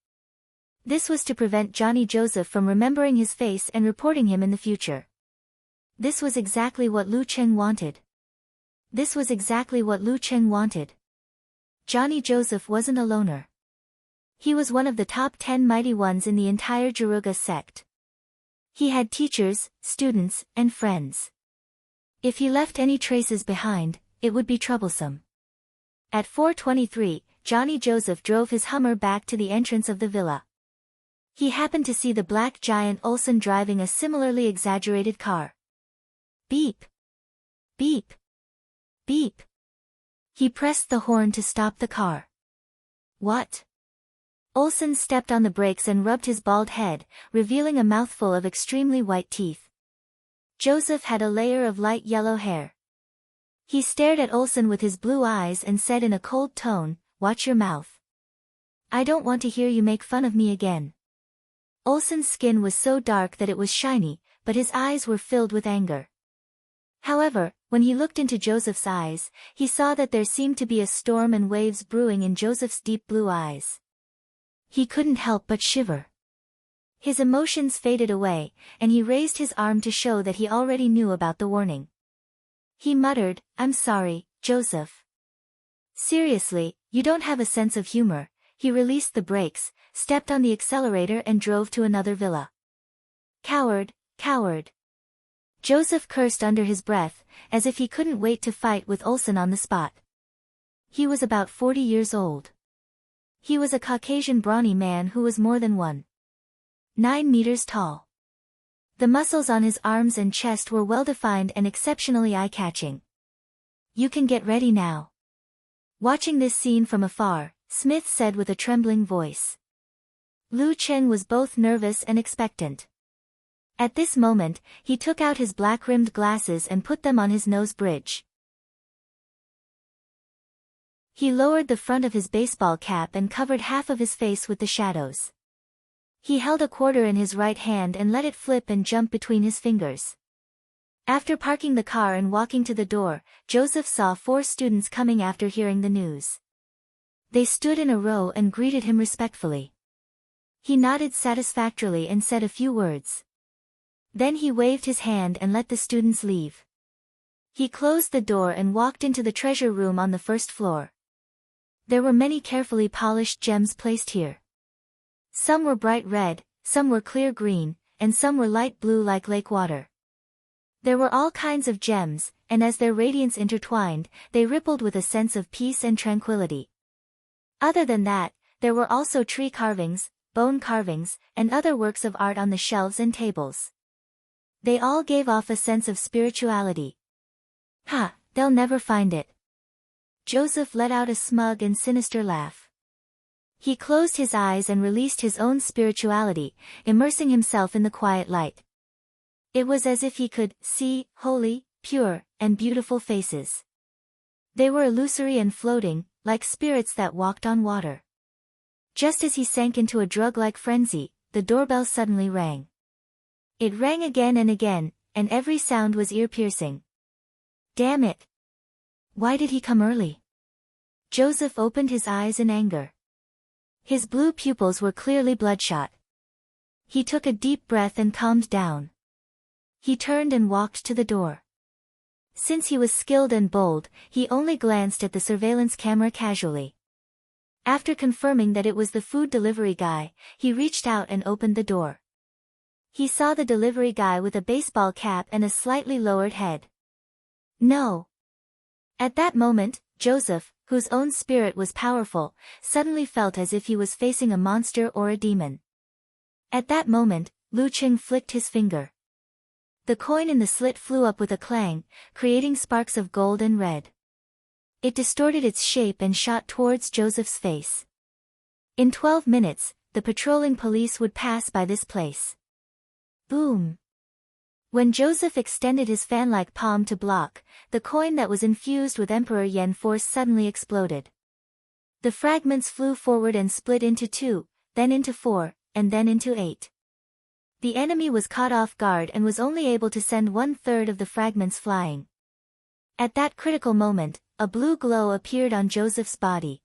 This was to prevent Johnny Joseph from remembering his face and reporting him in the future. This was exactly what Lu Ching wanted. This was exactly what Lu Ching wanted. Johnny Joseph wasn't a loner. He was one of the top 10 mighty ones in the entire Jaruga sect. He had teachers, students, and friends. If he left any traces behind, it would be troublesome. At 4:23, Johnny Joseph drove his Hummer back to the entrance of the villa. He happened to see the black giant Olsen driving a similarly exaggerated car. Beep! Beep! Beep! He pressed the horn to stop the car. What? Olsen stepped on the brakes and rubbed his bald head, revealing a mouthful of extremely white teeth. Joseph had a layer of light yellow hair. He stared at Olsen with his blue eyes and said in a cold tone, "Watch your mouth. I don't want to hear you make fun of me again." Olsen's skin was so dark that it was shiny, but his eyes were filled with anger. However, when he looked into Joseph's eyes, he saw that there seemed to be a storm and waves brewing in Joseph's deep blue eyes. He couldn't help but shiver. His emotions faded away, and he raised his arm to show that he already knew about the warning. He muttered, "I'm sorry, Joseph." "Seriously, you don't have a sense of humor." He released the brakes, stepped on the accelerator and drove to another villa. "Coward, coward." Joseph cursed under his breath, as if he couldn't wait to fight with Olsen on the spot. He was about 40 years old. He was a Caucasian brawny man who was more than 1.9 meters tall. The muscles on his arms and chest were well-defined and exceptionally eye-catching. "You can get ready now." Watching this scene from afar, Smith said with a trembling voice. Lu Ching was both nervous and expectant. At this moment, he took out his black-rimmed glasses and put them on his nose bridge. He lowered the front of his baseball cap and covered half of his face with the shadows. He held a quarter in his right hand and let it flip and jump between his fingers. After parking the car and walking to the door, Joseph saw 4 students coming after hearing the news. They stood in a row and greeted him respectfully. He nodded satisfactorily and said a few words. Then he waved his hand and let the students leave. He closed the door and walked into the treasure room on the first floor. There were many carefully polished gems placed here. Some were bright red, some were clear green, and some were light blue like lake water. There were all kinds of gems, and as their radiance intertwined, they rippled with a sense of peace and tranquility. Other than that, there were also tree carvings, bone carvings, and other works of art on the shelves and tables. They all gave off a sense of spirituality. "Ha, they'll never find it." Joseph let out a smug and sinister laugh. He closed his eyes and released his own spirituality, immersing himself in the quiet light. It was as if he could see holy, pure, and beautiful faces. They were illusory and floating, like spirits that walked on water. Just as he sank into a drug-like frenzy, the doorbell suddenly rang. It rang again, and every sound was ear-piercing. Damn it! Why did he come early? Joseph opened his eyes in anger. His blue pupils were clearly bloodshot. He took a deep breath and calmed down. He turned and walked to the door. Since he was skilled and bold, he only glanced at the surveillance camera casually. After confirming that it was the food delivery guy, he reached out and opened the door. He saw the delivery guy with a baseball cap and a slightly lowered head. No. At that moment, Joseph, whose own spirit was powerful, suddenly felt as if he was facing a monster or a demon. At that moment, Lu Ching flicked his finger. The coin in the slit flew up with a clang, creating sparks of gold and red. It distorted its shape and shot towards Joseph's face. In 12 minutes, the patrolling police would pass by this place. Boom! When Joseph extended his fan-like palm to block, the coin that was infused with Emperor Yen force suddenly exploded. The fragments flew forward and split into 2, then into 4, and then into 8. The enemy was caught off guard and was only able to send 1/3 of the fragments flying. At that critical moment, a blue glow appeared on Joseph's body.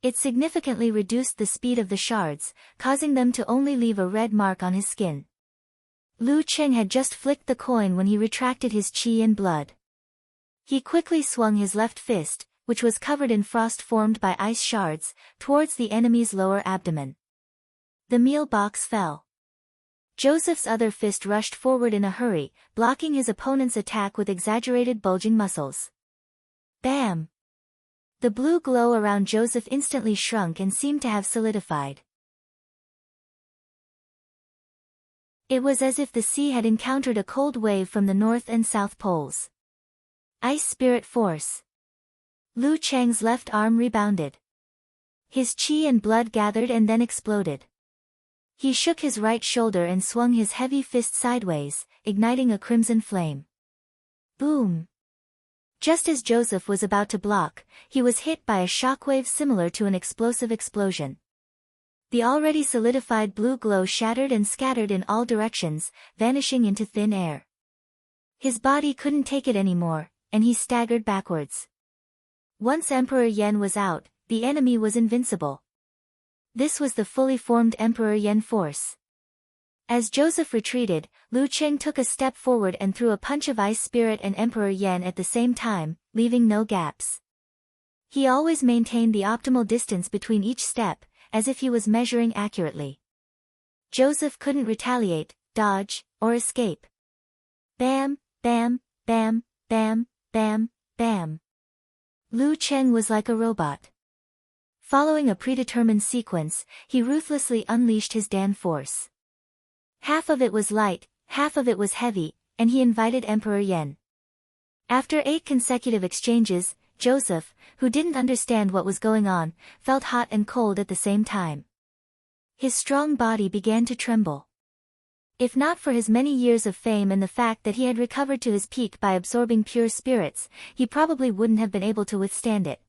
It significantly reduced the speed of the shards, causing them to only leave a red mark on his skin. Lu Cheng had just flicked the coin when he retracted his qi and blood. He quickly swung his left fist, which was covered in frost formed by ice shards, towards the enemy's lower abdomen. The meal box fell. Joseph's other fist rushed forward in a hurry, blocking his opponent's attack with exaggerated bulging muscles. Bam! The blue glow around Joseph instantly shrunk and seemed to have solidified. It was as if the sea had encountered a cold wave from the north and south poles. Ice spirit force. Lu Cheng's left arm rebounded. His qi and blood gathered and then exploded. He shook his right shoulder and swung his heavy fist sideways, igniting a crimson flame. Boom! Just as Joseph was about to block, he was hit by a shockwave similar to an explosive explosion. The already solidified blue glow shattered and scattered in all directions, vanishing into thin air. His body couldn't take it anymore, and he staggered backwards. Once Emperor Yen was out, the enemy was invincible. This was the fully formed Emperor Yen force. As Joseph retreated, Lu Cheng took a step forward and threw a punch of Ice Spirit and Emperor Yen at the same time, leaving no gaps. He always maintained the optimal distance between each step, as if he was measuring accurately. Joseph couldn't retaliate, dodge, or escape. Bam, bam, bam, bam, bam, bam. Lu Cheng was like a robot. Following a predetermined sequence, he ruthlessly unleashed his Dan force. Half of it was light, half of it was heavy, and he invited Emperor Yen. After 8 consecutive exchanges, Joseph, who didn't understand what was going on, felt hot and cold at the same time. His strong body began to tremble. If not for his many years of fame and the fact that he had recovered to his peak by absorbing pure spirits, he probably wouldn't have been able to withstand it.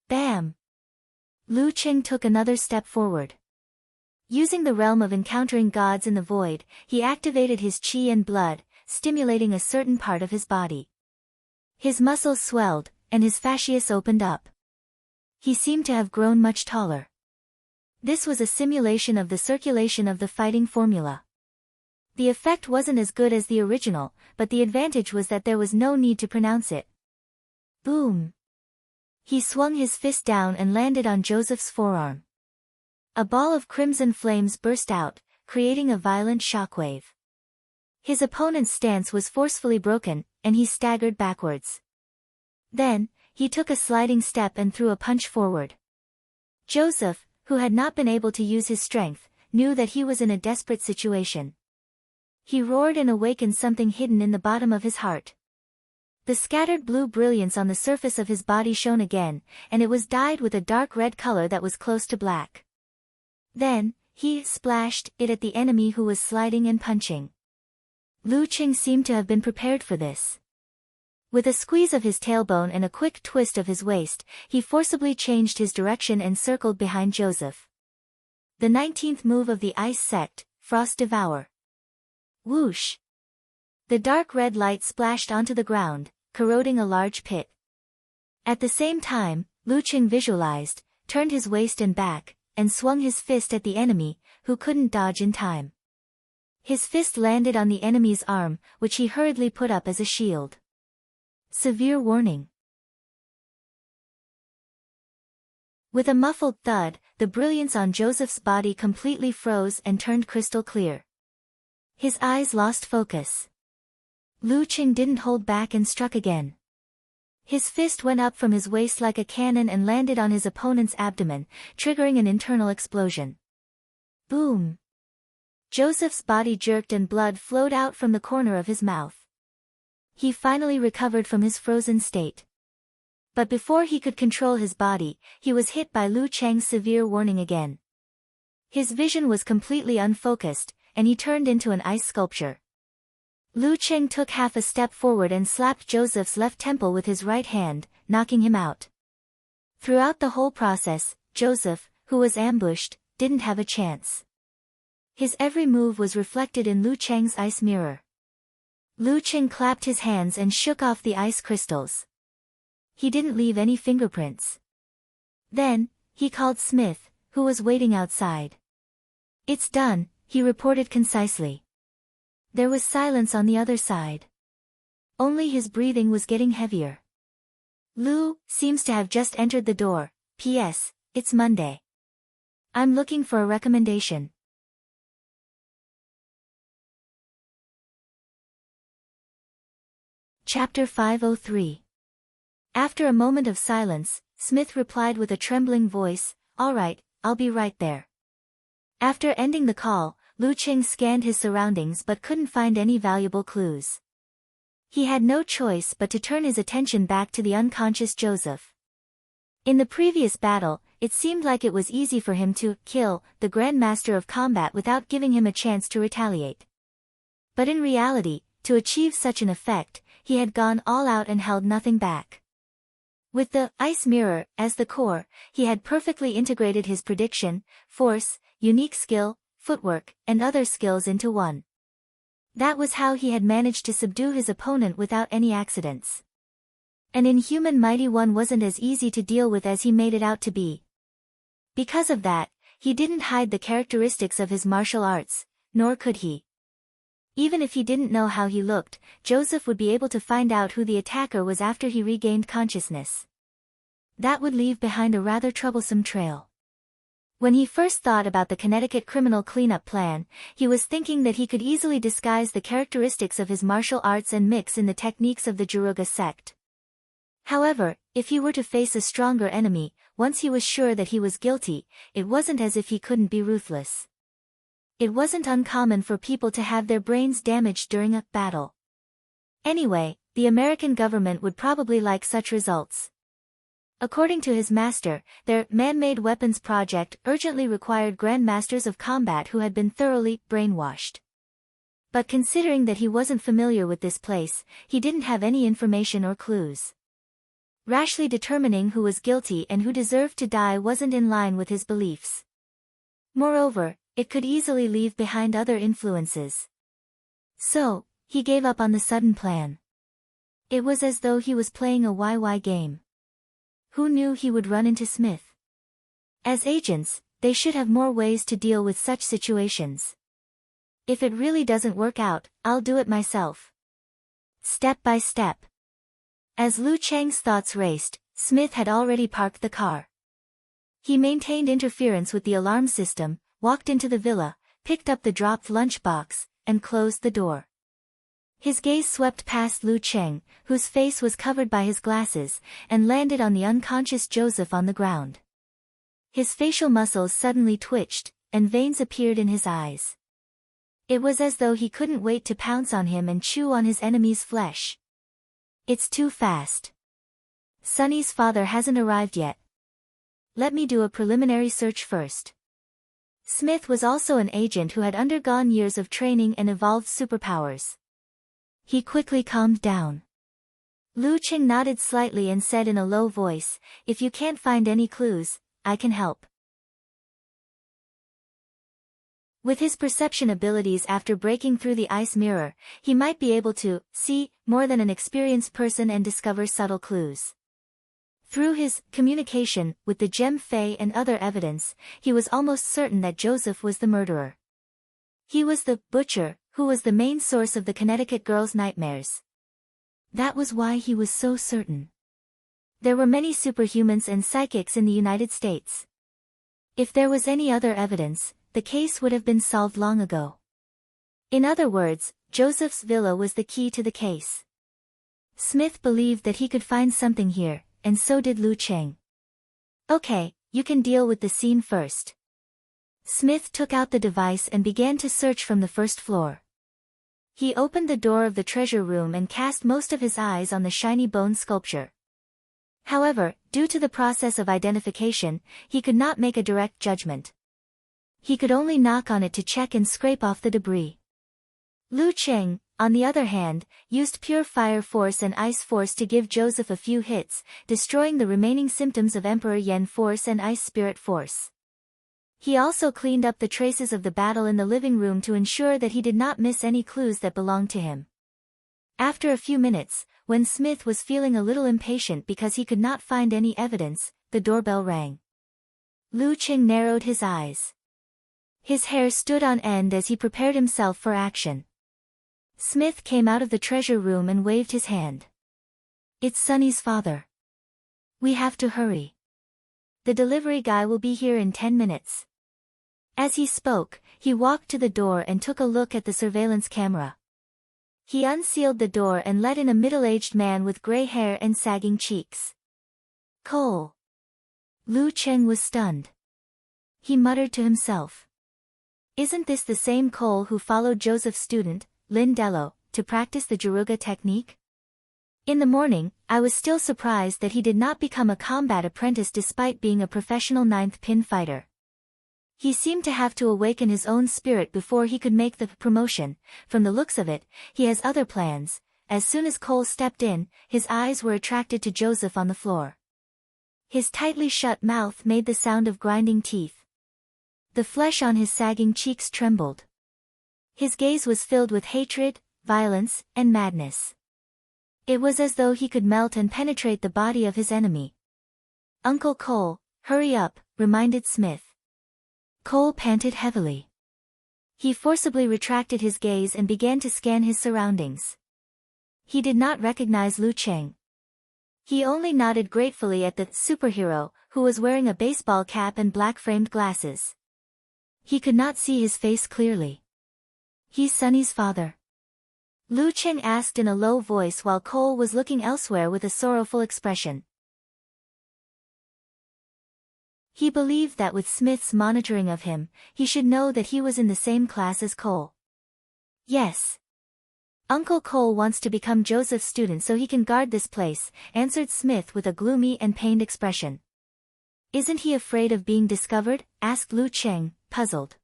Bam! Lu Cheng took another step forward. Using the realm of encountering gods in the void, he activated his qi and blood, stimulating a certain part of his body. His muscles swelled, and his fascias opened up. He seemed to have grown much taller. This was a simulation of the circulation of the fighting formula. The effect wasn't as good as the original, but the advantage was that there was no need to pronounce it. Boom! He swung his fist down and landed on Joseph's forearm. A ball of crimson flames burst out, creating a violent shockwave. His opponent's stance was forcefully broken, and he staggered backwards. Then, he took a sliding step and threw a punch forward. Joseph, who had not been able to use his strength, knew that he was in a desperate situation. He roared and awakened something hidden in the bottom of his heart. The scattered blue brilliance on the surface of his body shone again, and it was dyed with a dark red color that was close to black. Then, he splashed it at the enemy who was sliding and punching. Lu Cheng seemed to have been prepared for this. With a squeeze of his tailbone and a quick twist of his waist, he forcibly changed his direction and circled behind Joseph. The 19th move of the Ice Sect, Frost Devour. Whoosh! The dark red light splashed onto the ground, corroding a large pit. At the same time, Lu Cheng visualized, turned his waist and back, and swung his fist at the enemy, who couldn't dodge in time. His fist landed on the enemy's arm, which he hurriedly put up as a shield. Severe warning. With a muffled thud, the brilliance on Joseph's body completely froze and turned crystal clear. His eyes lost focus. Lu Cheng didn't hold back and struck again. His fist went up from his waist like a cannon and landed on his opponent's abdomen, triggering an internal explosion. Boom! Joseph's body jerked and blood flowed out from the corner of his mouth. He finally recovered from his frozen state. But before he could control his body, he was hit by Lu Cheng's severe warning again. His vision was completely unfocused, and he turned into an ice sculpture. Lu Cheng took half a step forward and slapped Joseph's left temple with his right hand, knocking him out. Throughout the whole process, Joseph, who was ambushed, didn't have a chance. His every move was reflected in Lu Cheng's ice mirror. Lu Cheng clapped his hands and shook off the ice crystals. He didn't leave any fingerprints. Then, he called Smith, who was waiting outside. "It's done," he reported concisely. There was silence on the other side. Only his breathing was getting heavier. "Lu seems to have just entered the door. P.S. It's Monday. I'm looking for a recommendation." Chapter 503. After a moment of silence, Smith replied with a trembling voice, "All right, I'll be right there." After ending the call, Lu Cheng scanned his surroundings but couldn't find any valuable clues. He had no choice but to turn his attention back to the unconscious Joseph. In the previous battle, it seemed like it was easy for him to kill the Grand Master of Combat without giving him a chance to retaliate. But in reality, to achieve such an effect, he had gone all out and held nothing back. With the ice mirror as the core, he had perfectly integrated his prediction, force, unique skill, footwork, and other skills into one. That was how he had managed to subdue his opponent without any accidents. An inhuman mighty one wasn't as easy to deal with as he made it out to be. Because of that, he didn't hide the characteristics of his martial arts, nor could he. Even if he didn't know how he looked, Joseph would be able to find out who the attacker was after he regained consciousness. That would leave behind a rather troublesome trail. When he first thought about the Connecticut criminal cleanup plan, he was thinking that he could easily disguise the characteristics of his martial arts and mix in the techniques of the Juruga sect. However, if he were to face a stronger enemy, once he was sure that he was guilty, it wasn't as if he couldn't be ruthless. It wasn't uncommon for people to have their brains damaged during a battle. Anyway, the American government would probably like such results. According to his master, their man-made weapons project urgently required grandmasters of combat who had been thoroughly brainwashed. But considering that he wasn't familiar with this place, he didn't have any information or clues. Rashly determining who was guilty and who deserved to die wasn't in line with his beliefs. Moreover, it could easily leave behind other influences. So, he gave up on the sudden plan. It was as though he was playing a YY game. Who knew he would run into Smith? As agents, they should have more ways to deal with such situations. If it really doesn't work out, I'll do it myself. Step by step. As Lu Cheng's thoughts raced, Smith had already parked the car. He maintained interference with the alarm system, walked into the villa, picked up the dropped lunchbox, and closed the door. His gaze swept past Lu Cheng, whose face was covered by his glasses, and landed on the unconscious Joseph on the ground. His facial muscles suddenly twitched, and veins appeared in his eyes. It was as though he couldn't wait to pounce on him and chew on his enemy's flesh. It's too fast. Sonny's father hasn't arrived yet. Let me do a preliminary search first. Smith was also an agent who had undergone years of training and evolved superpowers. He quickly calmed down. Lu Cheng nodded slightly and said in a low voice, "If you can't find any clues, I can help." With his perception abilities after breaking through the ice mirror, he might be able to see more than an experienced person and discover subtle clues. Through his communication with the Gem Fae and other evidence, he was almost certain that Joseph was the murderer. He was the butcher, who was the main source of the Connecticut girl's nightmares. That was why he was so certain. There were many superhumans and psychics in the United States. If there was any other evidence, the case would have been solved long ago. In other words, Joseph's villa was the key to the case. Smith believed that he could find something here, and so did Lu Cheng. "Okay, you can deal with the scene first." Smith took out the device and began to search from the first floor. He opened the door of the treasure room and cast most of his eyes on the shiny bone sculpture. However, due to the process of identification, he could not make a direct judgment. He could only knock on it to check and scrape off the debris. Lu Cheng, on the other hand, used pure fire force and ice force to give Joseph a few hits, destroying the remaining symptoms of Emperor Yen force and ice spirit force. He also cleaned up the traces of the battle in the living room to ensure that he did not miss any clues that belonged to him. After a few minutes, when Smith was feeling a little impatient because he could not find any evidence, the doorbell rang. Lu Cheng narrowed his eyes. His hair stood on end as he prepared himself for action. Smith came out of the treasure room and waved his hand. "It's Sunny's father. We have to hurry. The delivery guy will be here in 10 minutes. As he spoke, he walked to the door and took a look at the surveillance camera. He unsealed the door and let in a middle-aged man with gray hair and sagging cheeks. Cole. Lu Cheng was stunned. He muttered to himself. Isn't this the same Cole who followed Joseph's student, Lin Dello, to practice the Jaruga technique? In the morning, I was still surprised that he did not become a combat apprentice despite being a professional ninth pin fighter. He seemed to have to awaken his own spirit before he could make the promotion. From the looks of it, he has other plans. As soon as Cole stepped in, his eyes were attracted to Joseph on the floor. His tightly shut mouth made the sound of grinding teeth. The flesh on his sagging cheeks trembled. His gaze was filled with hatred, violence, and madness. It was as though he could melt and penetrate the body of his enemy. Uncle Cole, hurry up, reminded Smith. Cole panted heavily. He forcibly retracted his gaze and began to scan his surroundings. He did not recognize Lu Cheng. He only nodded gratefully at the superhero, who was wearing a baseball cap and black-framed glasses. He could not see his face clearly. He's Sunny's father. Lu Cheng asked in a low voice while Cole was looking elsewhere with a sorrowful expression. He believed that with Smith's monitoring of him, he should know that he was in the same class as Cole. Yes. Uncle Cole wants to become Joseph's student so he can guard this place, answered Smith with a gloomy and pained expression. Isn't he afraid of being discovered? Asked Lu Cheng, puzzled.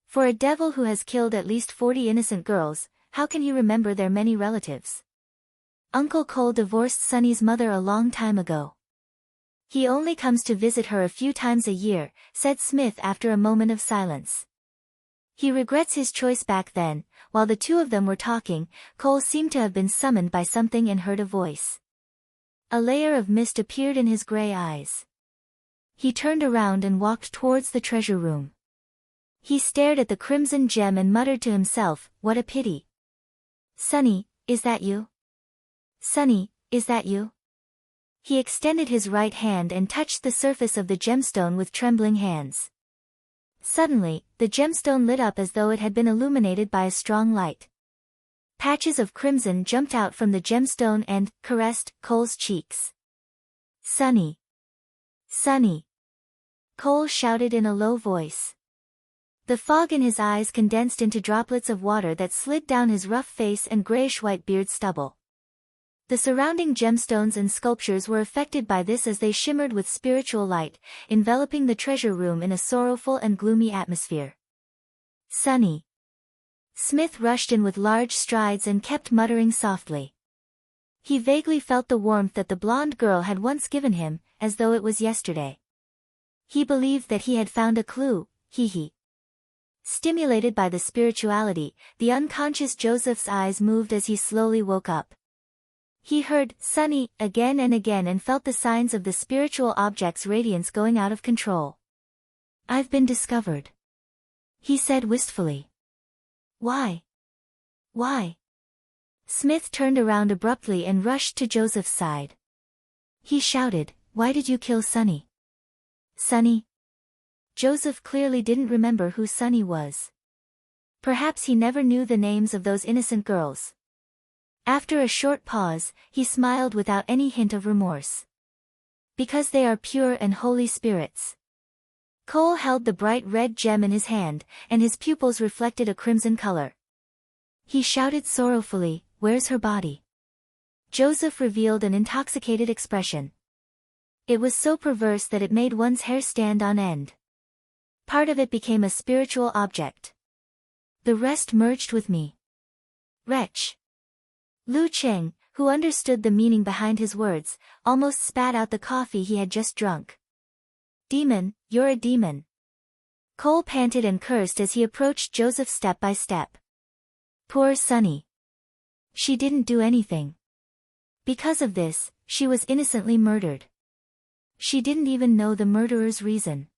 For a devil who has killed at least 40 innocent girls, how can he remember their many relatives? Uncle Cole divorced Sunny's mother a long time ago. He only comes to visit her a few times a year, said Smith after a moment of silence. He regrets his choice back then. While the two of them were talking, Cole seemed to have been summoned by something and heard a voice. A layer of mist appeared in his gray eyes. He turned around and walked towards the treasure room. He stared at the crimson gem and muttered to himself, what a pity. Sunny, is that you? Sunny, is that you? He extended his right hand and touched the surface of the gemstone with trembling hands. Suddenly, the gemstone lit up as though it had been illuminated by a strong light. Patches of crimson jumped out from the gemstone and caressed Cole's cheeks. Sunny! Sunny! Cole shouted in a low voice. The fog in his eyes condensed into droplets of water that slid down his rough face and grayish-white beard stubble. The surrounding gemstones and sculptures were affected by this as they shimmered with spiritual light, enveloping the treasure room in a sorrowful and gloomy atmosphere. Sunny! Smith rushed in with large strides and kept muttering softly. He vaguely felt the warmth that the blonde girl had once given him, as though it was yesterday. He believed that he had found a clue, hee. Stimulated by the spirituality, the unconscious Joseph's eyes moved as he slowly woke up. He heard Sunny again and again and felt the signs of the spiritual object's radiance going out of control. I've been discovered, he said wistfully. Why? Why? Smith turned around abruptly and rushed to Joseph's side. He shouted, why did you kill Sunny? Sunny? Joseph clearly didn't remember who Sunny was. Perhaps he never knew the names of those innocent girls. After a short pause, he smiled without any hint of remorse. Because they are pure and holy spirits. Cole held the bright red gem in his hand, and his pupils reflected a crimson color. He shouted sorrowfully, where's her body? Joseph revealed an intoxicated expression. It was so perverse that it made one's hair stand on end. Part of it became a spiritual object. The rest merged with me. Wretch. Lu Cheng, who understood the meaning behind his words, almost spat out the coffee he had just drunk. Demon, you're a demon. Cole panted and cursed as he approached Joseph step by step. Poor Sunny. She didn't do anything. Because of this, she was innocently murdered. She didn't even know the murderer's reason.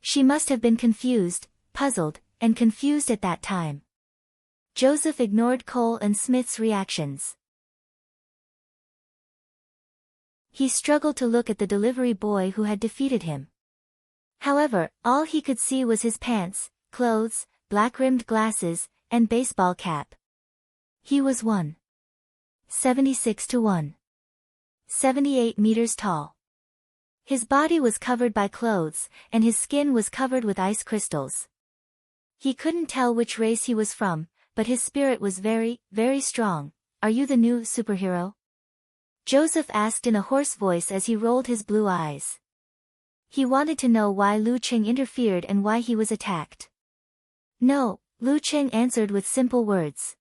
She must have been confused, puzzled, and confused at that time. Joseph ignored Cole and Smith's reactions. He struggled to look at the delivery boy who had defeated him. However, all he could see was his pants, clothes, black-rimmed glasses, and baseball cap. He was 1.76 to 1.78 meters tall. His body was covered by clothes, and his skin was covered with ice crystals. He couldn't tell which race he was from, but his spirit was very, very strong. Are you the new superhero? Joseph asked in a hoarse voice as he rolled his blue eyes. He wanted to know why Lu Cheng interfered and why he was attacked. No, Lu Cheng answered with simple words.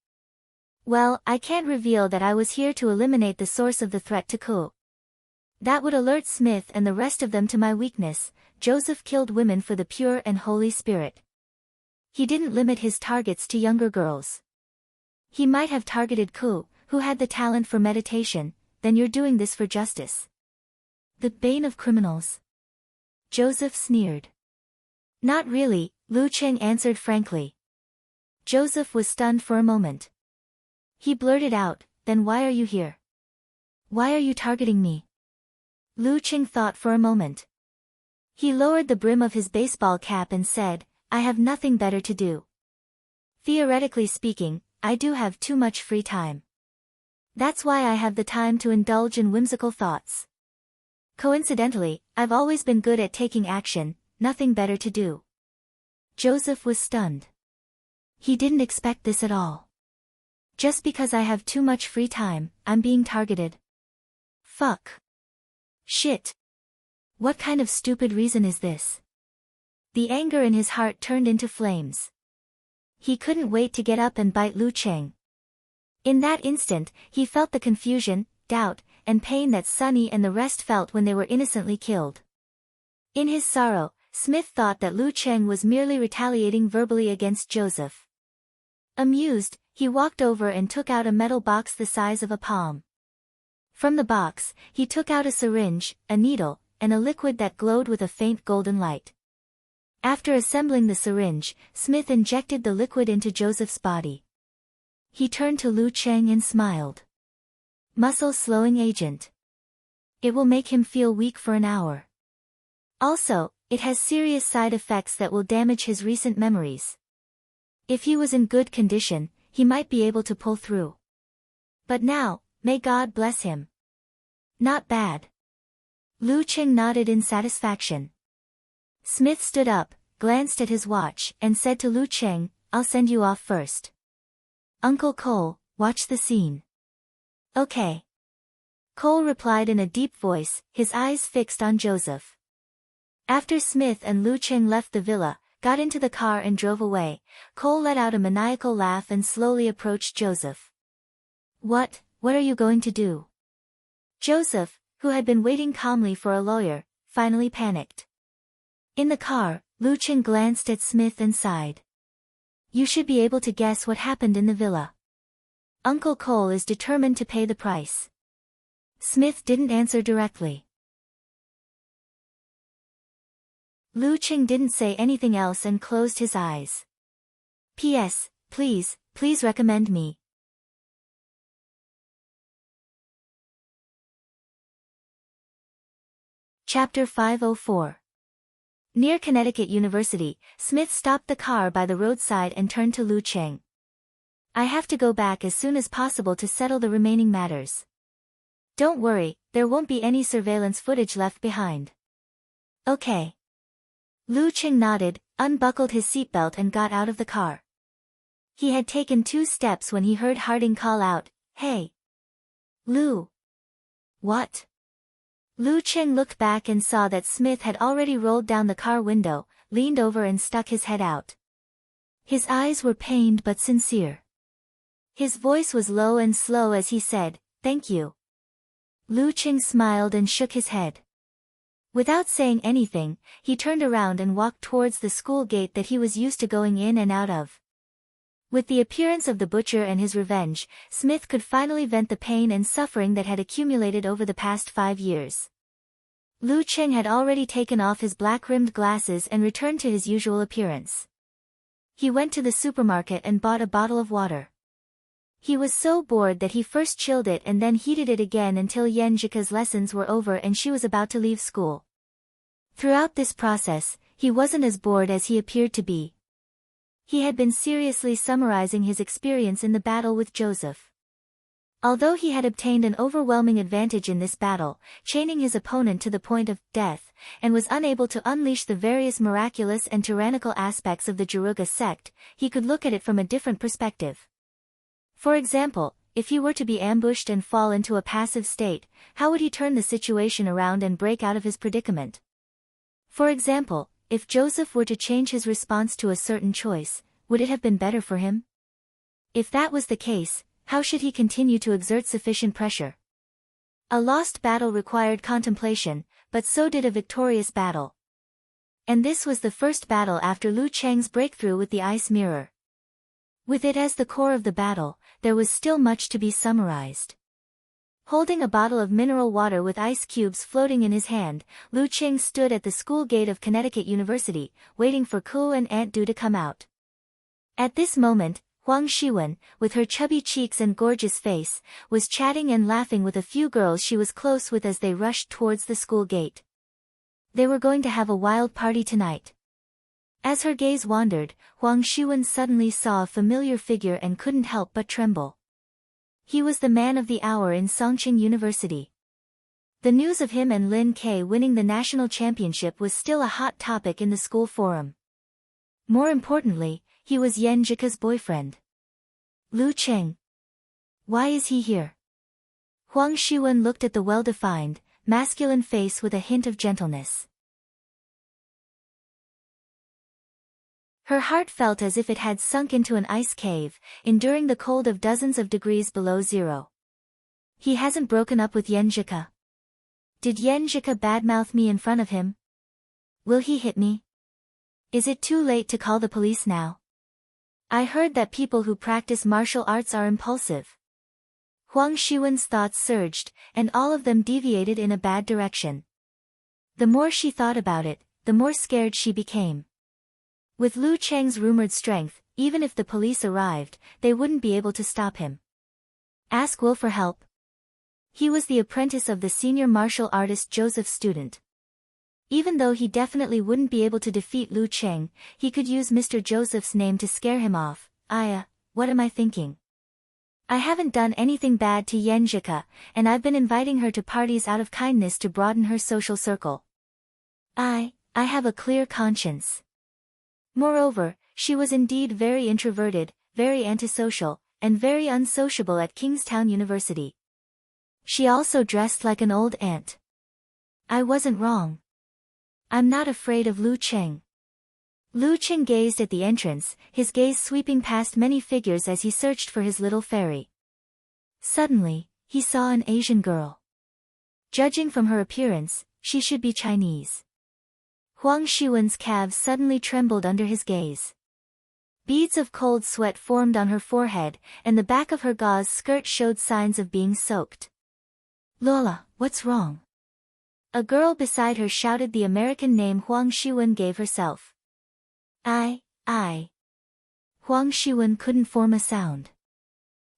Well, I can't reveal that I was here to eliminate the source of the threat to Ku. That would alert Smith and the rest of them to my weakness. Joseph killed women for the pure and Holy Spirit. He didn't limit his targets to younger girls. He might have targeted Ku, who had the talent for meditation. Then you're doing this for justice. The bane of criminals. Joseph sneered. Not really, Lu Cheng answered frankly. Joseph was stunned for a moment. He blurted out, then why are you here? Why are you targeting me? Lu Cheng thought for a moment. He lowered the brim of his baseball cap and said, I have nothing better to do. Theoretically speaking, I do have too much free time. That's why I have the time to indulge in whimsical thoughts. Coincidentally, I've always been good at taking action, nothing better to do. Joseph was stunned. He didn't expect this at all. Just because I have too much free time, I'm being targeted. Fuck. Shit. What kind of stupid reason is this? The anger in his heart turned into flames. He couldn't wait to get up and bite Lu Cheng. In that instant, he felt the confusion, doubt, and pain that Sunny and the rest felt when they were innocently killed. In his sorrow, Smith thought that Lu Cheng was merely retaliating verbally against Joseph. Amused, he walked over and took out a metal box the size of a palm. From the box, he took out a syringe, a needle, and a liquid that glowed with a faint golden light. After assembling the syringe, Smith injected the liquid into Joseph's body. He turned to Lu Cheng and smiled. Muscle-slowing agent. It will make him feel weak for an hour. Also, it has serious side effects that will damage his recent memories. If he was in good condition, he might be able to pull through. But now, may God bless him. Not bad. Lu Cheng nodded in satisfaction. Smith stood up, glanced at his watch, and said to Lu Cheng, I'll send you off first. Uncle Cole, watch the scene. Okay. Cole replied in a deep voice, his eyes fixed on Joseph. After Smith and Lu Cheng left the villa, got into the car and drove away, Cole let out a maniacal laugh and slowly approached Joseph. What are you going to do? Joseph, who had been waiting calmly for a lawyer, finally panicked. In the car, Lu Cheng glanced at Smith and sighed. You should be able to guess what happened in the villa. Uncle Cole is determined to pay the price. Smith didn't answer directly. Lu Cheng didn't say anything else and closed his eyes. P.S. Please recommend me. Chapter 504. Near Connecticut University, Smith stopped the car by the roadside and turned to Lu Cheng. I have to go back as soon as possible to settle the remaining matters. Don't worry, there won't be any surveillance footage left behind. Okay. Lu Cheng nodded, unbuckled his seatbelt and got out of the car. He had taken 2 steps when he heard Harding call out, Hey! Lu! What? Lu Cheng looked back and saw that Smith had already rolled down the car window, leaned over and stuck his head out. His eyes were pained but sincere. His voice was low and slow as he said, "Thank you." Lu Cheng smiled and shook his head. Without saying anything, he turned around and walked towards the school gate that he was used to going in and out of. With the appearance of the butcher and his revenge, Smith could finally vent the pain and suffering that had accumulated over the past 5 years. Lu Cheng had already taken off his black-rimmed glasses and returned to his usual appearance. He went to the supermarket and bought a bottle of water. He was so bored that he first chilled it and then heated it again until Yenjika's lessons were over and she was about to leave school. Throughout this process, he wasn't as bored as he appeared to be. He had been seriously summarizing his experience in the battle with Joseph. Although he had obtained an overwhelming advantage in this battle, chaining his opponent to the point of death, and was unable to unleash the various miraculous and tyrannical aspects of the Jaruga sect, he could look at it from a different perspective. For example, if he were to be ambushed and fall into a passive state, how would he turn the situation around and break out of his predicament? For example, if Joseph were to change his response to a certain choice, would it have been better for him? If that was the case, how should he continue to exert sufficient pressure? A lost battle required contemplation, but so did a victorious battle. And this was the first battle after Lu Cheng's breakthrough with the ice mirror. With it as the core of the battle, there was still much to be summarized. Holding a bottle of mineral water with ice cubes floating in his hand, Lu Cheng stood at the school gate of Connecticut University, waiting for Ku and Aunt Du to come out. At this moment, Huang Shiwen, with her chubby cheeks and gorgeous face, was chatting and laughing with a few girls she was close with as they rushed towards the school gate. They were going to have a wild party tonight. As her gaze wandered, Huang Shiwen suddenly saw a familiar figure and couldn't help but tremble. He was the man of the hour in Songqing University. The news of him and Lin Ke winning the national championship was still a hot topic in the school forum. More importantly, he was Yenjika's boyfriend. Lu Cheng. Why is he here? Huang Shiwen looked at the well-defined, masculine face with a hint of gentleness. Her heart felt as if it had sunk into an ice cave, enduring the cold of dozens of degrees below zero. He hasn't broken up with Yenjika. Did Yenjika badmouth me in front of him? Will he hit me? Is it too late to call the police now? I heard that people who practice martial arts are impulsive. Huang Shiwen's thoughts surged, and all of them deviated in a bad direction. The more she thought about it, the more scared she became. With Lu Cheng's rumored strength, even if the police arrived, they wouldn't be able to stop him. Ask Will for help. He was the apprentice of the senior martial artist Joseph's student. Even though he definitely wouldn't be able to defeat Lu Cheng, he could use Mr. Joseph's name to scare him off. What am I thinking? I haven't done anything bad to Yenjika, and I've been inviting her to parties out of kindness to broaden her social circle. I have a clear conscience. Moreover, she was indeed very introverted, very antisocial, and very unsociable at Kingstown University. She also dressed like an old aunt. I wasn't wrong. I'm not afraid of Lu Cheng. Lu Cheng gazed at the entrance, his gaze sweeping past many figures as he searched for his little fairy. Suddenly, he saw an Asian girl. Judging from her appearance, she should be Chinese. Huang Shiwen's calves suddenly trembled under his gaze. Beads of cold sweat formed on her forehead, and the back of her gauze skirt showed signs of being soaked. Lola, what's wrong? A girl beside her shouted the American name Huang Shiwen gave herself. I. Huang Shiwen couldn't form a sound.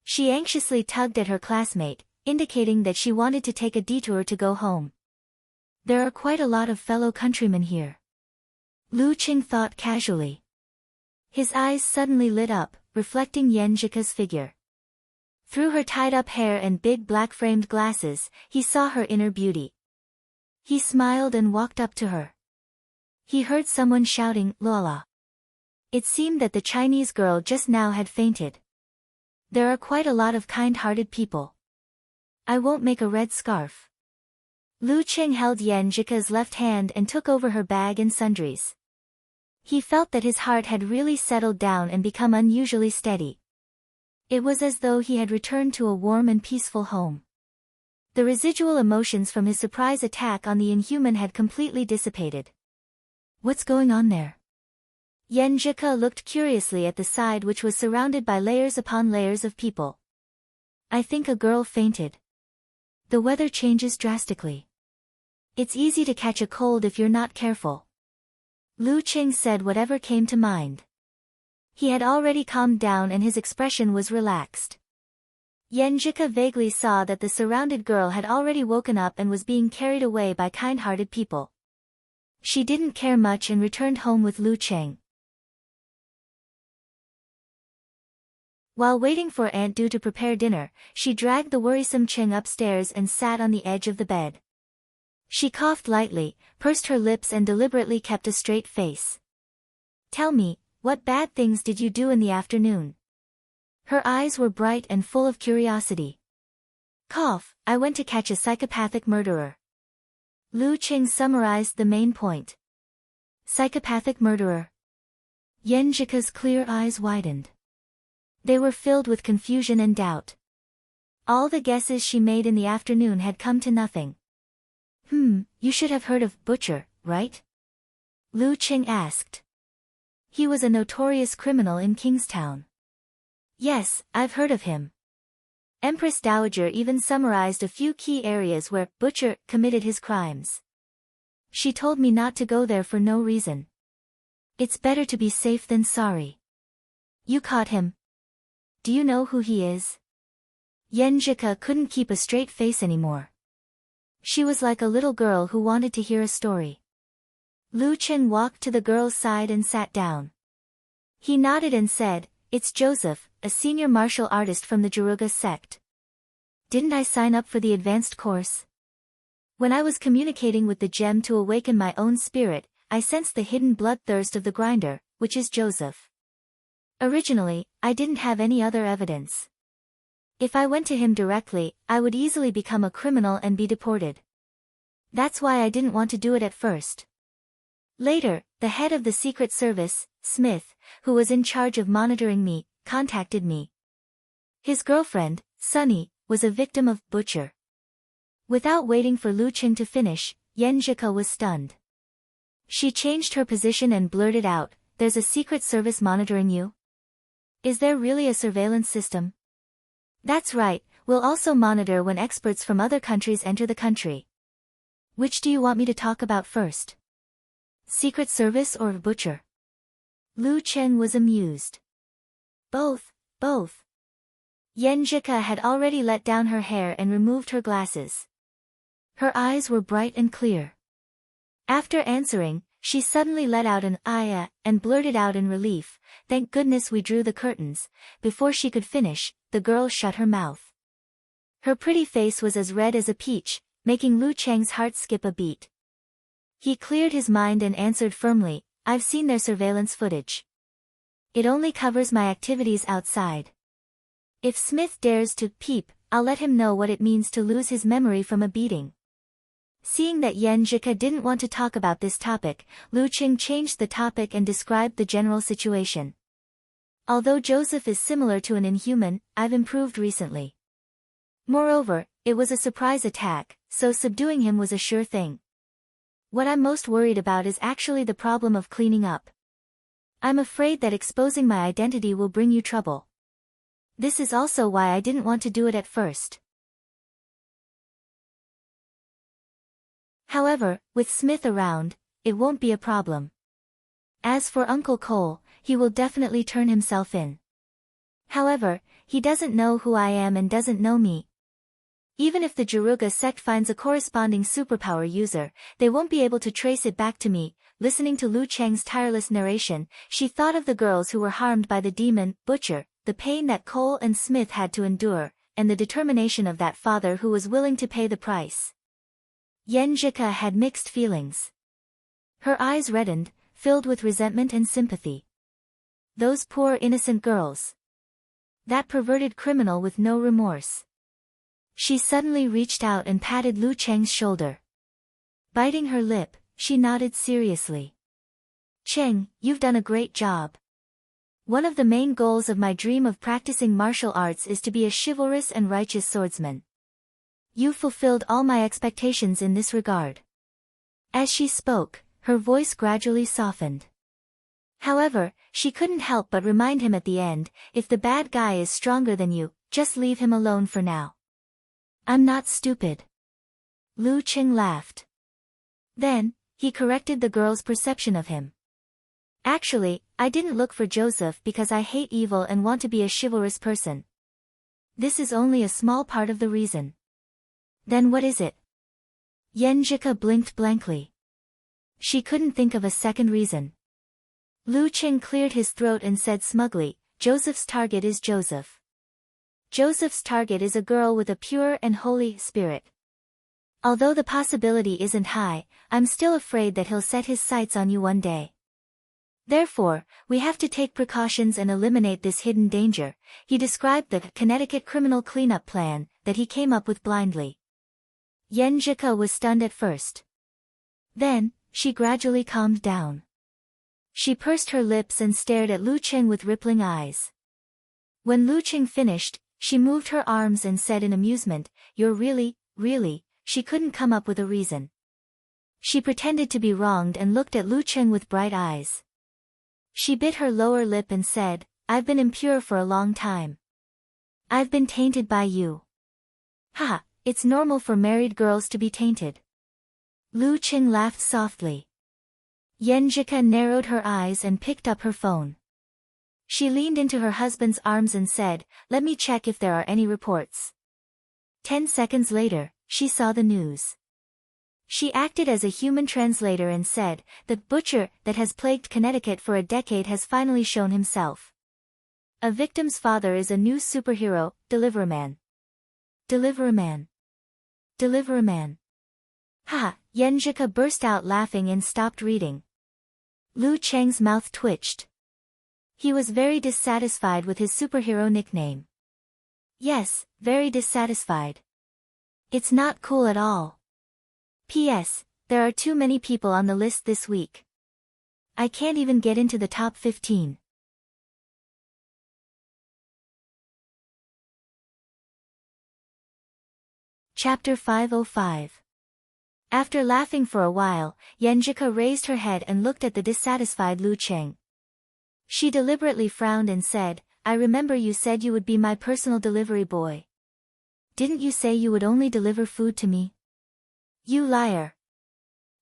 She anxiously tugged at her classmate, indicating that she wanted to take a detour to go home. There are quite a lot of fellow countrymen here. Lu Cheng thought casually. His eyes suddenly lit up, reflecting Yenjika's figure. Through her tied-up hair and big black-framed glasses, he saw her inner beauty. He smiled and walked up to her. He heard someone shouting, Lola. It seemed that the Chinese girl just now had fainted. There are quite a lot of kind-hearted people. I won't make a red scarf. Lu Qing held Yan Jika's left hand and took over her bag and sundries. He felt that his heart had really settled down and become unusually steady. It was as though he had returned to a warm and peaceful home. The residual emotions from his surprise attack on the Inhuman had completely dissipated. What's going on there? Yan Jika looked curiously at the side, which was surrounded by layers upon layers of people. I think a girl fainted. The weather changes drastically. It's easy to catch a cold if you're not careful. Lu Qing said whatever came to mind. He had already calmed down and his expression was relaxed. Yan Jika vaguely saw that the surrounded girl had already woken up and was being carried away by kind-hearted people. She didn't care much and returned home with Lu Qing. While waiting for Aunt Du to prepare dinner, she dragged the worrisome Qing upstairs and sat on the edge of the bed. She coughed lightly, pursed her lips and deliberately kept a straight face. Tell me, what bad things did you do in the afternoon? Her eyes were bright and full of curiosity. Cough, I went to catch a psychopathic murderer. Lu Qing summarized the main point. Psychopathic murderer. Yan Jika's clear eyes widened. They were filled with confusion and doubt. All the guesses she made in the afternoon had come to nothing. You should have heard of Butcher, right? Lu Qing asked. He was a notorious criminal in Kingstown. Yes, I've heard of him. Empress Dowager even summarized a few key areas where Butcher committed his crimes. She told me not to go there for no reason. It's better to be safe than sorry. You caught him. Do you know who he is? Yan Jika couldn't keep a straight face anymore. She was like a little girl who wanted to hear a story. Lu Qing walked to the girl's side and sat down. He nodded and said, It's Joseph, a senior martial artist from the Jaruga sect. Didn't I sign up for the advanced course? When I was communicating with the gem to awaken my own spirit, I sensed the hidden bloodthirst of the grinder, which is Joseph. Originally, I didn't have any other evidence. If I went to him directly, I would easily become a criminal and be deported. That's why I didn't want to do it at first. Later, the head of the Secret Service, Smith, who was in charge of monitoring me, contacted me. His girlfriend, Sunny, was a victim of Butcher. Without waiting for Lu Qing to finish, Yan Jika was stunned. She changed her position and blurted out, There's a Secret Service monitoring you? Is there really a surveillance system? That's right, we'll also monitor when experts from other countries enter the country. Which do you want me to talk about first? Secret Service or Butcher? Lu Qing was amused. Both. Yan Jika had already let down her hair and removed her glasses. Her eyes were bright and clear. After answering, she suddenly let out an "Aya" and blurted out in relief, Thank goodness we drew the curtains. Before she could finish, the girl shut her mouth. Her pretty face was as red as a peach, making Lu Qing's heart skip a beat. He cleared his mind and answered firmly, I've seen their surveillance footage. It only covers my activities outside. If Smith dares to peep, I'll let him know what it means to lose his memory from a beating. Seeing that Yan Jika didn't want to talk about this topic, Lu Qing changed the topic and described the general situation. Although Joseph is similar to an inhuman, I've improved recently. Moreover, it was a surprise attack, so subduing him was a sure thing. What I'm most worried about is actually the problem of cleaning up. I'm afraid that exposing my identity will bring you trouble. This is also why I didn't want to do it at first. However, with Smith around, it won't be a problem. As for Uncle Cole, he will definitely turn himself in. However, he doesn't know who I am and doesn't know me. Even if the Jaruga sect finds a corresponding superpower user, they won't be able to trace it back to me. Listening to Lu Cheng's tireless narration, she thought of the girls who were harmed by the demon, Butcher, the pain that Cole and Smith had to endure, and the determination of that father who was willing to pay the price. Yan Jika had mixed feelings. Her eyes reddened, filled with resentment and sympathy. Those poor innocent girls. That perverted criminal with no remorse. She suddenly reached out and patted Lu Cheng's shoulder. Biting her lip, she nodded seriously. Cheng, you've done a great job. One of the main goals of my dream of practicing martial arts is to be a chivalrous and righteous swordsman. You've fulfilled all my expectations in this regard. As she spoke, her voice gradually softened. However, she couldn't help but remind him at the end, if the bad guy is stronger than you, just leave him alone for now. I'm not stupid. Lu Qing laughed. Then, he corrected the girl's perception of him. Actually, I didn't look for Joseph because I hate evil and want to be a chivalrous person. This is only a small part of the reason. Then what is it? Yenjika blinked blankly. She couldn't think of a second reason. Lu Qing cleared his throat and said smugly, Joseph's target is Joseph. Joseph's target is a girl with a pure and holy spirit. Although the possibility isn't high, I'm still afraid that he'll set his sights on you one day. Therefore, we have to take precautions and eliminate this hidden danger. He described the Connecticut criminal cleanup plan that he came up with blindly. Yenjika was stunned at first. Then, she gradually calmed down. She pursed her lips and stared at Lu Qing with rippling eyes. When Lu Qing finished, she moved her arms and said in amusement, You're really, she couldn't come up with a reason. She pretended to be wronged and looked at Lu Qing with bright eyes. She bit her lower lip and said, I've been impure for a long time. I've been tainted by you. Haha, it's normal for married girls to be tainted. Lu Qing laughed softly. Yenjika narrowed her eyes and picked up her phone. She leaned into her husband's arms and said, Let me check if there are any reports. 10 seconds later, she saw the news. She acted as a human translator and said, The butcher that has plagued Connecticut for a decade has finally shown himself. A victim's father is a new superhero, Deliver-a-Man. Deliver-a-Man. Deliver-a-Man. Ha! Yenjika burst out laughing and stopped reading. Lu Cheng's mouth twitched. He was very dissatisfied with his superhero nickname. Yes, very dissatisfied. It's not cool at all. P.S. There are too many people on the list this week. I can't even get into the top 15. Chapter 505. After laughing for a while, Yenjika raised her head and looked at the dissatisfied Lu Qing. She deliberately frowned and said, I remember you said you would be my personal delivery boy. Didn't you say you would only deliver food to me? You liar.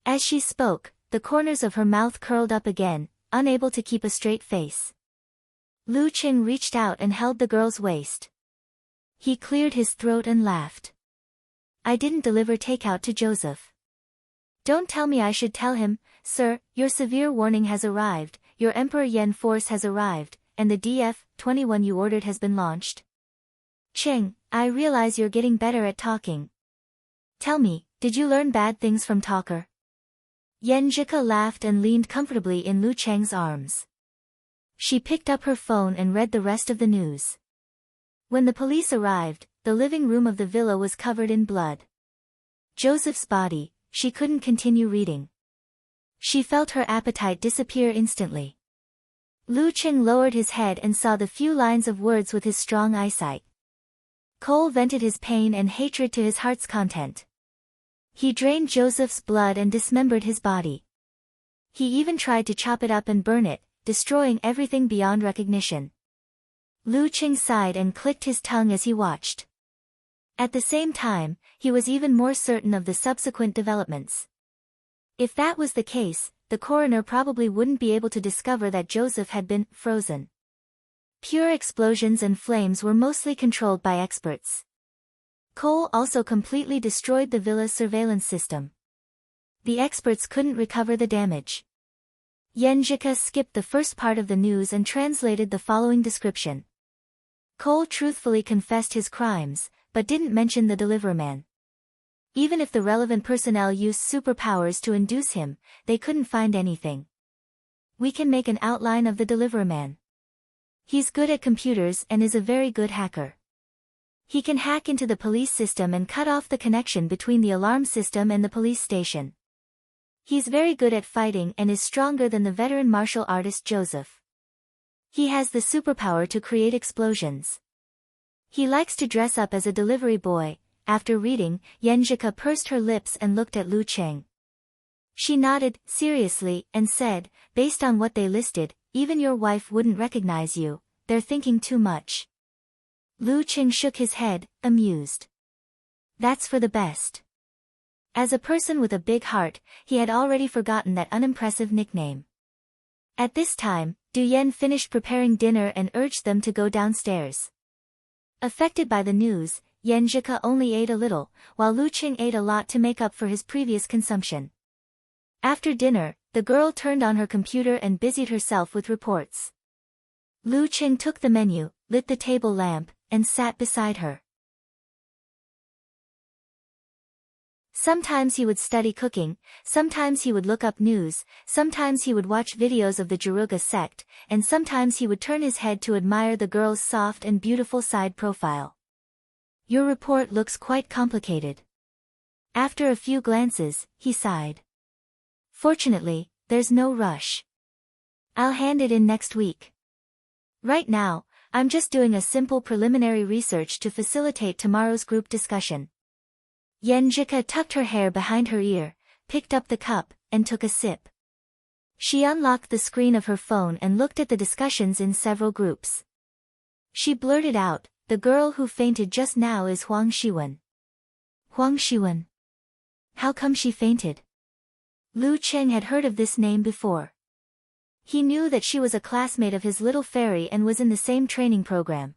As she spoke, the corners of her mouth curled up again, unable to keep a straight face. Lu Qing reached out and held the girl's waist. He cleared his throat and laughed. I didn't deliver takeout to Joseph. Don't tell me I should tell him, Sir, your severe warning has arrived, your Emperor Yen force has arrived, and the DF-21 you ordered has been launched. Qing, I realize you're getting better at talking. Tell me, did you learn bad things from Talker? Yenjika laughed and leaned comfortably in Lu Cheng's arms. She picked up her phone and read the rest of the news. When the police arrived, the living room of the villa was covered in blood. Joseph's body, she couldn't continue reading. She felt her appetite disappear instantly. Lu Qing lowered his head and saw the few lines of words with his strong eyesight. Cole vented his pain and hatred to his heart's content. He drained Joseph's blood and dismembered his body. He even tried to chop it up and burn it, destroying everything beyond recognition. Lu Qing sighed and clicked his tongue as he watched. At the same time, he was even more certain of the subsequent developments. If that was the case, the coroner probably wouldn't be able to discover that Joseph had been frozen. Pure explosions and flames were mostly controlled by experts. Cole also completely destroyed the villa's surveillance system. The experts couldn't recover the damage. Yenjika skipped the first part of the news and translated the following description. Cole truthfully confessed his crimes, but didn't mention the Deliver-a-Man. Even if the relevant personnel used superpowers to induce him, they couldn't find anything. We can make an outline of the Deliver-a-Man. He's good at computers and is a very good hacker. He can hack into the police system and cut off the connection between the alarm system and the police station. He's very good at fighting and is stronger than the veteran martial artist Joseph. He has the superpower to create explosions. He likes to dress up as a delivery boy. After reading, Yenjika pursed her lips and looked at Lu Cheng. She nodded, seriously, and said, based on what they listed, even your wife wouldn't recognize you, they're thinking too much. Lu Cheng shook his head, amused. That's for the best. As a person with a big heart, he had already forgotten that unimpressive nickname. At this time, Du Yen finished preparing dinner and urged them to go downstairs. Affected by the news, Yenjika only ate a little, while Lu Cheng ate a lot to make up for his previous consumption. After dinner, the girl turned on her computer and busied herself with reports. Lu Cheng took the menu, lit the table lamp, and sat beside her. Sometimes he would study cooking, sometimes he would look up news, sometimes he would watch videos of the Jaruga sect, and sometimes he would turn his head to admire the girl's soft and beautiful side profile. Your report looks quite complicated. After a few glances, he sighed. Fortunately, there's no rush. I'll hand it in next week. Right now, I'm just doing a simple preliminary research to facilitate tomorrow's group discussion. Yenjika tucked her hair behind her ear, picked up the cup, and took a sip. She unlocked the screen of her phone and looked at the discussions in several groups. She blurted out, the girl who fainted just now is Huang Shiwen. Huang Shiwen? How come she fainted? Lu Cheng had heard of this name before. He knew that she was a classmate of his little fairy and was in the same training program.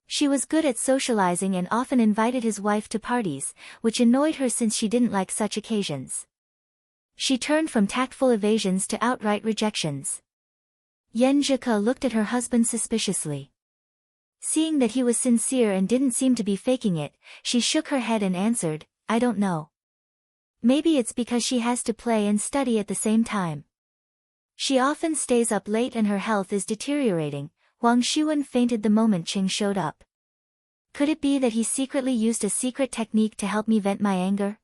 She was good at socializing and often invited his wife to parties, which annoyed her since she didn't like such occasions. She turned from tactful evasions to outright rejections. Yenjika looked at her husband suspiciously. Seeing that he was sincere and didn't seem to be faking it, she shook her head and answered, I don't know. Maybe it's because she has to play and study at the same time. She often stays up late and her health is deteriorating. Huang Shiwen fainted the moment Ching showed up. Could it be that he secretly used a secret technique to help me vent my anger?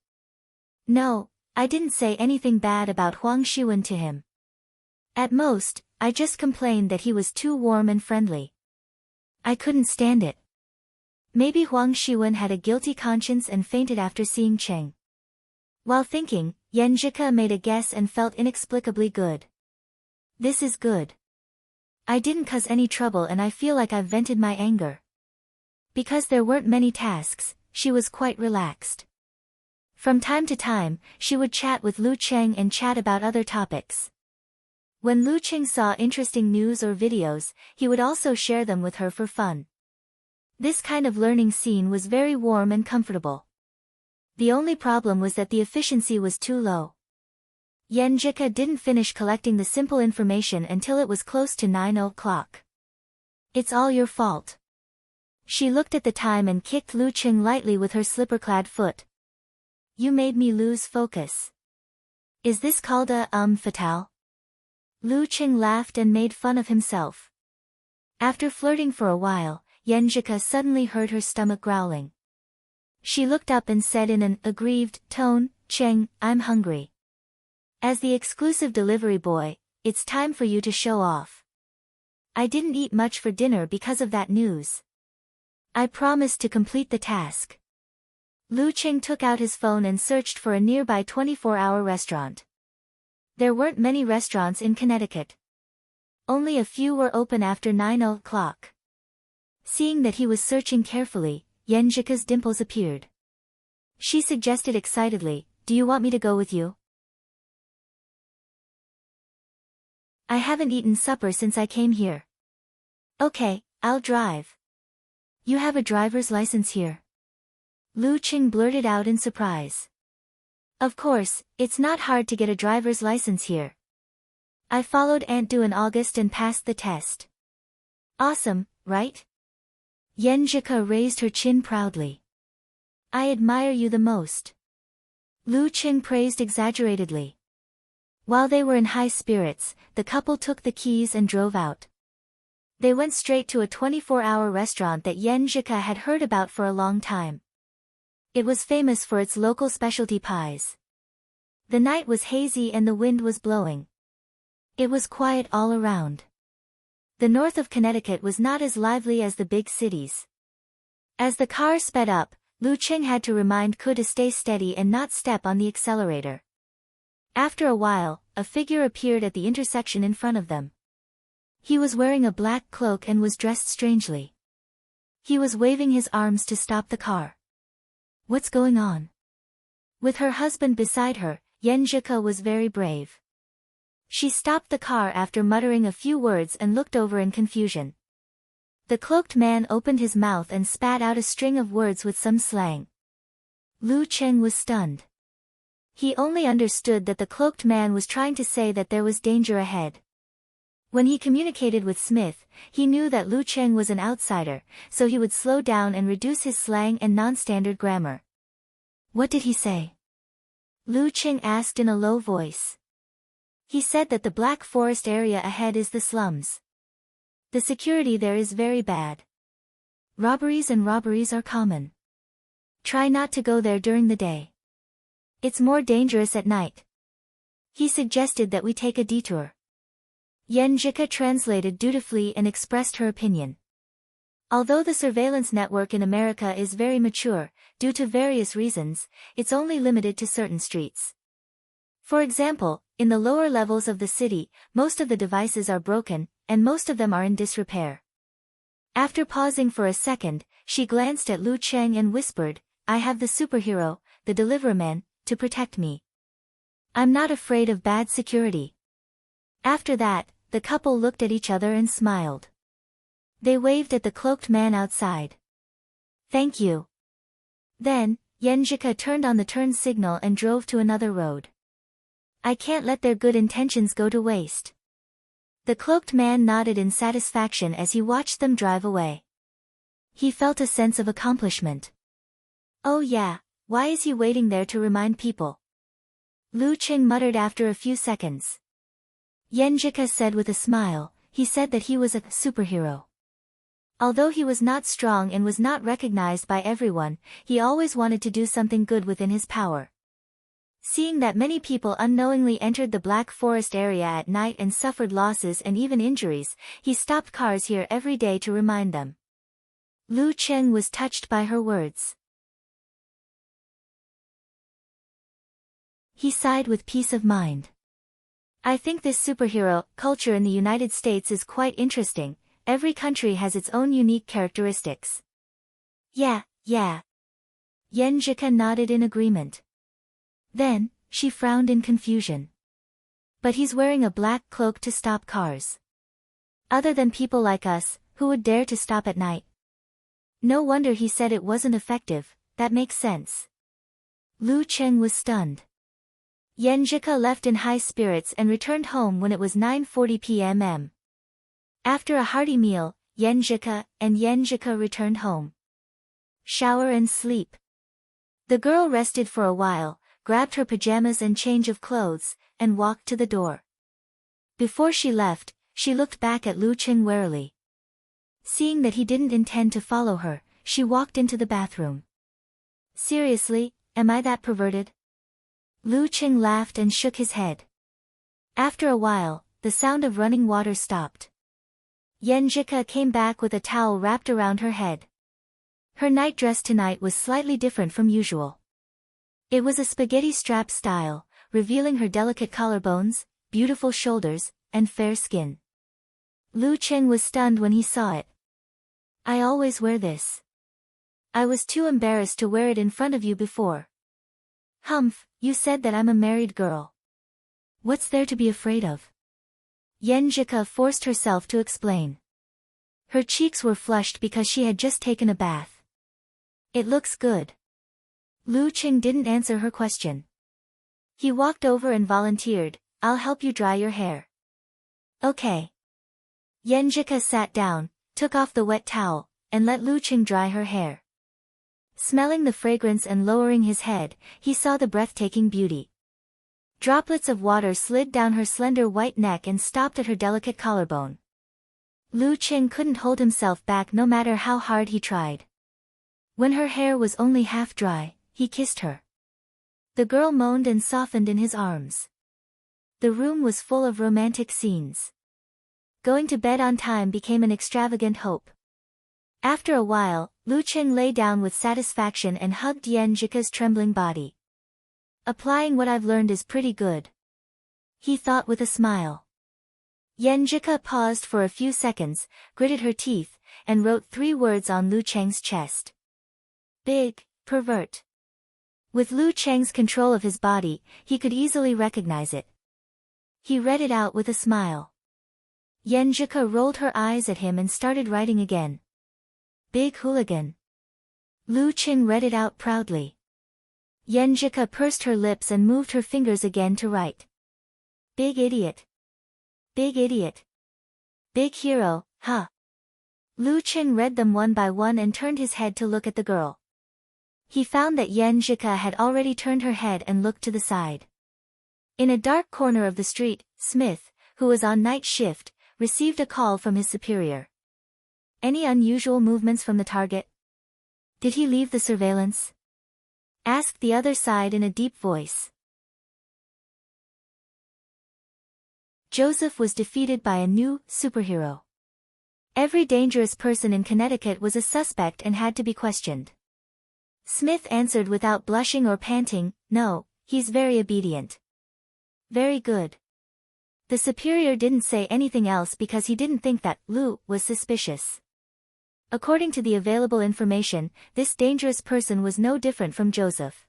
No, I didn't say anything bad about Huang Shiwen to him. At most, I just complained that he was too warm and friendly. I couldn't stand it. Maybe Huang Shiwen had a guilty conscience and fainted after seeing Cheng. While thinking, Yenjika made a guess and felt inexplicably good. This is good. I didn't cause any trouble and I feel like I've vented my anger. Because there weren't many tasks, she was quite relaxed. From time to time, she would chat with Lu Cheng and chat about other topics. When Lu Cheng saw interesting news or videos, he would also share them with her for fun. This kind of learning scene was very warm and comfortable. The only problem was that the efficiency was too low. Yenjika didn't finish collecting the simple information until it was close to 9 o'clock. It's all your fault. She looked at the time and kicked Lu Cheng lightly with her slipper-clad foot. You made me lose focus. Is this called a fatale? Lu Cheng laughed and made fun of himself. After flirting for a while, Yenjika suddenly heard her stomach growling. She looked up and said in an aggrieved tone, Cheng, I'm hungry. As the exclusive delivery boy, it's time for you to show off. I didn't eat much for dinner because of that news. I promised to complete the task. Lu Cheng took out his phone and searched for a nearby 24-hour restaurant. There weren't many restaurants in Connecticut. Only a few were open after 9 o'clock. Seeing that he was searching carefully, Yenjika's dimples appeared. She suggested excitedly, do you want me to go with you? I haven't eaten supper since I came here. Okay, I'll drive. You have a driver's license here? Lu Cheng blurted out in surprise. Of course, it's not hard to get a driver's license here. I followed Aunt Du in August and passed the test. Awesome, right? Yenjika raised her chin proudly. I admire you the most. Lu Cheng praised exaggeratedly. While they were in high spirits, the couple took the keys and drove out. They went straight to a 24-hour restaurant that Yenjika had heard about for a long time. It was famous for its local specialty pies. The night was hazy and the wind was blowing. It was quiet all around. The north of Connecticut was not as lively as the big cities. As the car sped up, Lu Qing had to remind Ke to stay steady and not step on the accelerator. After a while, a figure appeared at the intersection in front of them. He was wearing a black cloak and was dressed strangely. He was waving his arms to stop the car. What's going on? With her husband beside her, Yenjike was very brave. She stopped the car after muttering a few words and looked over in confusion. The cloaked man opened his mouth and spat out a string of words with some slang. Lu Qing was stunned. He only understood that the cloaked man was trying to say that there was danger ahead. When he communicated with Smith, he knew that Lu Qing was an outsider, so he would slow down and reduce his slang and non-standard grammar. What did he say? Lu Qing asked in a low voice. He said that the Black Forest area ahead is the slums. The security there is very bad. Robberies are common. Try not to go there during the day. It's more dangerous at night. He suggested that we take a detour. Yenjike translated dutifully and expressed her opinion. Although the surveillance network in America is very mature, due to various reasons, it's only limited to certain streets. For example, in the lower levels of the city, most of the devices are broken, and most of them are in disrepair. After pausing for a second, she glanced at Lu Qing and whispered, I have the superhero, the deliverman, to protect me. I'm not afraid of bad security. After that, the couple looked at each other and smiled. They waved at the cloaked man outside. Thank you. Then, Yenjike turned on the turn signal and drove to another road. I can't let their good intentions go to waste. The cloaked man nodded in satisfaction as he watched them drive away. He felt a sense of accomplishment. Oh yeah, why is he waiting there to remind people? Lu Qing muttered after a few seconds. Yenjike said with a smile, he said that he was a superhero. Although he was not strong and was not recognized by everyone, he always wanted to do something good within his power. Seeing that many people unknowingly entered the Black Forest area at night and suffered losses and even injuries, he stopped cars here every day to remind them. Lu Qing was touched by her words. He sighed with peace of mind. I think this superhero culture in the United States is quite interesting. Every country has its own unique characteristics. Yeah. Yenjike nodded in agreement. Then, she frowned in confusion. But he's wearing a black cloak to stop cars. Other than people like us, who would dare to stop at night? No wonder he said it wasn't effective, that makes sense. Lu Qing was stunned. Yenjike left in high spirits and returned home when it was 9:40 p.m. After a hearty meal, Yenjike returned home. Shower and sleep. The girl rested for a while, grabbed her pajamas and change of clothes, and walked to the door. Before she left, she looked back at Lu Qing warily. Seeing that he didn't intend to follow her, she walked into the bathroom. Seriously, am I that perverted? Lu Qing laughed and shook his head. After a while, the sound of running water stopped. Yenjike came back with a towel wrapped around her head. Her nightdress tonight was slightly different from usual. It was a spaghetti strap style, revealing her delicate collarbones, beautiful shoulders, and fair skin. Lu Qing was stunned when he saw it. I always wear this. I was too embarrassed to wear it in front of you before. Humph, you said that I'm a married girl. What's there to be afraid of? Yenjike forced herself to explain. Her cheeks were flushed because she had just taken a bath. It looks good. Lu Qing didn't answer her question. He walked over and volunteered, I'll help you dry your hair. Okay. Yenjike sat down, took off the wet towel, and let Lu Qing dry her hair. Smelling the fragrance and lowering his head, he saw the breathtaking beauty. Droplets of water slid down her slender white neck and stopped at her delicate collarbone. Lu Qing couldn't hold himself back no matter how hard he tried. When her hair was only half dry, he kissed her. The girl moaned and softened in his arms. The room was full of romantic scenes. Going to bed on time became an extravagant hope. After a while, Lu Qing lay down with satisfaction and hugged Yan Jika's trembling body. Applying what I've learned is pretty good, he thought with a smile. Yan Jika paused for a few seconds, gritted her teeth, and wrote 3 words on Lu Cheng's chest. Big, pervert. With Lu Cheng's control of his body, he could easily recognize it. He read it out with a smile. Yan Jika rolled her eyes at him and started writing again. Big hooligan. Lu Qing read it out proudly. Yan Jika pursed her lips and moved her fingers again to write. Big idiot. Big idiot. Big hero, huh? Lu Qing read them one by one and turned his head to look at the girl. He found that Yan Jika had already turned her head and looked to the side. In a dark corner of the street, Smith, who was on night shift, received a call from his superior. Any unusual movements from the target? Did he leave the surveillance? Asked the other side in a deep voice. Joseph was defeated by a new superhero. Every dangerous person in Connecticut was a suspect and had to be questioned. Smith answered without blushing or panting, no, he's very obedient. Very good. The superior didn't say anything else because he didn't think that Lu was suspicious. According to the available information, this dangerous person was no different from Joseph.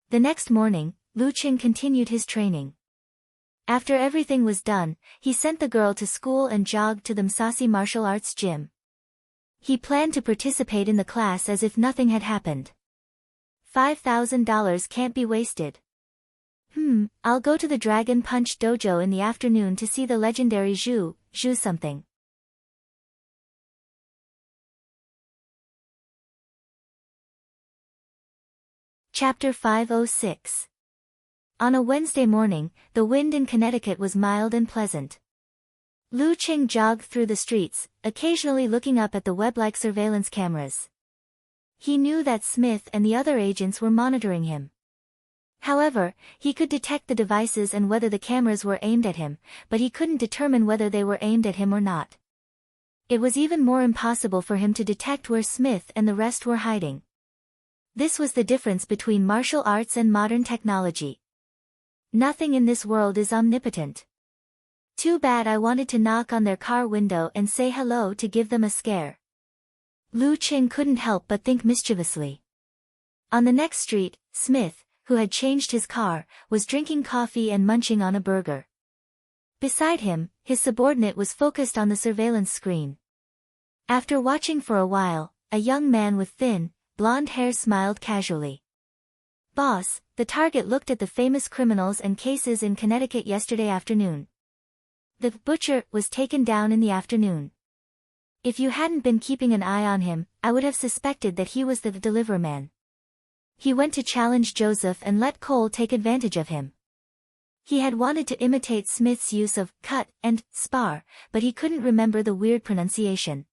The next morning, Lu Qing continued his training. After everything was done, he sent the girl to school and jogged to the Msasi martial arts gym. He planned to participate in the class as if nothing had happened. $5,000 can't be wasted. I'll go to the Dragon Punch dojo in the afternoon to see the legendary Zhu something. Chapter 506. On a Wednesday morning, the wind in Connecticut was mild and pleasant. Lu Qing jogged through the streets, occasionally looking up at the web-like surveillance cameras. He knew that Smith and the other agents were monitoring him. However, he could detect the devices and whether the cameras were aimed at him, but he couldn't determine whether they were aimed at him or not. It was even more impossible for him to detect where Smith and the rest were hiding. This was the difference between martial arts and modern technology. Nothing in this world is omnipotent. Too bad I wanted to knock on their car window and say hello to give them a scare. Lu Qing couldn't help but think mischievously. On the next street, Smith, who had changed his car, was drinking coffee and munching on a burger. Beside him, his subordinate was focused on the surveillance screen. After watching for a while, a young man with thin, blonde hair smiled casually. Boss, the target looked at the famous criminals and cases in Connecticut yesterday afternoon. The butcher was taken down in the afternoon. If you hadn't been keeping an eye on him, I would have suspected that he was the deliver man. He went to challenge Joseph and let Cole take advantage of him. He had wanted to imitate Smith's use of cut and spar, but he couldn't remember the weird pronunciation.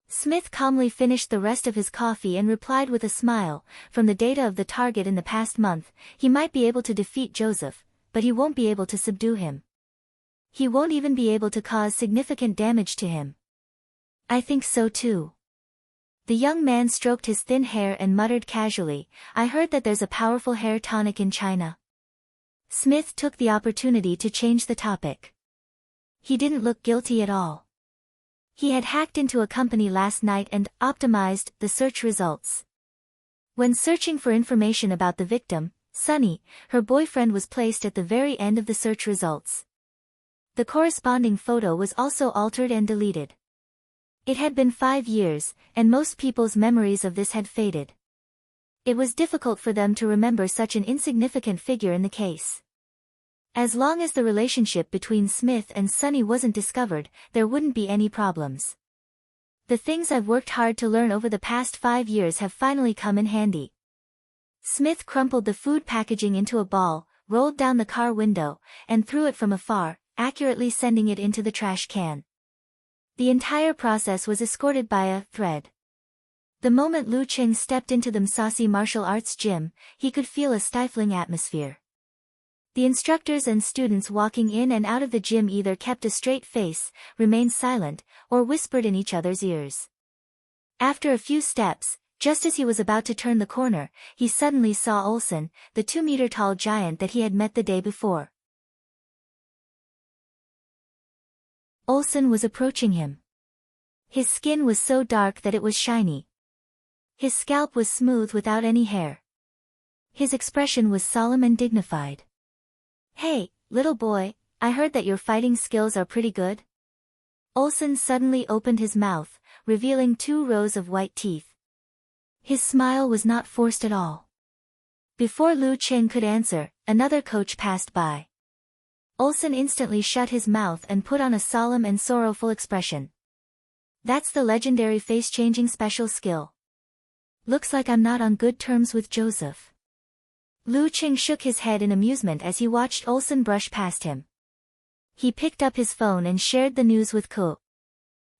Smith calmly finished the rest of his coffee and replied with a smile, from the data of the target in the past month, he might be able to defeat Joseph, but he won't be able to subdue him. He won't even be able to cause significant damage to him. I think so too. The young man stroked his thin hair and muttered casually, I heard that there's a powerful hair tonic in China. Smith took the opportunity to change the topic. He didn't look guilty at all. He had hacked into a company last night and optimized the search results. When searching for information about the victim, Sunny, her boyfriend was placed at the very end of the search results. The corresponding photo was also altered and deleted. It had been 5 years, and most people's memories of this had faded. It was difficult for them to remember such an insignificant figure in the case. As long as the relationship between Smith and Sunny wasn't discovered, there wouldn't be any problems. The things I've worked hard to learn over the past 5 years have finally come in handy. Smith crumpled the food packaging into a ball, rolled down the car window, and threw it from afar, accurately sending it into the trash can. The entire process was escorted by a thread. The moment Lu Qing stepped into the Msasi martial arts gym, he could feel a stifling atmosphere. The instructors and students walking in and out of the gym either kept a straight face, remained silent, or whispered in each other's ears. After a few steps, just as he was about to turn the corner, he suddenly saw Olsen, the 2-meter-tall giant that he had met the day before. Olsen was approaching him. His skin was so dark that it was shiny. His scalp was smooth without any hair. His expression was solemn and dignified. "Hey, little boy, I heard that your fighting skills are pretty good?" Olsen suddenly opened his mouth, revealing 2 rows of white teeth. His smile was not forced at all. Before Lu Qing could answer, another coach passed by. Olsen instantly shut his mouth and put on a solemn and sorrowful expression. "That's the legendary face-changing special skill. Looks like I'm not on good terms with Joseph." Lu Qing shook his head in amusement as he watched Olsen brush past him. He picked up his phone and shared the news with Ko.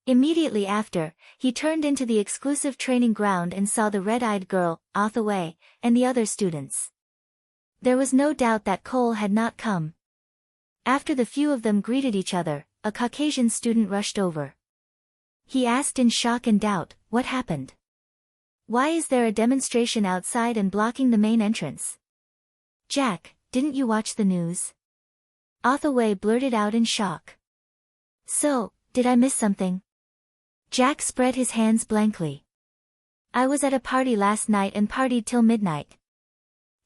Immediately after, he turned into the exclusive training ground and saw the red-eyed girl, Athaway, and the other students. There was no doubt that Cole had not come. After the few of them greeted each other, a Caucasian student rushed over. He asked in shock and doubt, "What happened? Why is there a demonstration outside and blocking the main entrance?" "Jack, didn't you watch the news?" Athaway blurted out in shock. "So, did I miss something?" Jack spread his hands blankly. "I was at a party last night and partied till midnight.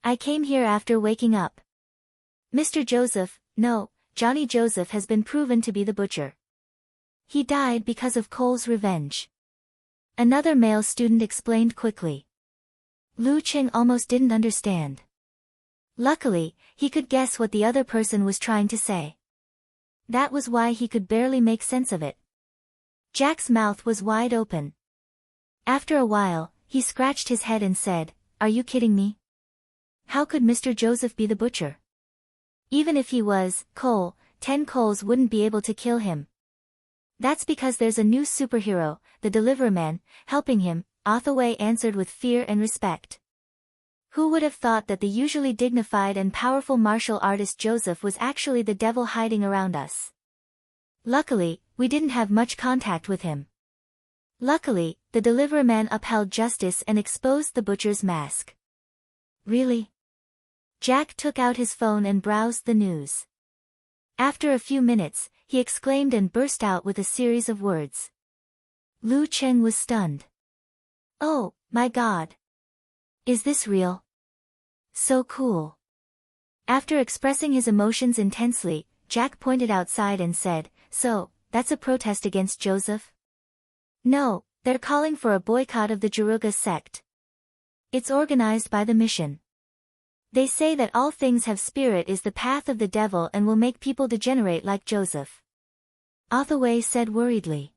I came here after waking up. Mr. Joseph, no, Johnny Joseph has been proven to be the butcher. He died because of Cole's revenge." Another male student explained quickly. Lu Qing almost didn't understand. Luckily, he could guess what the other person was trying to say. That was why he could barely make sense of it. Jack's mouth was wide open. After a while, he scratched his head and said, "Are you kidding me? How could Mr. Joseph be the butcher? Even if he was, Cole, 10 Coles wouldn't be able to kill him." "That's because there's a new superhero, the Deliverman, helping him," Hathaway answered with fear and respect. Who would have thought that the usually dignified and powerful martial artist Joseph was actually the devil hiding around us? Luckily, we didn't have much contact with him. Luckily, the Deliverman upheld justice and exposed the butcher's mask. Really? Jack took out his phone and browsed the news. After a few minutes, he exclaimed and burst out with a series of words. Lu Qing was stunned. "Oh, my God! Is this real? So cool." After expressing his emotions intensely, Jack pointed outside and said, "So, that's a protest against Joseph?" "No, they're calling for a boycott of the Jaruga sect. It's organized by the mission. They say that all things have spirit is the path of the devil and will make people degenerate like Joseph." Hathaway said worriedly.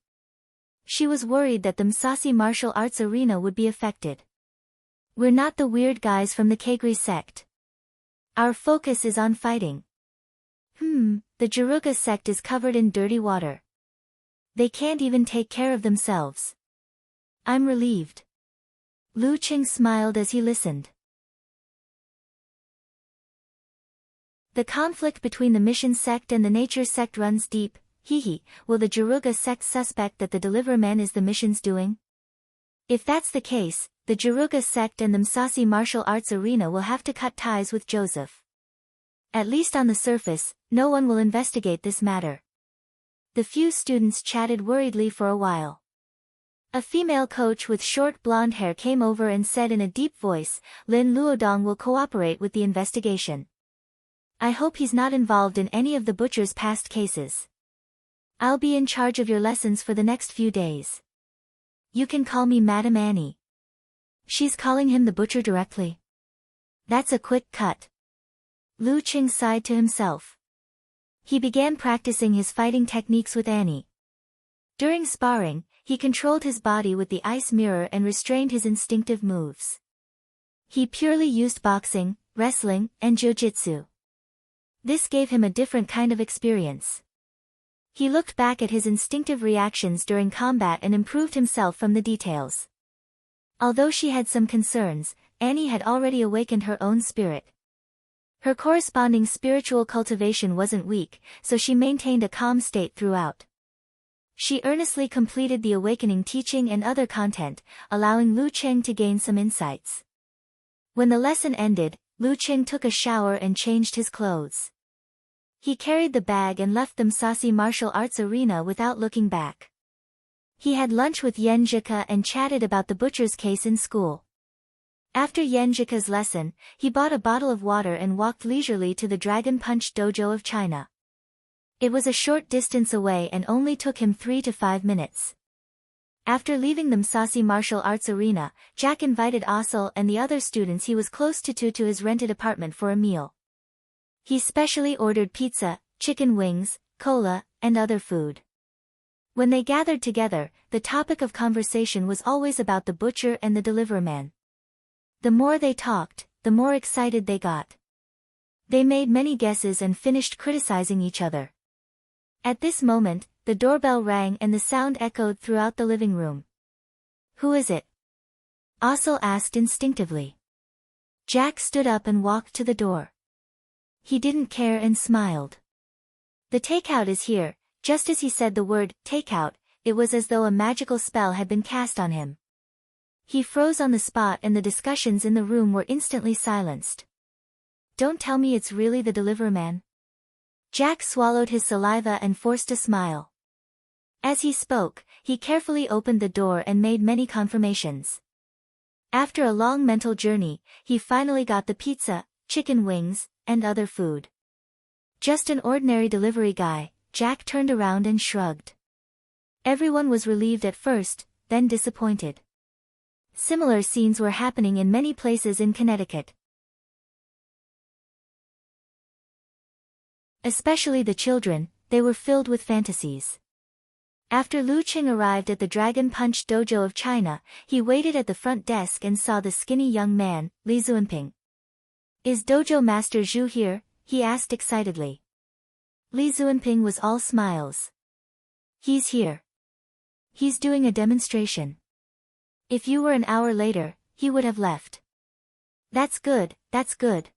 She was worried that the Msasi martial arts arena would be affected. "We're not the weird guys from the Kagri sect. Our focus is on fighting." The Jaruga sect is covered in dirty water. They can't even take care of themselves. I'm relieved." Lu Qing smiled as he listened. The conflict between the mission sect and the nature sect runs deep. Will the Jaruga sect suspect that the Deliverman is the mission's doing? If that's the case, the Jaruga sect and the Msasi martial arts arena will have to cut ties with Joseph. At least on the surface, no one will investigate this matter. The few students chatted worriedly for a while. A female coach with short blonde hair came over and said in a deep voice, "Lin Luodong will cooperate with the investigation. I hope he's not involved in any of the butcher's past cases. I'll be in charge of your lessons for the next few days. You can call me Madam Annie." She's calling him the butcher directly. That's a quick cut. Lu Qing sighed to himself. He began practicing his fighting techniques with Annie. During sparring, he controlled his body with the ice mirror and restrained his instinctive moves. He purely used boxing, wrestling, and jiu-jitsu. This gave him a different kind of experience. He looked back at his instinctive reactions during combat and improved himself from the details. Although she had some concerns, Annie had already awakened her own spirit. Her corresponding spiritual cultivation wasn't weak, so she maintained a calm state throughout. She earnestly completed the awakening teaching and other content, allowing Lu Qing to gain some insights. When the lesson ended, Lu Qing took a shower and changed his clothes. He carried the bag and left the Musashi martial arts arena without looking back. He had lunch with Yen Zhika and chatted about the butcher's case in school. After Yen Zhika's lesson, he bought a bottle of water and walked leisurely to the Dragon Punch Dojo of China. It was a short distance away and only took him 3 to 5 minutes. After leaving the Musashi martial arts arena, Jack invited Asil and the other students he was close to his rented apartment for a meal. He specially ordered pizza, chicken wings, cola, and other food. When they gathered together, the topic of conversation was always about the butcher and the deliverman. The more they talked, the more excited they got. They made many guesses and finished criticizing each other. At this moment, the doorbell rang and the sound echoed throughout the living room. "Who is it?" Asil asked instinctively. Jack stood up and walked to the door. He didn't care and smiled. "The takeout is here." Just as he said the word, takeout, it was as though a magical spell had been cast on him. He froze on the spot and the discussions in the room were instantly silenced. "Don't tell me it's really the deliverman?" Jack swallowed his saliva and forced a smile. As he spoke, he carefully opened the door and made many confirmations. After a long mental journey, he finally got the pizza, chicken wings, and other food. Just an ordinary delivery guy, Jack turned around and shrugged. Everyone was relieved at first, then disappointed. Similar scenes were happening in many places in Connecticut. Especially the children, they were filled with fantasies. After Lu Qing arrived at the Dragon Punch Dojo of China, he waited at the front desk and saw the skinny young man, Li Zuanping. "Is Dojo Master Zhu here?" he asked excitedly. Li Zuanping was all smiles. "He's here. He's doing a demonstration. If you were an hour later, he would have left." That's good, that's good."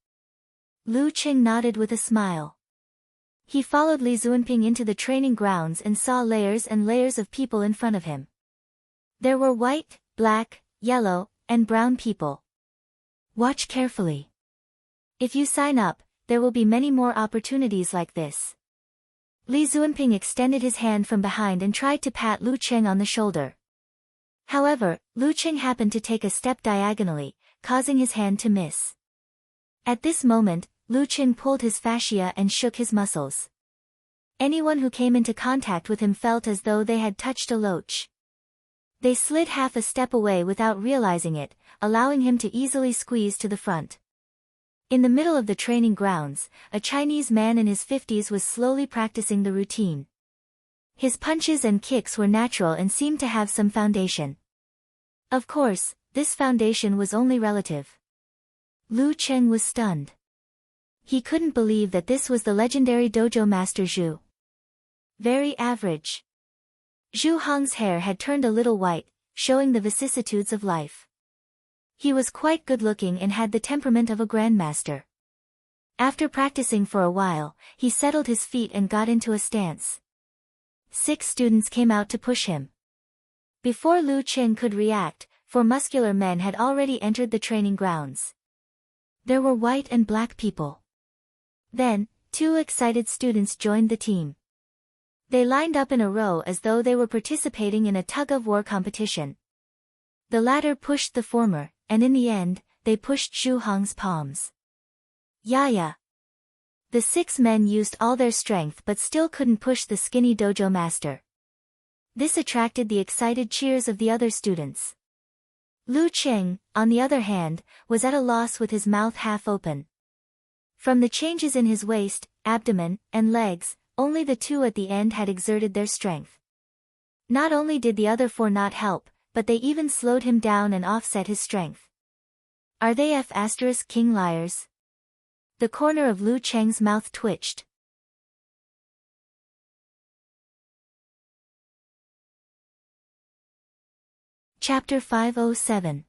Lu Qing nodded with a smile. He followed Li Zuanping into the training grounds and saw layers and layers of people in front of him. There were white, black, yellow, and brown people. "Watch carefully. If you sign up, there will be many more opportunities like this." Li Zuanping extended his hand from behind and tried to pat Lu Qing on the shoulder. However, Lu Qing happened to take a step diagonally, causing his hand to miss. At this moment, Lu Qing pulled his fascia and shook his muscles. Anyone who came into contact with him felt as though they had touched a loach. They slid half a step away without realizing it, allowing him to easily squeeze to the front. In the middle of the training grounds, a Chinese man in his 50s was slowly practicing the routine. His punches and kicks were natural and seemed to have some foundation. Of course, this foundation was only relative. Lu Qing was stunned. He couldn't believe that this was the legendary dojo master Zhu. Very average. Zhu Hong's hair had turned a little white, showing the vicissitudes of life. He was quite good-looking and had the temperament of a grandmaster. After practicing for a while, he settled his feet and got into a stance. 6 students came out to push him. Before Lu Qing could react, 4 muscular men had already entered the training grounds. There were white and black people. Then, 2 excited students joined the team. They lined up in a row as though they were participating in a tug-of-war competition. The latter pushed the former, and in the end, they pushed Zhu Hong's palms. Yaya. The 6 men used all their strength but still couldn't push the skinny dojo master. This attracted the excited cheers of the other students. Lu Qing, on the other hand, was at a loss with his mouth half open. From the changes in his waist, abdomen, and legs, only the 2 at the end had exerted their strength. Not only did the other 4 not help, but they even slowed him down and offset his strength. Are they F***king liars? The corner of Lu Cheng's mouth twitched. Chapter 507.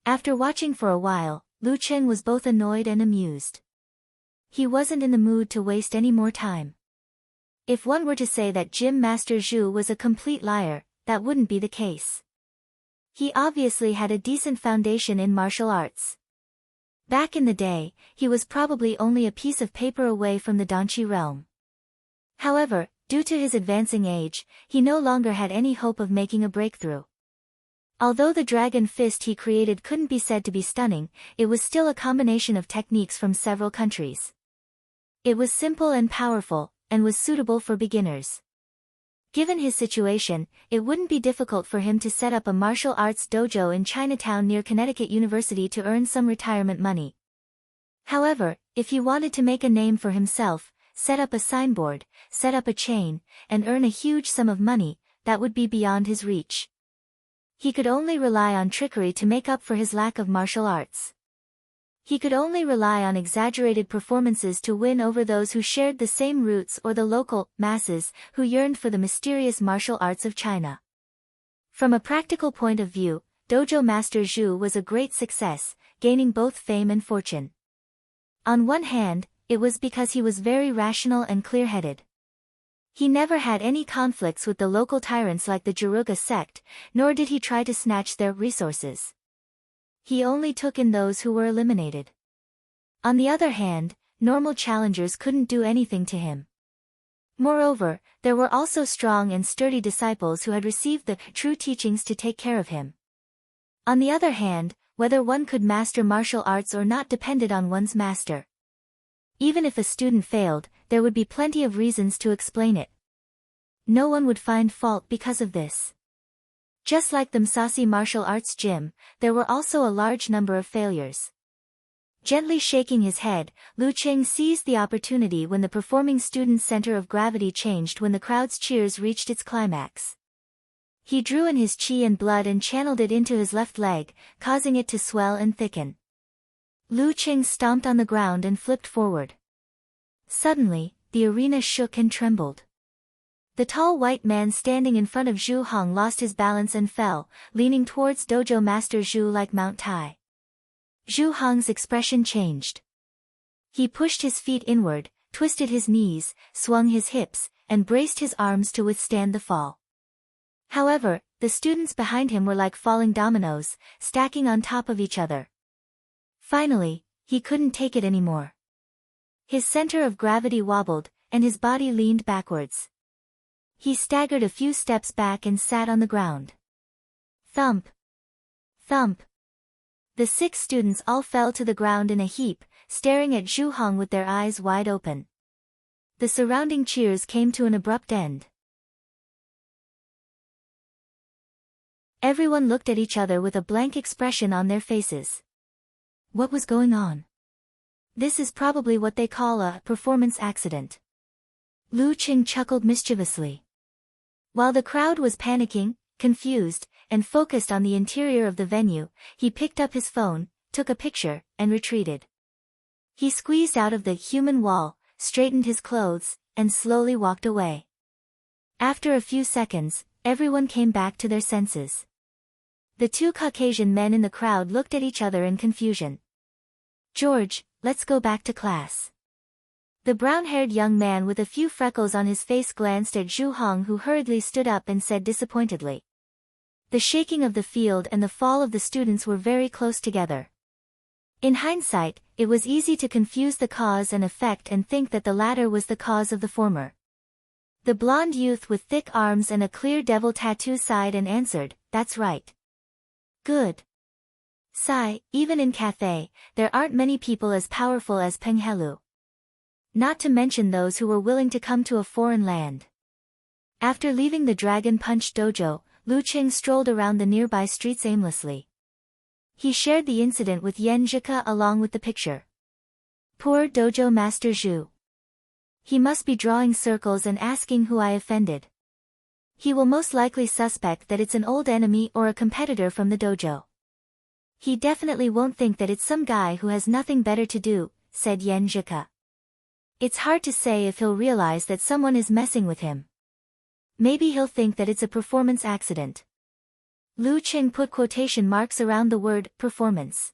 After watching for a while, Lu Cheng was both annoyed and amused. He wasn't in the mood to waste any more time. If one were to say that Gym Master Zhu was a complete liar, that wouldn't be the case. He obviously had a decent foundation in martial arts. Back in the day, he was probably only a piece of paper away from the Danqi realm. However, due to his advancing age, he no longer had any hope of making a breakthrough. Although the dragon fist he created couldn't be said to be stunning, it was still a combination of techniques from several countries. It was simple and powerful, and was suitable for beginners. Given his situation, it wouldn't be difficult for him to set up a martial arts dojo in Chinatown near Connecticut University to earn some retirement money. However, if he wanted to make a name for himself, set up a signboard, set up a chain, and earn a huge sum of money, that would be beyond his reach. He could only rely on trickery to make up for his lack of martial arts. He could only rely on exaggerated performances to win over those who shared the same roots or the local masses who yearned for the mysterious martial arts of China. From a practical point of view, Dojo Master Zhu was a great success, gaining both fame and fortune. On one hand, it was because he was very rational and clear-headed. He never had any conflicts with the local tyrants like the Jiruga sect, nor did he try to snatch their resources. He only took in those who were eliminated. On the other hand, normal challengers couldn't do anything to him. Moreover, there were also strong and sturdy disciples who had received the true teachings to take care of him. On the other hand, whether one could master martial arts or not depended on one's master. Even if a student failed, there would be plenty of reasons to explain it. No one would find fault because of this. Just like the Msasi martial arts gym, there were also a large number of failures. Gently shaking his head, Lu Cheng seized the opportunity when the performing student's center of gravity changed when the crowd's cheers reached its climax. He drew in his qi and blood and channeled it into his left leg, causing it to swell and thicken. Lu Cheng stomped on the ground and flipped forward. Suddenly, the arena shook and trembled. The tall white man standing in front of Zhu Hong lost his balance and fell, leaning towards Dojo Master Zhu like Mount Tai. Zhu Hong's expression changed. He pushed his feet inward, twisted his knees, swung his hips, and braced his arms to withstand the fall. However, the students behind him were like falling dominoes, stacking on top of each other. Finally, he couldn't take it anymore. His center of gravity wobbled, and his body leaned backwards. He staggered a few steps back and sat on the ground. Thump! Thump! The 6 students all fell to the ground in a heap, staring at Zhu Hong with their eyes wide open. The surrounding cheers came to an abrupt end. Everyone looked at each other with a blank expression on their faces. What was going on? This is probably what they call a performance accident. Lu Cheng chuckled mischievously. While the crowd was panicking, confused, and focused on the interior of the venue, he picked up his phone, took a picture, and retreated. He squeezed out of the human wall, straightened his clothes, and slowly walked away. After a few seconds, everyone came back to their senses. The 2 Caucasian men in the crowd looked at each other in confusion. George, let's go back to class. The brown-haired young man with a few freckles on his face glanced at Zhu Hong, who hurriedly stood up and said disappointedly. The shaking of the field and the fall of the students were very close together. In hindsight, it was easy to confuse the cause and effect and think that the latter was the cause of the former. The blonde youth with thick arms and a clear devil tattoo sighed and answered, "That's right." Good. Sigh, even in Cathay, there aren't many people as powerful as Peng Helu. Not to mention those who were willing to come to a foreign land. After leaving the Dragon Punch dojo, Lu Cheng strolled around the nearby streets aimlessly. He shared the incident with Yen Zhika along with the picture. Poor Dojo Master Zhu. He must be drawing circles and asking who I offended. He will most likely suspect that it's an old enemy or a competitor from the dojo. He definitely won't think that it's some guy who has nothing better to do, said Yen Zhika. It's hard to say if he'll realize that someone is messing with him. Maybe he'll think that it's a performance accident. Lu Qing put quotation marks around the word performance.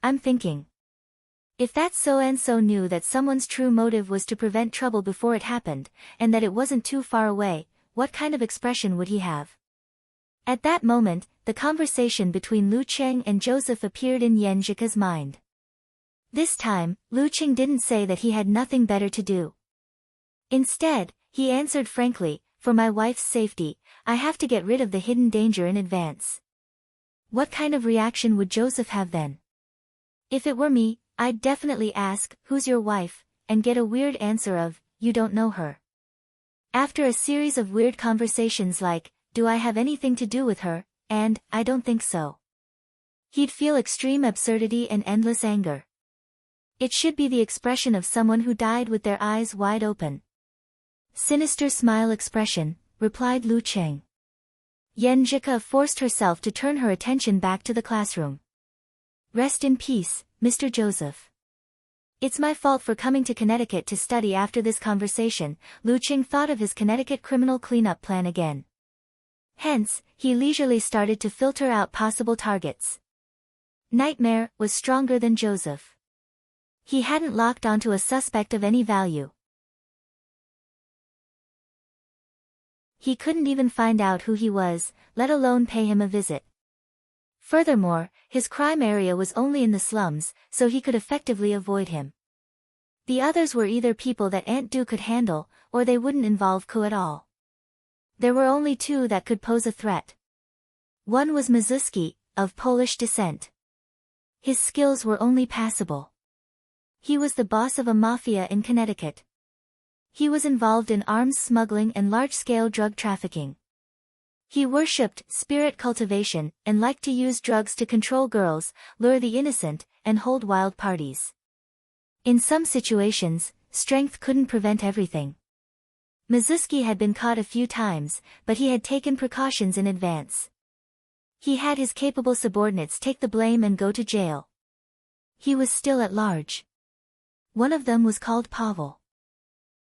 I'm thinking. If that so-and-so knew that someone's true motive was to prevent trouble before it happened, and that it wasn't too far away, what kind of expression would he have? At that moment, the conversation between Lu Qing and Joseph appeared in Yan Zhika's mind. This time, Lu Qing didn't say that he had nothing better to do. Instead, he answered frankly, for my wife's safety, I have to get rid of the hidden danger in advance. What kind of reaction would Joseph have then? If it were me, I'd definitely ask, who's your wife, and get a weird answer of, you don't know her. After a series of weird conversations like, do I have anything to do with her, and, I don't think so. He'd feel extreme absurdity and endless anger. It should be the expression of someone who died with their eyes wide open. Sinister smile expression, replied Lu Qing. Yan Zhika forced herself to turn her attention back to the classroom. Rest in peace, Mr. Joseph. It's my fault for coming to Connecticut to study after this conversation. Lu Qing thought of his Connecticut criminal cleanup plan again. Hence, he leisurely started to filter out possible targets. Nightmare was stronger than Joseph. He hadn't locked onto a suspect of any value. He couldn't even find out who he was, let alone pay him a visit. Furthermore, his crime area was only in the slums, so he could effectively avoid him. The others were either people that Aunt Du could handle, or they wouldn't involve Ku at all. There were only two that could pose a threat. One was Mizuski, of Polish descent. His skills were only passable. He was the boss of a mafia in Connecticut. He was involved in arms smuggling and large-scale drug trafficking. He worshipped spirit cultivation and liked to use drugs to control girls, lure the innocent, and hold wild parties. In some situations, strength couldn't prevent everything. Mizuski had been caught a few times, but he had taken precautions in advance. He had his capable subordinates take the blame and go to jail. He was still at large. One of them was called Pavel.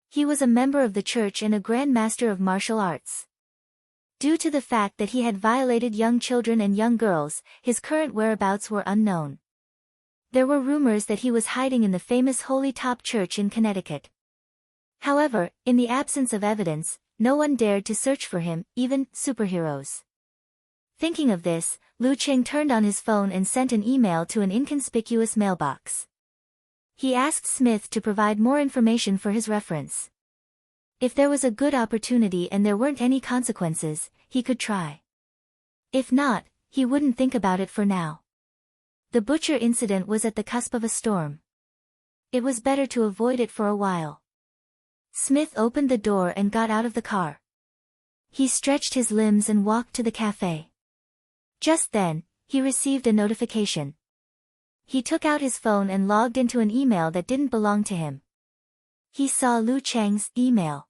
He was a member of the church and a Grand Master of martial arts. Due to the fact that he had violated young children and young girls, his current whereabouts were unknown. There were rumors that he was hiding in the famous Holy Top Church in Connecticut. However, in the absence of evidence, no one dared to search for him, even superheroes. Thinking of this, Lu Qing turned on his phone and sent an email to an inconspicuous mailbox. He asked Smith to provide more information for his reference. If there was a good opportunity and there weren't any consequences, he could try. If not, he wouldn't think about it for now. The butcher incident was at the cusp of a storm. It was better to avoid it for a while. Smith opened the door and got out of the car. He stretched his limbs and walked to the cafe. Just then, he received a notification. He took out his phone and logged into an email that didn't belong to him. He saw Lu Cheng's email.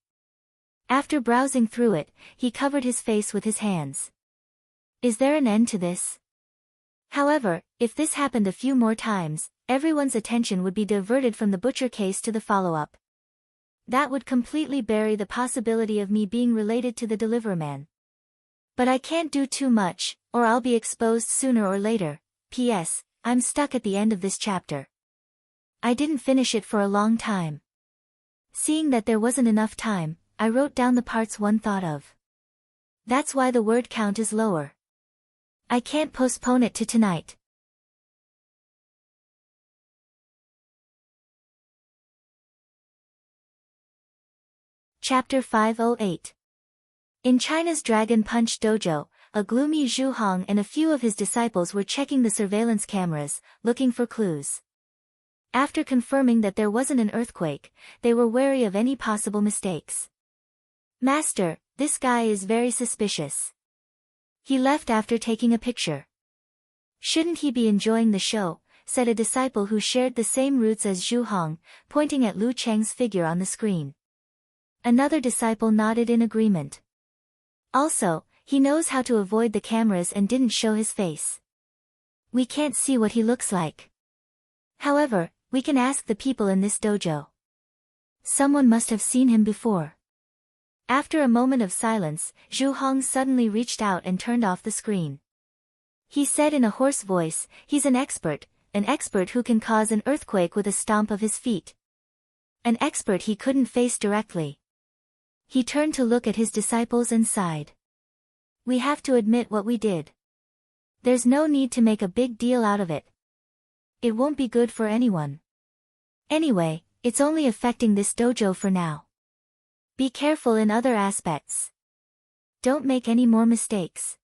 After browsing through it, he covered his face with his hands. Is there an end to this? However, if this happened a few more times, everyone's attention would be diverted from the butcher case to the follow-up. That would completely bury the possibility of me being related to the deliverman. But I can't do too much, or I'll be exposed sooner or later. P.S. I'm stuck at the end of this chapter. I didn't finish it for a long time. Seeing that there wasn't enough time, I wrote down the parts one thought of. That's why the word count is lower. I can't postpone it to tonight. Chapter 508. In China's Dragon Punch Dojo, a gloomy Zhu Hong and a few of his disciples were checking the surveillance cameras, looking for clues. After confirming that there wasn't an earthquake, they were wary of any possible mistakes. Master, this guy is very suspicious. He left after taking a picture. Shouldn't he be enjoying the show, said a disciple who shared the same roots as Zhu Hong, pointing at Lu Cheng's figure on the screen. Another disciple nodded in agreement. Also, he knows how to avoid the cameras and didn't show his face. We can't see what he looks like. However, we can ask the people in this dojo. Someone must have seen him before. After a moment of silence, Zhu Hong suddenly reached out and turned off the screen. He said in a hoarse voice, "He's an expert who can cause an earthquake with a stomp of his feet. An expert he couldn't face directly." He turned to look at his disciples and sighed. "We have to admit what we did. There's no need to make a big deal out of it. It won't be good for anyone. Anyway, it's only affecting this dojo for now. Be careful in other aspects. Don't make any more mistakes."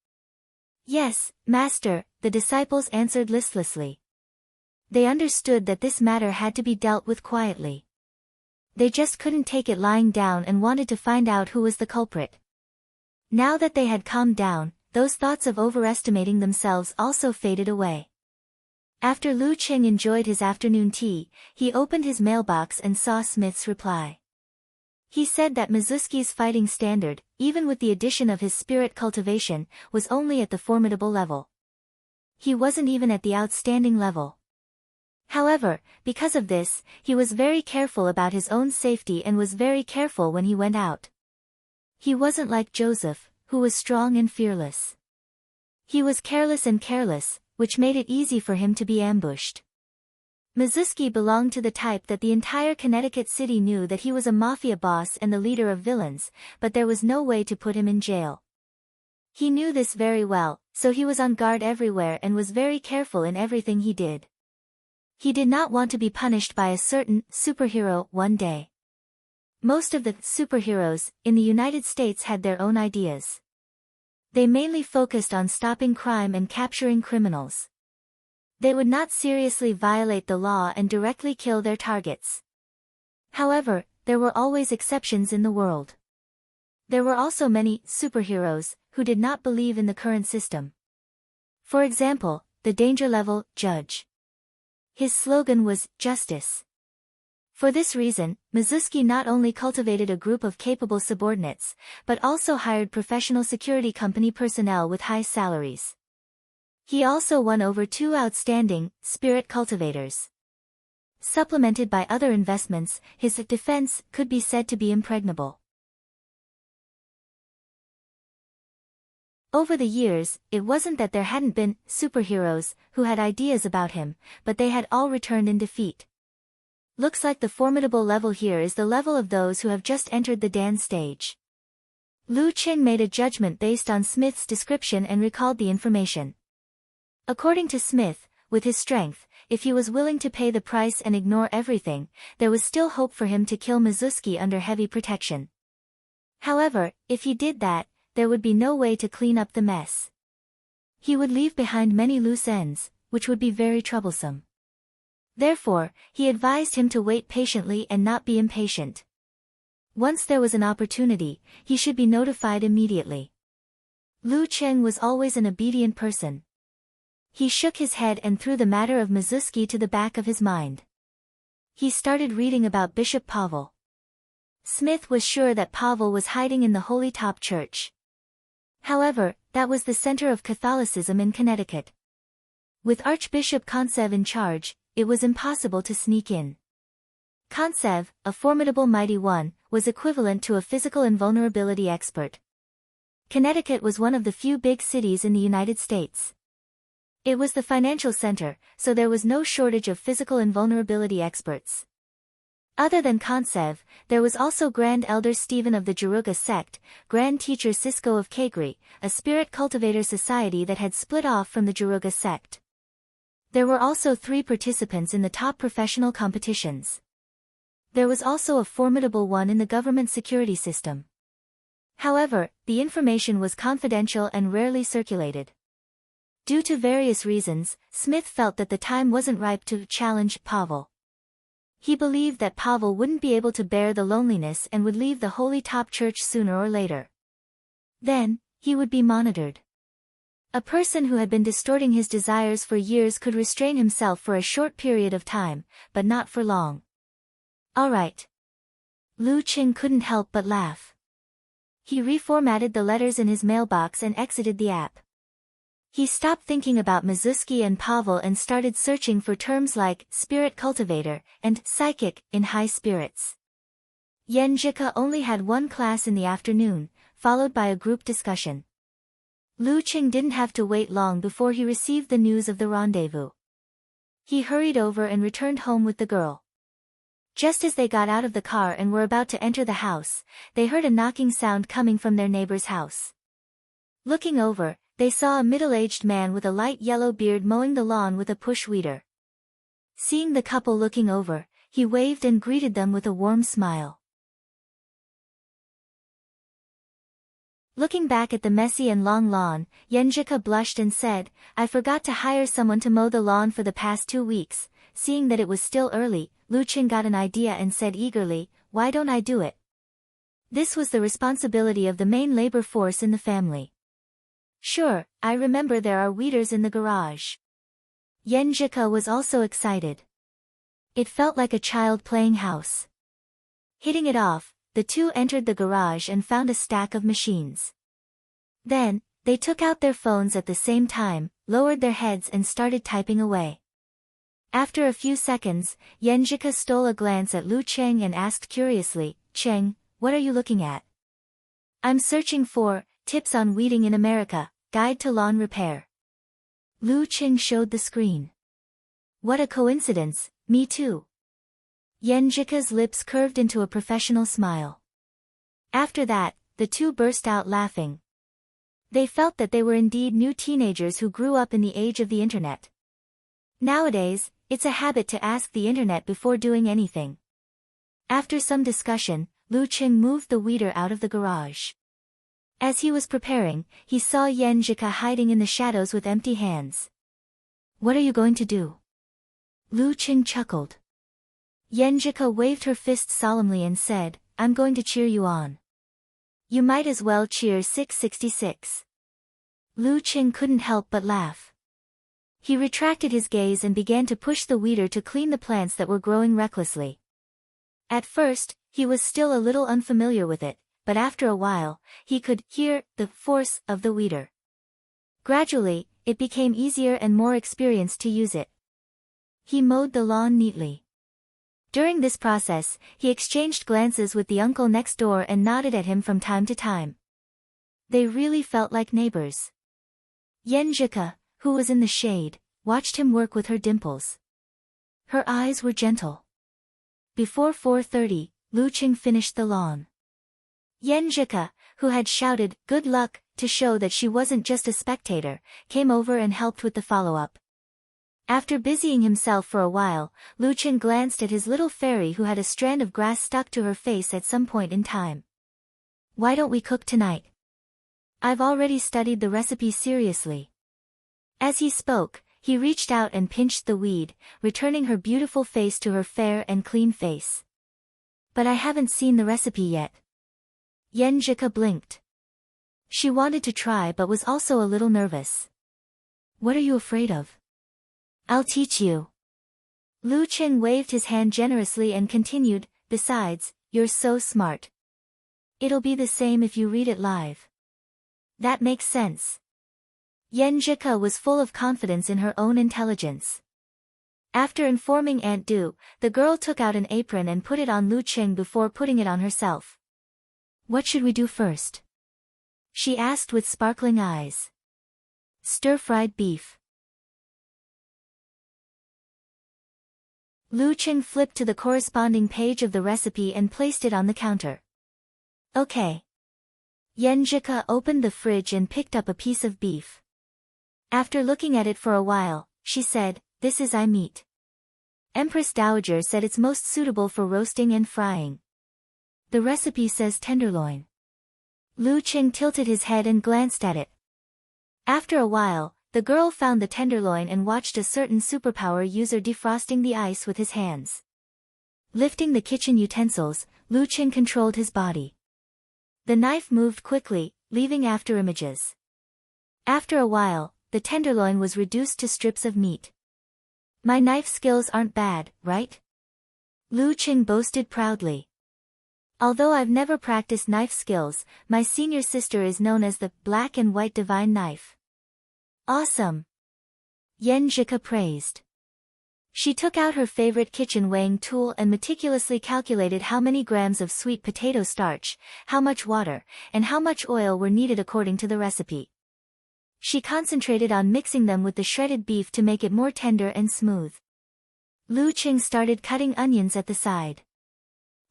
"Yes, Master," the disciples answered listlessly. They understood that this matter had to be dealt with quietly. They just couldn't take it lying down and wanted to find out who was the culprit. Now that they had calmed down, those thoughts of overestimating themselves also faded away. After Lu Qing enjoyed his afternoon tea, he opened his mailbox and saw Smith's reply. He said that Mizuski's fighting standard, even with the addition of his spirit cultivation, was only at the formidable level. He wasn't even at the outstanding level. However, because of this, he was very careful about his own safety and was very careful when he went out. He wasn't like Joseph, who was strong and fearless. He was careless, which made it easy for him to be ambushed. Mizuski belonged to the type that the entire Connecticut city knew that he was a mafia boss and the leader of villains, but there was no way to put him in jail. He knew this very well, so he was on guard everywhere and was very careful in everything he did. He did not want to be punished by a certain superhero one day. Most of the superheroes in the United States had their own ideas. They mainly focused on stopping crime and capturing criminals. They would not seriously violate the law and directly kill their targets. However, there were always exceptions in the world. There were also many superheroes who did not believe in the current system. For example, the danger level judge. His slogan was justice. For this reason, Mizuski not only cultivated a group of capable subordinates, but also hired professional security company personnel with high salaries. He also won over 2 outstanding spirit cultivators. Supplemented by other investments, his defense could be said to be impregnable. Over the years, it wasn't that there hadn't been superheroes who had ideas about him, but they had all returned in defeat. Looks like the formidable level here is the level of those who have just entered the dance stage. Lu Qing made a judgment based on Smith's description and recalled the information. According to Smith, with his strength, if he was willing to pay the price and ignore everything, there was still hope for him to kill Mizuski under heavy protection. However, if he did that, there would be no way to clean up the mess. He would leave behind many loose ends, which would be very troublesome. Therefore, he advised him to wait patiently and not be impatient. Once there was an opportunity, he should be notified immediately. Lu Qing was always an obedient person. He shook his head and threw the matter of Mizuski to the back of his mind. He started reading about Bishop Pavel. Smith was sure that Pavel was hiding in the Holy Top Church. However, that was the center of Catholicism in Connecticut. With Archbishop Kontsev in charge, it was impossible to sneak in. Kontsev, a formidable mighty one, was equivalent to a physical invulnerability expert. Connecticut was one of the few big cities in the United States. It was the financial center, so there was no shortage of physical invulnerability experts. Other than Kontsev, there was also Grand Elder Stephen of the Jaruga sect, Grand Teacher Cisco of Kagri, a spirit cultivator society that had split off from the Jaruga sect. There were also 3 participants in the top professional competitions. There was also a formidable one in the government security system. However, the information was confidential and rarely circulated. Due to various reasons, Smith felt that the time wasn't ripe to challenge Pavel. He believed that Pavel wouldn't be able to bear the loneliness and would leave the Holy Top Church sooner or later. Then, he would be monitored. A person who had been distorting his desires for years could restrain himself for a short period of time, but not for long. All right. Lu Qing couldn't help but laugh. He reformatted the letters in his mailbox and exited the app. He stopped thinking about Mizuski and Pavel and started searching for terms like spirit cultivator and psychic in high spirits. Yenjika only had one class in the afternoon, followed by a group discussion. Lu Qing didn't have to wait long before he received the news of the rendezvous. He hurried over and returned home with the girl. Just as they got out of the car and were about to enter the house, they heard a knocking sound coming from their neighbor's house. Looking over, they saw a middle-aged man with a light yellow beard mowing the lawn with a push weeder. Seeing the couple looking over, he waved and greeted them with a warm smile. Looking back at the messy and long lawn, Yenjika blushed and said, "I forgot to hire someone to mow the lawn for the past 2 weeks." Seeing that it was still early, Lu Qing got an idea and said eagerly, "Why don't I do it?" This was the responsibility of the main labor force in the family. "Sure, I remember there are weeders in the garage." Yenjika was also excited. It felt like a child playing house. Hitting it off, the two entered the garage and found a stack of machines. Then, they took out their phones at the same time, lowered their heads and started typing away. After a few seconds, Yenjika stole a glance at Lu Qing and asked curiously, "Cheng, what are you looking at?" "I'm searching for tips on weeding in America, guide to lawn repair." Lu Qing showed the screen. "What a coincidence, me too." Yenjika's lips curved into a professional smile. After that, the two burst out laughing. They felt that they were indeed new teenagers who grew up in the age of the internet. Nowadays, it's a habit to ask the internet before doing anything. After some discussion, Lu Qing moved the weeder out of the garage. As he was preparing, he saw Yenjika hiding in the shadows with empty hands. "What are you going to do?" Lu Qing chuckled. Yenjika waved her fist solemnly and said, "I'm going to cheer you on." "You might as well cheer 666. Lu Qing couldn't help but laugh. He retracted his gaze and began to push the weeder to clean the plants that were growing recklessly. At first, he was still a little unfamiliar with it, but after a while, he could hear the force of the weeder. Gradually, it became easier and more experienced to use it. He mowed the lawn neatly. During this process, he exchanged glances with the uncle next door and nodded at him from time to time. They really felt like neighbors. Yenjika, who was in the shade, watched him work with her dimples. Her eyes were gentle. Before 4:30, Lu Qing finished the lawn. Yenjika, who had shouted, "Good luck," to show that she wasn't just a spectator, came over and helped with the follow-up. After busying himself for a while, Lu Qing glanced at his little fairy who had a strand of grass stuck to her face at some point in time. "Why don't we cook tonight? I've already studied the recipe seriously." As he spoke, he reached out and pinched the weed, returning her beautiful face to her fair and clean face. "But I haven't seen the recipe yet." Yenjika blinked. She wanted to try but was also a little nervous. "What are you afraid of?" "I'll teach you." Lu Qing waved his hand generously and continued, "Besides, you're so smart. It'll be the same if you read it live." "That makes sense." Yenjika was full of confidence in her own intelligence. After informing Aunt Du, the girl took out an apron and put it on Lu Qing before putting it on herself. "What should we do first?" she asked with sparkling eyes. "Stir-fried beef." Lu Qing flipped to the corresponding page of the recipe and placed it on the counter. "Okay." Yenjika opened the fridge and picked up a piece of beef. After looking at it for a while, she said, "This is meat. Empress Dowager said it's most suitable for roasting and frying. The recipe says tenderloin." Lu Qing tilted his head and glanced at it. After a while, the girl found the tenderloin and watched a certain superpower user defrosting the ice with his hands. Lifting the kitchen utensils, Lu Qing controlled his body. The knife moved quickly, leaving after images. After a while, the tenderloin was reduced to strips of meat. "My knife skills aren't bad, right?" Lu Qing boasted proudly. "Although I've never practiced knife skills, my senior sister is known as the black and white divine knife." "Awesome!" Yenjika praised. She took out her favorite kitchen weighing tool and meticulously calculated how many grams of sweet potato starch, how much water, and how much oil were needed according to the recipe. She concentrated on mixing them with the shredded beef to make it more tender and smooth. Lu Qing started cutting onions at the side.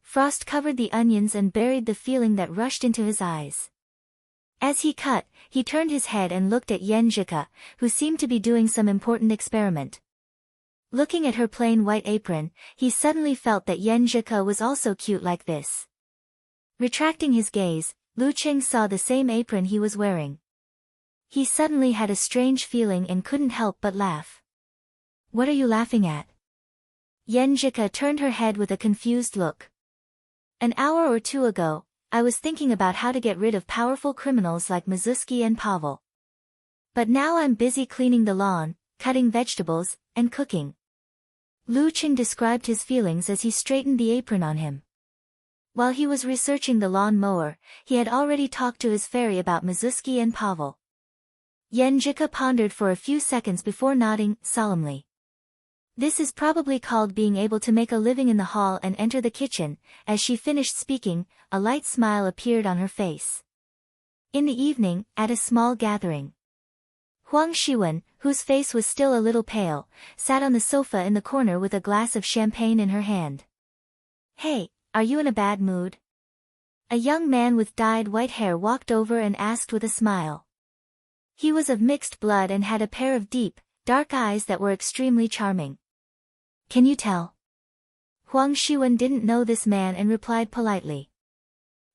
Frost covered the onions and buried the feeling that rushed into his eyes. As he cut, he turned his head and looked at Yen Zhika, who seemed to be doing some important experiment. Looking at her plain white apron, he suddenly felt that Yen Zhika was also cute like this. Retracting his gaze, Lu Qing saw the same apron he was wearing. He suddenly had a strange feeling and couldn't help but laugh. "What are you laughing at?" Yen Zhika turned her head with a confused look. "An hour or two ago, I was thinking about how to get rid of powerful criminals like Mizuski and Pavel. But now I'm busy cleaning the lawn, cutting vegetables, and cooking." Lu Qing described his feelings as he straightened the apron on him. While he was researching the lawn mower, he had already talked to his fairy about Mizuski and Pavel. Yen Zhika pondered for a few seconds before nodding solemnly. "This is probably called being able to make a living in the hall and enter the kitchen." As she finished speaking, a light smile appeared on her face. In the evening, at a small gathering, Huang Shiwen, whose face was still a little pale, sat on the sofa in the corner with a glass of champagne in her hand. "Hey, are you in a bad mood?" A young man with dyed white hair walked over and asked with a smile. He was of mixed blood and had a pair of deep, dark eyes that were extremely charming. "Can you tell?" Huang Shiwen didn't know this man and replied politely.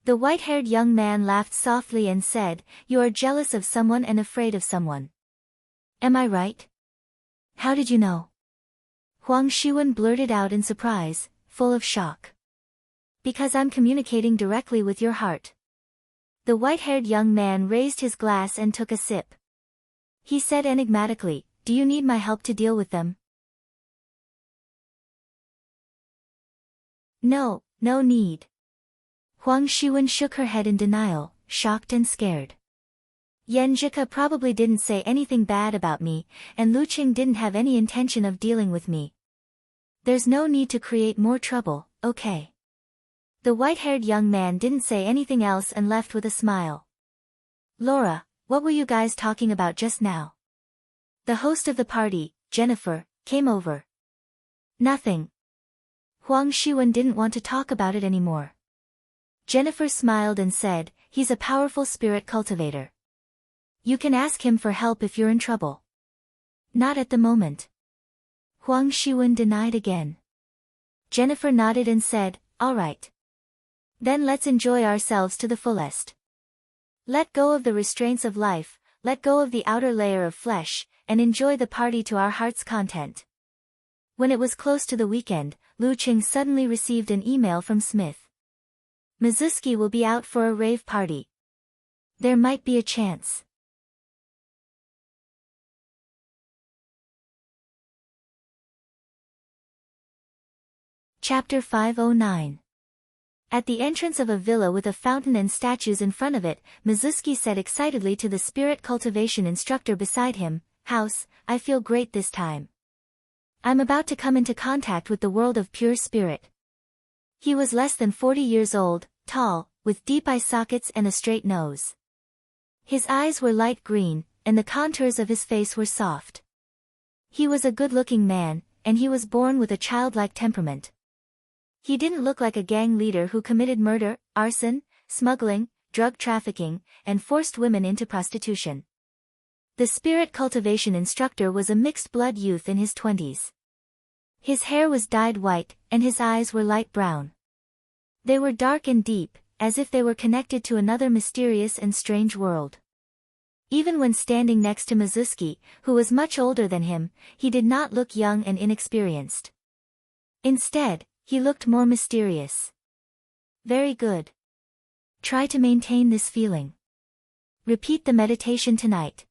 The white-haired young man laughed softly and said, "You are jealous of someone and afraid of someone. Am I right?" "How did you know?" Huang Shiwen blurted out in surprise, full of shock. "Because I'm communicating directly with your heart." The white-haired young man raised his glass and took a sip. He said enigmatically, "Do you need my help to deal with them?" "No, no need." Huang Shiwen shook her head in denial, shocked and scared. "Yen Zhika probably didn't say anything bad about me, and Lu Qing didn't have any intention of dealing with me. There's no need to create more trouble, okay?" The white-haired young man didn't say anything else and left with a smile. "Laura, what were you guys talking about just now?" The host of the party, Jennifer, came over. "Nothing." Huang Shiwen didn't want to talk about it anymore. Jennifer smiled and said, "He's a powerful spirit cultivator. You can ask him for help if you're in trouble." "Not at the moment." Huang Shiwen denied again. Jennifer nodded and said, "All right. Then let's enjoy ourselves to the fullest. Let go of the restraints of life, let go of the outer layer of flesh, and enjoy the party to our heart's content." When it was close to the weekend, Lu Qing suddenly received an email from Smith. "Mizuski will be out for a rave party. There might be a chance." Chapter 509. At the entrance of a villa with a fountain and statues in front of it, Mizuski said excitedly to the spirit cultivation instructor beside him, "House, I feel great this time. I'm about to come into contact with the world of pure spirit." He was less than 40 years old, tall, with deep eye sockets and a straight nose. His eyes were light green, and the contours of his face were soft. He was a good-looking man, and he was born with a childlike temperament. He didn't look like a gang leader who committed murder, arson, smuggling, drug trafficking, and forced women into prostitution. The spirit cultivation instructor was a mixed-blood youth in his 20s. His hair was dyed white, and his eyes were light brown. They were dark and deep, as if they were connected to another mysterious and strange world. Even when standing next to Mizuski, who was much older than him, he did not look young and inexperienced. Instead, he looked more mysterious. "Very good. Try to maintain this feeling. Repeat the meditation tonight.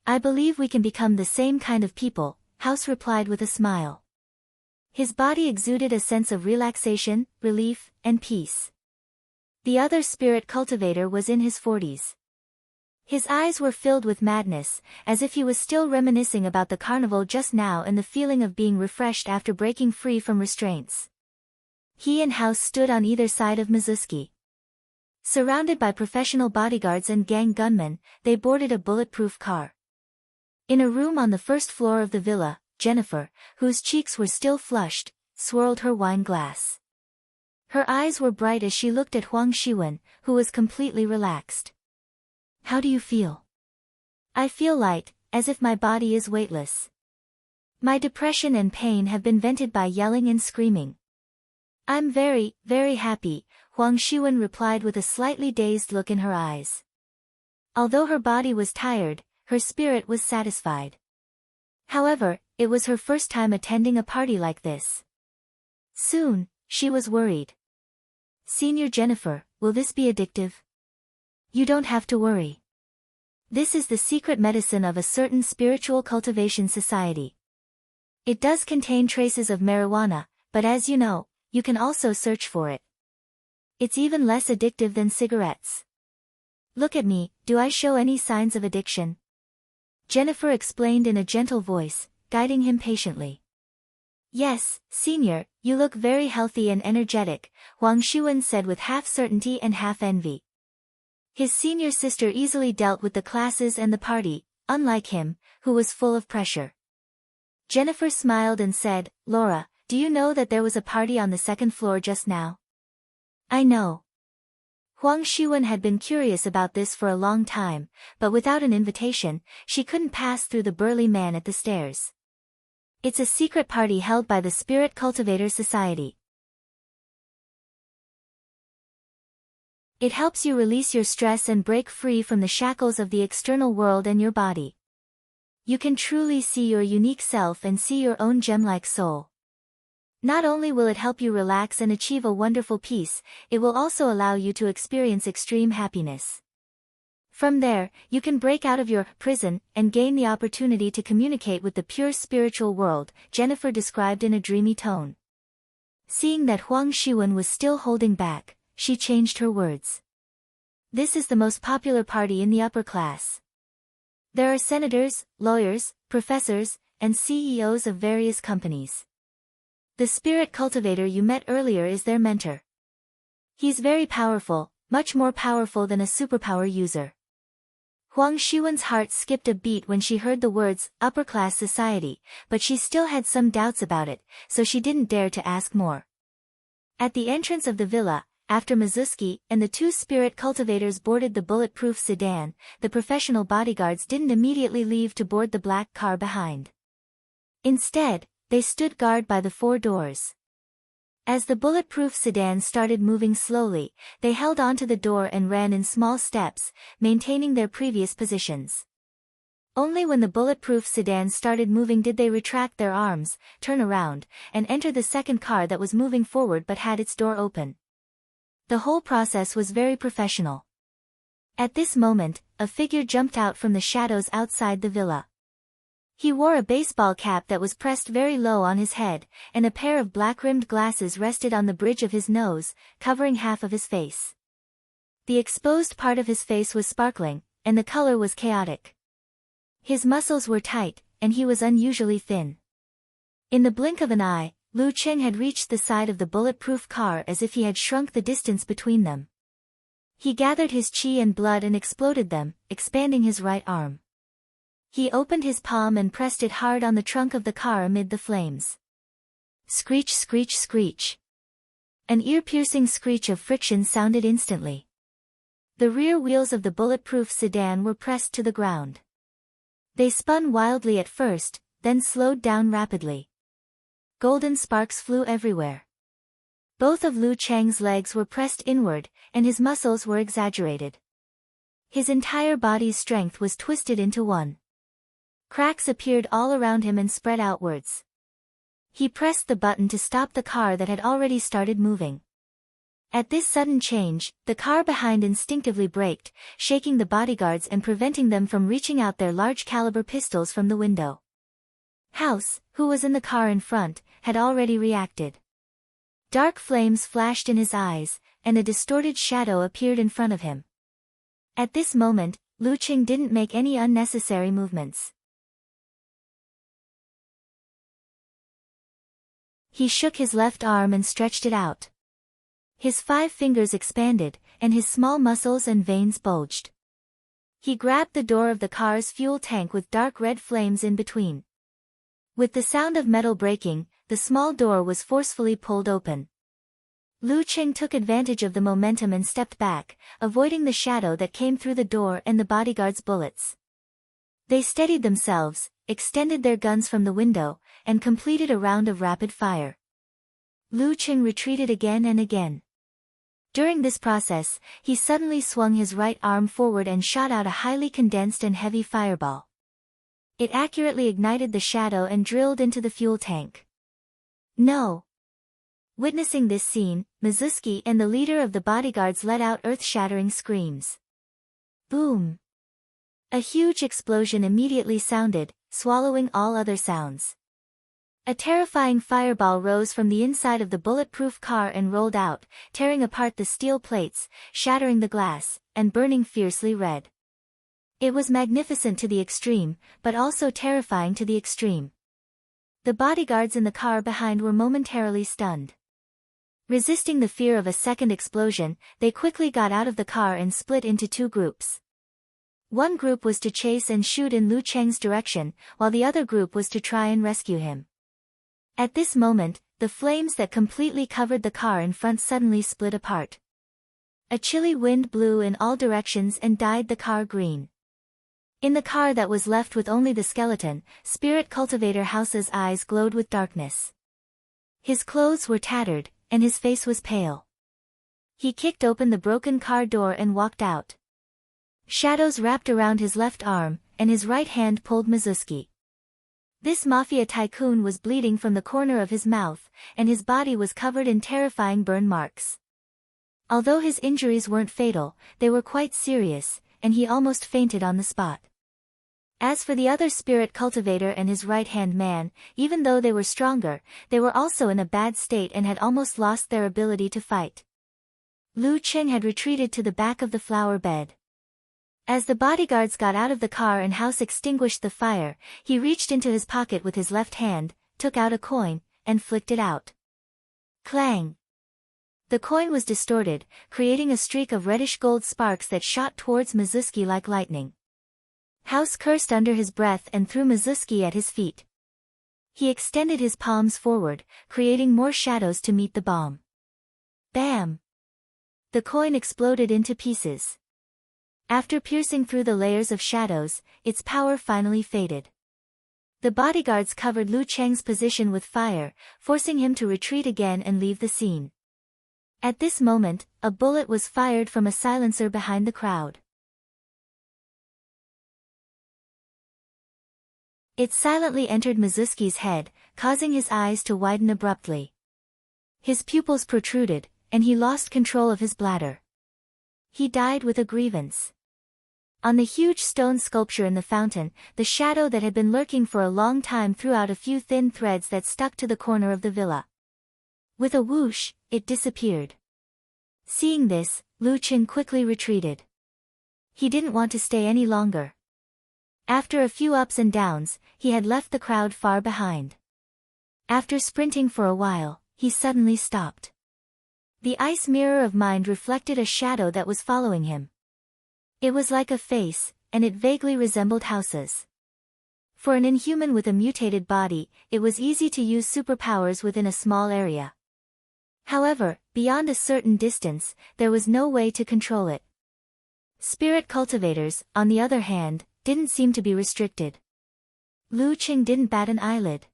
I believe we can become the same kind of people," House replied with a smile. His body exuded a sense of relaxation, relief, and peace. The other spirit cultivator was in his 40s. His eyes were filled with madness, as if he was still reminiscing about the carnival just now and the feeling of being refreshed after breaking free from restraints. He and House stood on either side of Mizuki. Surrounded by professional bodyguards and gang gunmen, they boarded a bulletproof car. In a room on the first floor of the villa, Jennifer, whose cheeks were still flushed, swirled her wine glass. Her eyes were bright as she looked at Huang Shiwen, who was completely relaxed. "How do you feel?" "I feel light, as if my body is weightless. My depression and pain have been vented by yelling and screaming." "I'm very, very happy," Huang Shiwen replied with a slightly dazed look in her eyes. Although her body was tired, her spirit was satisfied. However, it was her first time attending a party like this. Soon, she was worried. "Senior Jennifer, will this be addictive?" "You don't have to worry. This is the secret medicine of a certain spiritual cultivation society. It does contain traces of marijuana, but as you know, you can also search for it. It's even less addictive than cigarettes. Look at me, do I show any signs of addiction?" Jennifer explained in a gentle voice, guiding him patiently. "Yes, Senior, you look very healthy and energetic," Huang Shiwen said with half certainty and half envy. His senior sister easily dealt with the classes and the party, unlike him, who was full of pressure. Jennifer smiled and said, "Laura, do you know that there was a party on the second floor just now?" "I know." Huang Shiwen had been curious about this for a long time, but without an invitation, she couldn't pass through the burly man at the stairs. "It's a secret party held by the Spirit Cultivator Society. It helps you release your stress and break free from the shackles of the external world and your body. You can truly see your unique self and see your own gem-like soul. Not only will it help you relax and achieve a wonderful peace, it will also allow you to experience extreme happiness. From there, you can break out of your prison and gain the opportunity to communicate with the pure spiritual world," Jennifer described in a dreamy tone. Seeing that Huang Shiwen was still holding back, she changed her words. "This is the most popular party in the upper class. There are senators, lawyers, professors, and CEOs of various companies. The spirit cultivator you met earlier is their mentor. He's very powerful, much more powerful than a superpower user." Huang Shiwen's heart skipped a beat when she heard the words, upper-class society, but she still had some doubts about it, so she didn't dare to ask more. At the entrance of the villa, after Mizuki and the two spirit cultivators boarded the bulletproof sedan, the professional bodyguards didn't immediately leave to board the black car behind. Instead, they stood guard by the 4 doors. As the bulletproof sedan started moving slowly, they held onto the door and ran in small steps, maintaining their previous positions. Only when the bulletproof sedan started moving did they retract their arms, turn around, and enter the second car that was moving forward but had its door open. The whole process was very professional. At this moment, a figure jumped out from the shadows outside the villa. He wore a baseball cap that was pressed very low on his head, and a pair of black-rimmed glasses rested on the bridge of his nose, covering half of his face. The exposed part of his face was sparkling, and the color was chaotic. His muscles were tight, and he was unusually thin. In the blink of an eye, Lu Cheng had reached the side of the bulletproof car as if he had shrunk the distance between them. He gathered his chi and blood and exploded them, expanding his right arm. He opened his palm and pressed it hard on the trunk of the car amid the flames. Screech, screech, screech. An ear-piercing screech of friction sounded instantly. The rear wheels of the bulletproof sedan were pressed to the ground. They spun wildly at first, then slowed down rapidly. Golden sparks flew everywhere. Both of Lu Cheng's legs were pressed inward, and his muscles were exaggerated. His entire body's strength was twisted into one. Cracks appeared all around him and spread outwards. He pressed the button to stop the car that had already started moving. At this sudden change, the car behind instinctively braked, shaking the bodyguards and preventing them from reaching out their large-caliber pistols from the window. House, who was in the car in front, had already reacted. Dark flames flashed in his eyes, and a distorted shadow appeared in front of him. At this moment, Lu Qing didn't make any unnecessary movements. He shook his left arm and stretched it out. His 5 fingers expanded, and his small muscles and veins bulged. He grabbed the door of the car's fuel tank with dark red flames in between. With the sound of metal breaking, the small door was forcefully pulled open. Lu Qing took advantage of the momentum and stepped back, avoiding the shadow that came through the door and the bodyguard's bullets. They steadied themselves, extended their guns from the window, and completed a round of rapid fire. Lu Qing retreated again and again. During this process, he suddenly swung his right arm forward and shot out a highly condensed and heavy fireball. It accurately ignited the shadow and drilled into the fuel tank. No! Witnessing this scene, Mizuki and the leader of the bodyguards let out earth-shattering screams. Boom! A huge explosion immediately sounded, swallowing all other sounds. A terrifying fireball rose from the inside of the bulletproof car and rolled out, tearing apart the steel plates, shattering the glass, and burning fiercely red. It was magnificent to the extreme, but also terrifying to the extreme. The bodyguards in the car behind were momentarily stunned. Resisting the fear of a second explosion, they quickly got out of the car and split into 2 groups. One group was to chase and shoot in Lu Cheng's direction, while the other group was to try and rescue him. At this moment, the flames that completely covered the car in front suddenly split apart. A chilly wind blew in all directions and dyed the car green. In the car that was left with only the skeleton, Spirit Cultivator House's eyes glowed with darkness. His clothes were tattered, and his face was pale. He kicked open the broken car door and walked out. Shadows wrapped around his left arm, and his right hand pulled Mizuki. This mafia tycoon was bleeding from the corner of his mouth, and his body was covered in terrifying burn marks. Although his injuries weren't fatal, they were quite serious, and he almost fainted on the spot. As for the other spirit cultivator and his right-hand man, even though they were stronger, they were also in a bad state and had almost lost their ability to fight. Lu Qing had retreated to the back of the flower bed. As the bodyguards got out of the car and House extinguished the fire, he reached into his pocket with his left hand, took out a coin, and flicked it out. Clang! The coin was distorted, creating a streak of reddish-gold sparks that shot towards Mizuki like lightning. House cursed under his breath and threw Mizuki at his feet. He extended his palms forward, creating more shadows to meet the bomb. Bam! The coin exploded into pieces. After piercing through the layers of shadows, its power finally faded. The bodyguards covered Lu Cheng's position with fire, forcing him to retreat again and leave the scene. At this moment, a bullet was fired from a silencer behind the crowd. It silently entered Mizuki's head, causing his eyes to widen abruptly. His pupils protruded, and he lost control of his bladder. He died with a grievance. On the huge stone sculpture in the fountain, the shadow that had been lurking for a long time threw out a few thin threads that stuck to the corner of the villa. With a whoosh, it disappeared. Seeing this, Lu Qing quickly retreated. He didn't want to stay any longer. After a few ups and downs, he had left the crowd far behind. After sprinting for a while, he suddenly stopped. The ice mirror of mind reflected a shadow that was following him. It was like a face, and it vaguely resembled House's. For an inhuman with a mutated body, it was easy to use superpowers within a small area. However, beyond a certain distance, there was no way to control it. Spirit cultivators, on the other hand, didn't seem to be restricted. Lu Qing didn't bat an eyelid.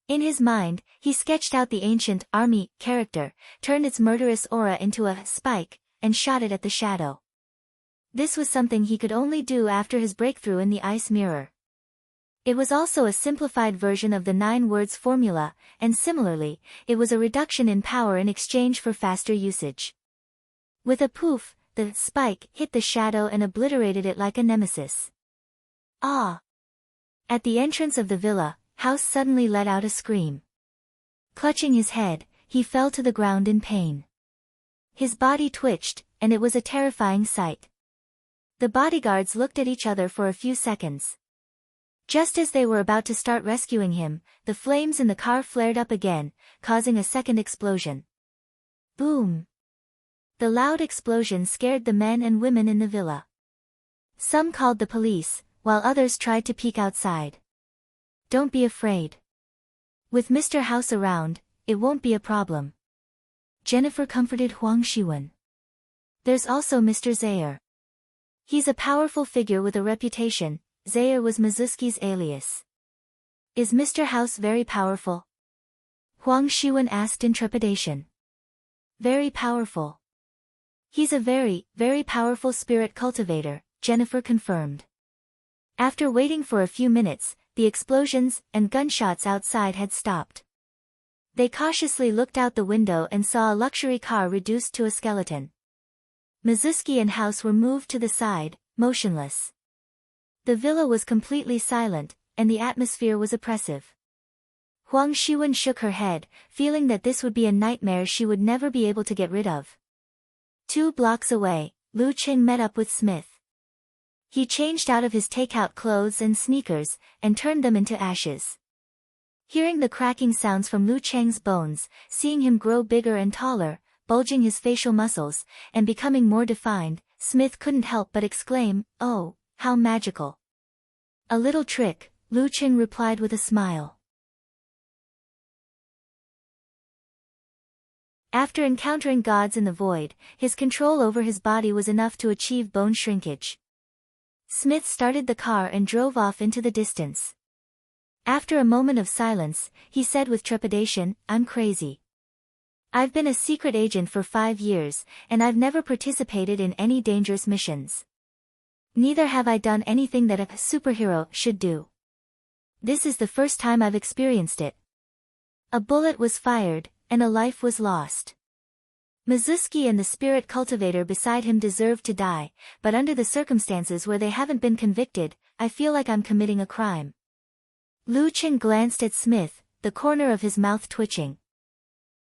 In his mind, he sketched out the ancient army character, turned its murderous aura into a spike, and shot it at the shadow. This was something he could only do after his breakthrough in the ice mirror. It was also a simplified version of the 9 words formula, and similarly, it was a reduction in power in exchange for faster usage. With a poof, the spike hit the shadow and obliterated it like a nemesis. Ah! At the entrance of the villa, House suddenly let out a scream. Clutching his head, he fell to the ground in pain. His body twitched, and it was a terrifying sight. The bodyguards looked at each other for a few seconds. Just as they were about to start rescuing him, the flames in the car flared up again, causing a second explosion. Boom! The loud explosion scared the men and women in the villa. Some called the police, while others tried to peek outside. Don't be afraid. With Mr. House around, it won't be a problem. Jennifer comforted Huang Shiwen. There's also Mr. Zaire. He's a powerful figure with a reputation. Zaire was Mizuki's alias. Is Mr. House very powerful? Huang Shiwen asked in trepidation. Very powerful. He's a very, very powerful spirit cultivator, Jennifer confirmed. After waiting for a few minutes, the explosions and gunshots outside had stopped. They cautiously looked out the window and saw a luxury car reduced to a skeleton. Mizuki and House were moved to the side, motionless. The villa was completely silent, and the atmosphere was oppressive. Huang Shiwen shook her head, feeling that this would be a nightmare she would never be able to get rid of. 2 blocks away, Lu Qing met up with Smith. He changed out of his takeout clothes and sneakers, and turned them into ashes. Hearing the cracking sounds from Lu Cheng's bones, seeing him grow bigger and taller, bulging his facial muscles, and becoming more defined, Smith couldn't help but exclaim, "Oh, how magical." "A little trick," Lu Cheng replied with a smile. After encountering gods in the void, his control over his body was enough to achieve bone shrinkage. Smith started the car and drove off into the distance. After a moment of silence, he said with trepidation, "I'm crazy. I've been a secret agent for 5 years, and I've never participated in any dangerous missions. Neither have I done anything that a superhero should do. This is the first time I've experienced it. A bullet was fired, and a life was lost. Mizuki and the spirit cultivator beside him deserve to die, but under the circumstances where they haven't been convicted, I feel like I'm committing a crime." Lu Qing glanced at Smith, the corner of his mouth twitching.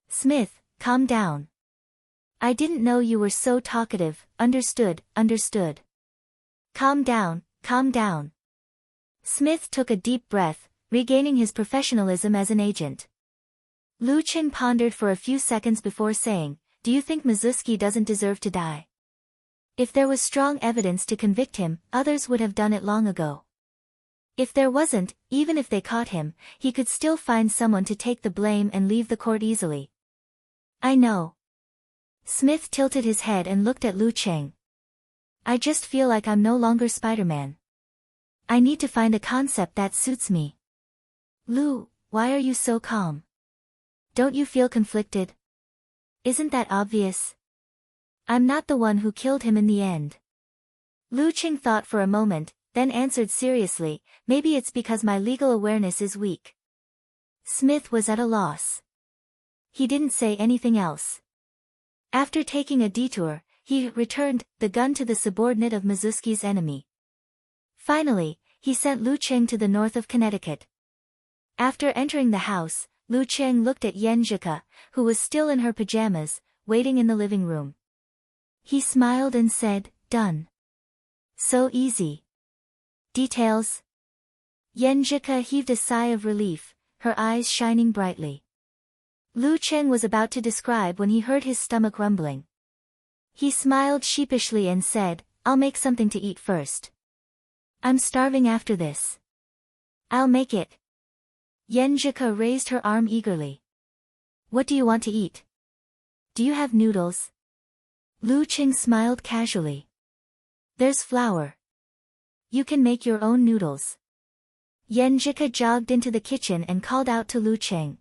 "Smith, calm down. I didn't know you were so talkative, understood. Calm down, calm down." Smith took a deep breath, regaining his professionalism as an agent. Lu Qing pondered for a few seconds before saying, "Do you think Mizuki doesn't deserve to die? If there was strong evidence to convict him, others would have done it long ago. If there wasn't, even if they caught him, he could still find someone to take the blame and leave the court easily." "I know." Smith tilted his head and looked at Lu Qing. "I just feel like I'm no longer Spider-Man. I need to find a concept that suits me." "Lu, why are you so calm? Don't you feel conflicted? Isn't that obvious? I'm not the one who killed him in the end." Lu Qing thought for a moment, then answered seriously, "Maybe it's because my legal awareness is weak." Smith was at a loss. He didn't say anything else. After taking a detour, he returned the gun to the subordinate of Mizuki's enemy. Finally, he sent Lu Qing to the north of Connecticut. After entering the house, Lu Qing looked at Yenjika, who was still in her pajamas, waiting in the living room. He smiled and said, "Done. So easy. Details?" Yenjika heaved a sigh of relief, her eyes shining brightly. Lu Qing was about to describe when he heard his stomach rumbling. He smiled sheepishly and said, "I'll make something to eat first. I'm starving after this." "I'll make it." Yenjika raised her arm eagerly. "What do you want to eat? Do you have noodles?" Lu Qing smiled casually. "There's flour. You can make your own noodles." Yenjika jogged into the kitchen and called out to Lu Qing.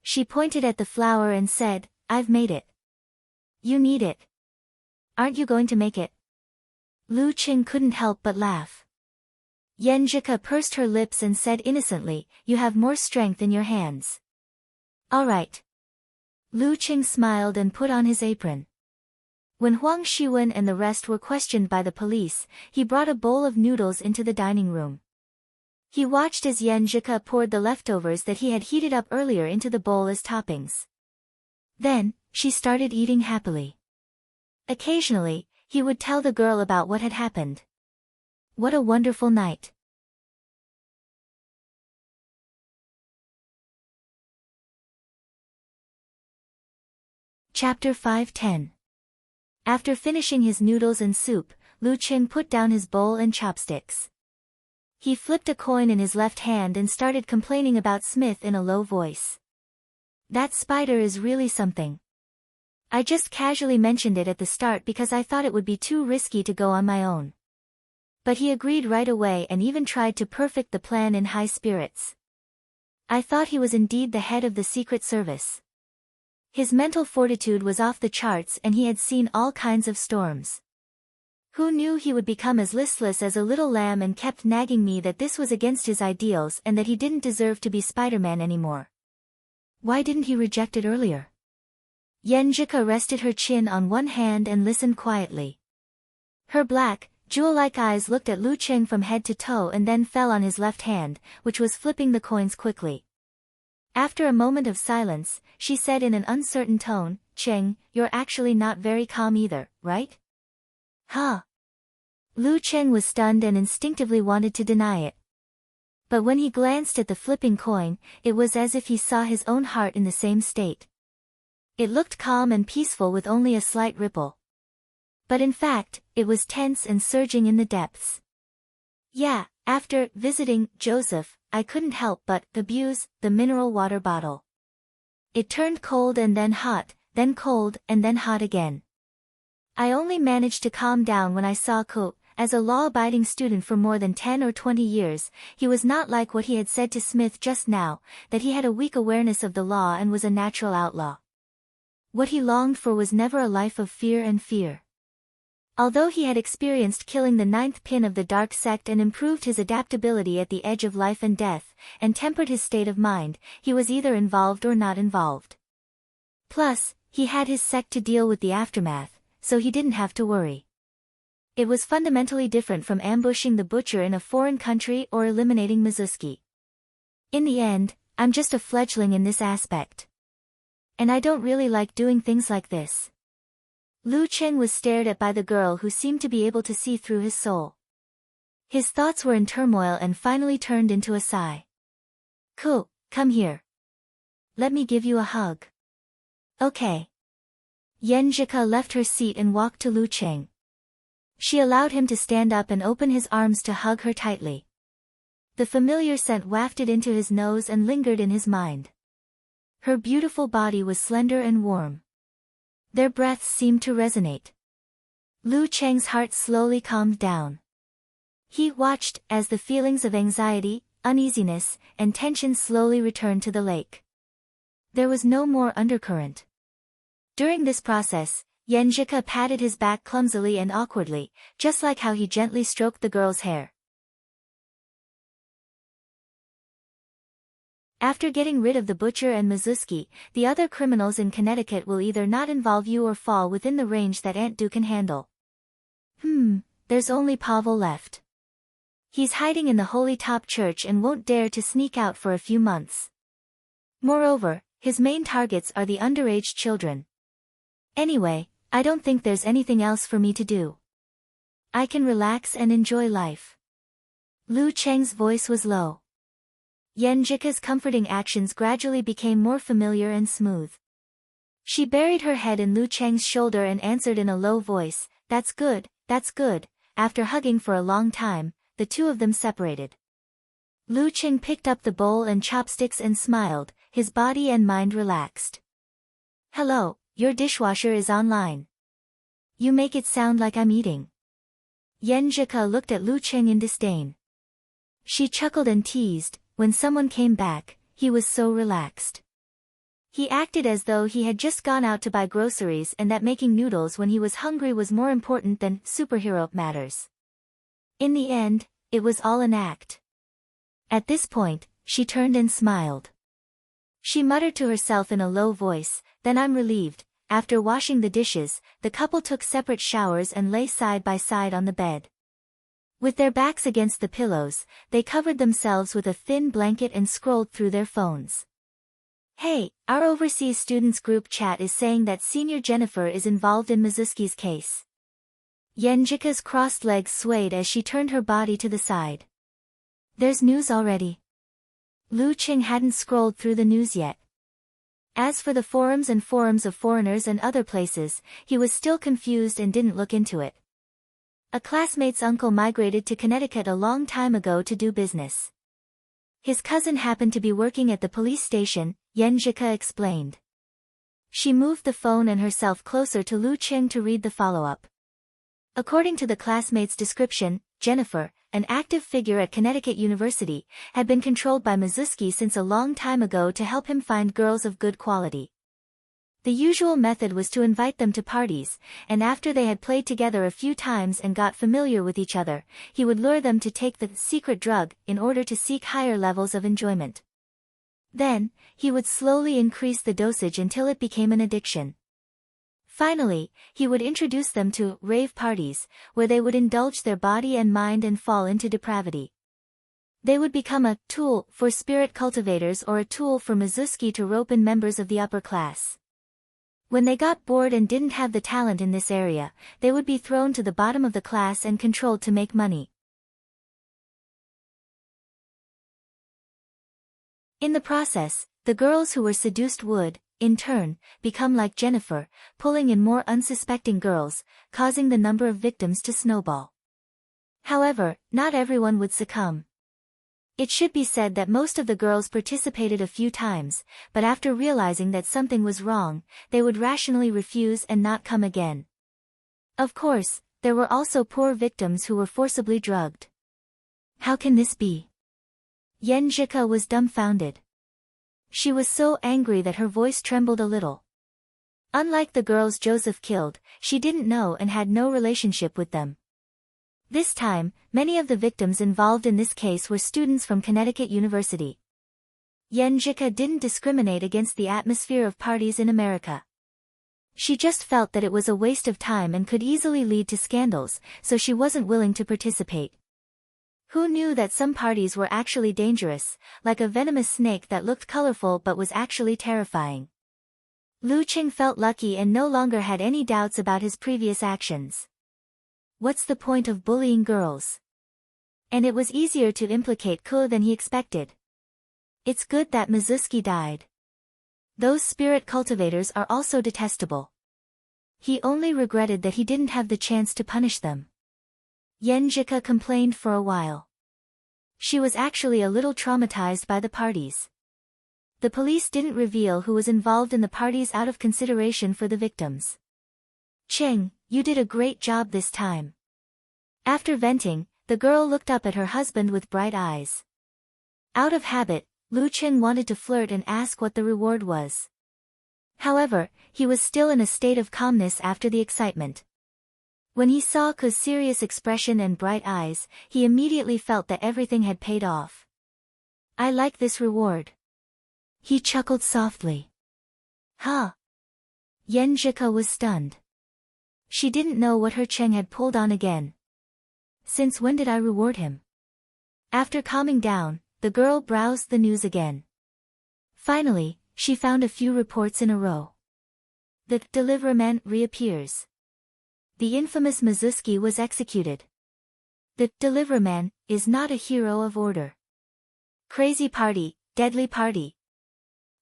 She pointed at the flour and said, "I've made it. You need it. Aren't you going to make it?" Lu Qing couldn't help but laugh. Yenjika pursed her lips and said innocently, "You have more strength in your hands." "All right." Lu Qing smiled and put on his apron. When Huang Shiwen and the rest were questioned by the police, he brought a bowl of noodles into the dining room. He watched as Yenjika poured the leftovers that he had heated up earlier into the bowl as toppings. Then, she started eating happily. Occasionally, He would tell the girl about what had happened. What a wonderful night. Chapter 5:10. After finishing his noodles and soup, Lu Qing put down his bowl and chopsticks. He flipped a coin in his left hand and started complaining about Smith in a low voice. That spider is really something. I just casually mentioned it at the start because I thought it would be too risky to go on my own. But he agreed right away and even tried to perfect the plan in high spirits. I thought he was indeed the head of the Secret Service. His mental fortitude was off the charts and he had seen all kinds of storms. Who knew he would become as listless as a little lamb and kept nagging me that this was against his ideals and that he didn't deserve to be Spider-Man anymore. Why didn't he reject it earlier? Yenjika rested her chin on one hand and listened quietly. Her black, jewel-like eyes looked at Lu Qing from head to toe and then fell on his left hand, which was flipping the coins quickly. After a moment of silence, she said in an uncertain tone, "Qing, you're actually not very calm either, right?" Huh? Lu Qing was stunned and instinctively wanted to deny it. But when he glanced at the flipping coin, it was as if he saw his own heart in the same state. It looked calm and peaceful with only a slight ripple. But in fact, it was tense and surging in the depths. Yeah, after visiting Joseph, I couldn't help but abuse the mineral water bottle. It turned cold and then hot, then cold and then hot again. I only managed to calm down when I saw Ko. As a law-abiding student for more than 10 or 20 years, he was not like what he had said to Smith just now, that he had a weak awareness of the law and was a natural outlaw. What he longed for was never a life of fear and fear. Although he had experienced killing the 9th pin of the dark sect and improved his adaptability at the edge of life and death, and tempered his state of mind, he was either involved or not involved. Plus, he had his sect to deal with the aftermath, so he didn't have to worry. It was fundamentally different from ambushing the butcher in a foreign country or eliminating Mizuki. In the end, I'm just a fledgling in this aspect. And I don't really like doing things like this. Lu Qing was stared at by the girl who seemed to be able to see through his soul. His thoughts were in turmoil and finally turned into a sigh. Ko, come here. Let me give you a hug. Okay. Yenjika left her seat and walked to Lu Qing. She allowed him to stand up and open his arms to hug her tightly. The familiar scent wafted into his nose and lingered in his mind. Her beautiful body was slender and warm. Their breaths seemed to resonate. Lu Cheng's heart slowly calmed down. He watched as the feelings of anxiety, uneasiness, and tension slowly returned to the lake. There was no more undercurrent. During this process, Yenjika patted his back clumsily and awkwardly, just like how he gently stroked the girl's hair. After getting rid of the butcher and Mizuki, the other criminals in Connecticut will either not involve you or fall within the range that Aunt Du can handle. There's only Pavel left. He's hiding in the Holy Top Church and won't dare to sneak out for a few months. Moreover, his main targets are the underage children. Anyway, I don't think there's anything else for me to do. I can relax and enjoy life. Lu Cheng's voice was low. Yenjika's comforting actions gradually became more familiar and smooth. She buried her head in Lu Cheng's shoulder and answered in a low voice, "That's good, that's good." After hugging for a long time, the two of them separated. Lu Cheng picked up the bowl and chopsticks and smiled, his body and mind relaxed. "Hello, your dishwasher is online. You make it sound like I'm eating." Yenjika looked at Lu Cheng in disdain. She chuckled and teased, when someone came back, he was so relaxed. He acted as though he had just gone out to buy groceries and that making noodles when he was hungry was more important than superhero matters. In the end, it was all an act. At this point, she turned and smiled. She muttered to herself in a low voice, "Then I'm relieved." After washing the dishes, the couple took separate showers and lay side by side on the bed. With their backs against the pillows, they covered themselves with a thin blanket and scrolled through their phones. "Hey, our overseas students group chat is saying that Senior Jennifer is involved in Mizuki's case. Yenjika's crossed legs swayed as she turned her body to the side. There's news already. Lu Qing hadn't scrolled through the news yet. As for the forums of foreigners and other places, he was still confused and didn't look into it. A classmate's uncle migrated to Connecticut a long time ago to do business. His cousin happened to be working at the police station, Yenjika explained. She moved the phone and herself closer to Lu Qing to read the follow-up. According to the classmate's description, Jennifer, an active figure at Connecticut University, had been controlled by Mizuski since a long time ago to help him find girls of good quality. The usual method was to invite them to parties, and after they had played together a few times and got familiar with each other, he would lure them to take the secret drug in order to seek higher levels of enjoyment. Then, he would slowly increase the dosage until it became an addiction. Finally, he would introduce them to rave parties, where they would indulge their body and mind and fall into depravity. They would become a tool for spirit cultivators or a tool for Mizuski to rope in members of the upper class. When they got bored and didn't have the talent in this area, they would be thrown to the bottom of the class and controlled to make money. In the process, the girls who were seduced would, in turn, become like Jennifer, pulling in more unsuspecting girls, causing the number of victims to snowball. However, not everyone would succumb. It should be said that most of the girls participated a few times, but after realizing that something was wrong, they would rationally refuse and not come again. Of course, there were also poor victims who were forcibly drugged. How can this be? Yenjika was dumbfounded. She was so angry that her voice trembled a little. Unlike the girls Joseph killed, she didn't know and had no relationship with them. This time, many of the victims involved in this case were students from Connecticut University. Yenjika didn't discriminate against the atmosphere of parties in America. She just felt that it was a waste of time and could easily lead to scandals, so she wasn't willing to participate. Who knew that some parties were actually dangerous, like a venomous snake that looked colorful but was actually terrifying? Lu Qing felt lucky and no longer had any doubts about his previous actions. What's the point of bullying girls? And it was easier to implicate Ko than he expected. It's good that Mizuski died. Those spirit cultivators are also detestable. He only regretted that he didn't have the chance to punish them. Yenjika complained for a while. She was actually a little traumatized by the parties. The police didn't reveal who was involved in the parties out of consideration for the victims. Cheng, you did a great job this time. After venting, the girl looked up at her husband with bright eyes. Out of habit, Lu Qing wanted to flirt and ask what the reward was. However, he was still in a state of calmness after the excitement. When he saw Ko's serious expression and bright eyes, he immediately felt that everything had paid off. I like this reward. He chuckled softly. Huh? Yenjika was stunned. She didn't know what her Cheng had pulled on again. Since when did I reward him? After calming down, the girl browsed the news again. Finally, she found a few reports in a row. The deliveryman reappears. The infamous Mizuski was executed. The deliveryman is not a hero of order. Crazy party, deadly party.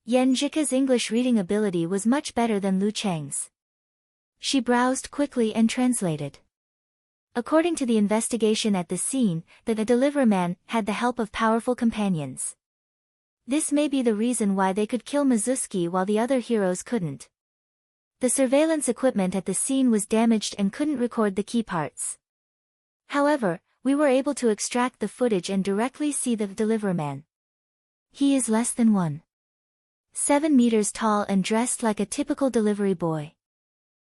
Yenjika's English reading ability was much better than Lu Cheng's. She browsed quickly and translated. According to the investigation at the scene, the deliveryman had the help of powerful companions. This may be the reason why they could kill Mizuski while the other heroes couldn't. The surveillance equipment at the scene was damaged and couldn't record the key parts. However, we were able to extract the footage and directly see the deliveryman. He is less than 1.7 meters tall and dressed like a typical delivery boy.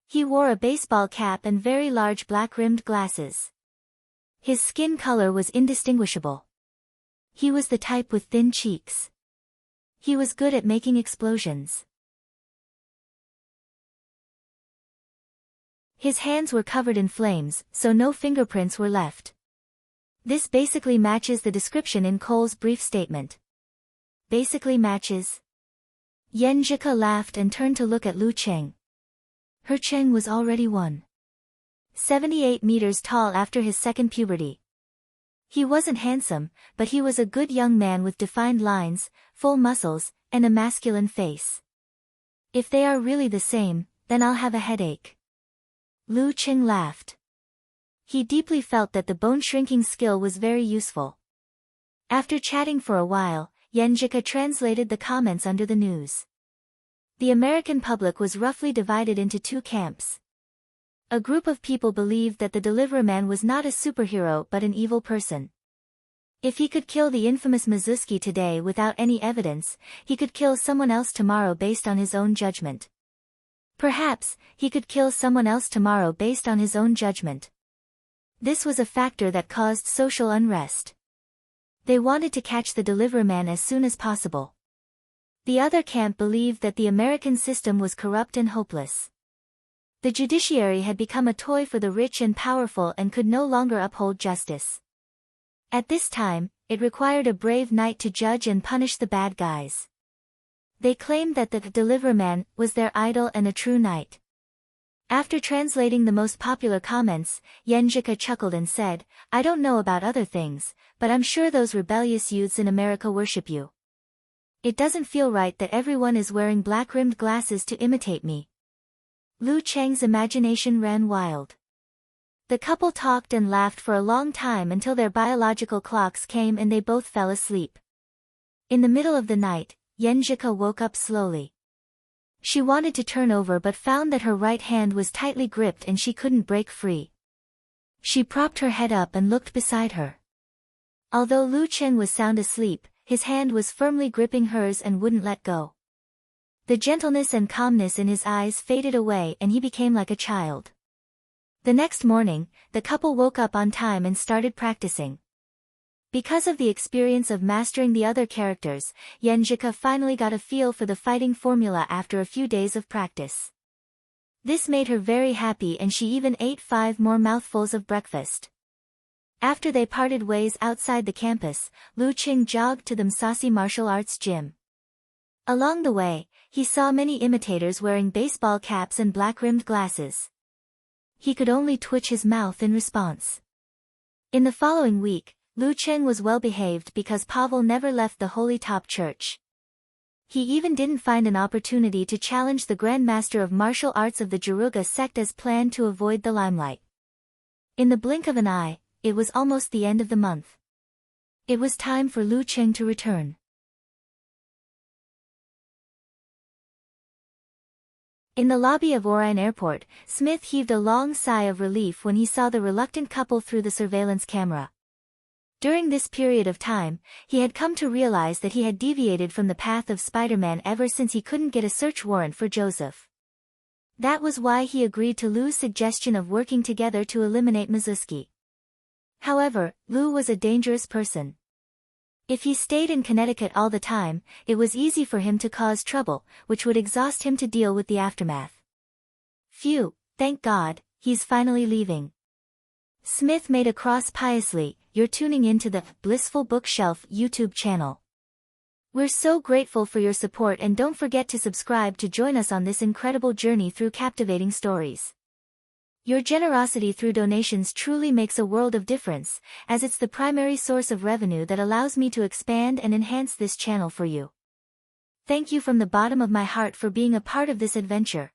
He wore a baseball cap and very large black-rimmed glasses. His skin color was indistinguishable. He was the type with thin cheeks. He was good at making explosions. His hands were covered in flames, so no fingerprints were left. This basically matches the description in Cole's brief statement. Basically matches? Yenjika laughed and turned to look at Lu Cheng. Her Cheng was already 1.7 78 meters tall after his second puberty. He wasn't handsome, but he was a good young man with defined lines, full muscles, and a masculine face. If they are really the same, then I'll have a headache. Lu Qing laughed. He deeply felt that the bone-shrinking skill was very useful. After chatting for a while, Yenjika translated the comments under the news. The American public was roughly divided into two camps. A group of people believed that the Deliverman was not a superhero but an evil person. If he could kill the infamous Mizuki today without any evidence, he could kill someone else tomorrow based on his own judgment. Perhaps, he could kill someone else tomorrow based on his own judgment. This was a factor that caused social unrest. They wanted to catch the Deliverman as soon as possible. The other camp believed that the American system was corrupt and hopeless. The judiciary had become a toy for the rich and powerful and could no longer uphold justice. At this time, it required a brave knight to judge and punish the bad guys. They claimed that the Deliverman was their idol and a true knight. After translating the most popular comments, Yenjika chuckled and said, "I don't know about other things, but I'm sure those rebellious youths in America worship you. It doesn't feel right that everyone is wearing black-rimmed glasses to imitate me." Lu Cheng's imagination ran wild. The couple talked and laughed for a long time until their biological clocks came and they both fell asleep. In the middle of the night, Yenjika woke up slowly. She wanted to turn over but found that her right hand was tightly gripped and she couldn't break free. She propped her head up and looked beside her. Although Lu Cheng was sound asleep, his hand was firmly gripping hers and wouldn't let go. The gentleness and calmness in his eyes faded away and he became like a child. The next morning, the couple woke up on time and started practicing. Because of the experience of mastering the other characters, Yenjika finally got a feel for the fighting formula after a few days of practice. This made her very happy and she even ate 5 more mouthfuls of breakfast. After they parted ways outside the campus, Lu Qing jogged to the Musashi martial arts gym. Along the way, he saw many imitators wearing baseball caps and black-rimmed glasses. He could only twitch his mouth in response. In the following week, Lu Cheng was well behaved because Pavel never left the Holy Top Church. He even didn't find an opportunity to challenge the Grand Master of Martial Arts of the Jaruga sect as planned to avoid the limelight. In the blink of an eye, it was almost the end of the month. It was time for Lu Cheng to return. In the lobby of Orion Airport, Smith heaved a long sigh of relief when he saw the reluctant couple through the surveillance camera. During this period of time, he had come to realize that he had deviated from the path of Spider-Man ever since he couldn't get a search warrant for Joseph. That was why he agreed to Lu's suggestion of working together to eliminate Mizuki. However, Lu was a dangerous person. If he stayed in Connecticut all the time, it was easy for him to cause trouble, which would exhaust him to deal with the aftermath. Phew, thank God, he's finally leaving. Smith made a cross piously. You're tuning into the Blissful Bookshelf YouTube channel. We're so grateful for your support and don't forget to subscribe to join us on this incredible journey through captivating stories. Your generosity through donations truly makes a world of difference, as it's the primary source of revenue that allows me to expand and enhance this channel for you. Thank you from the bottom of my heart for being a part of this adventure.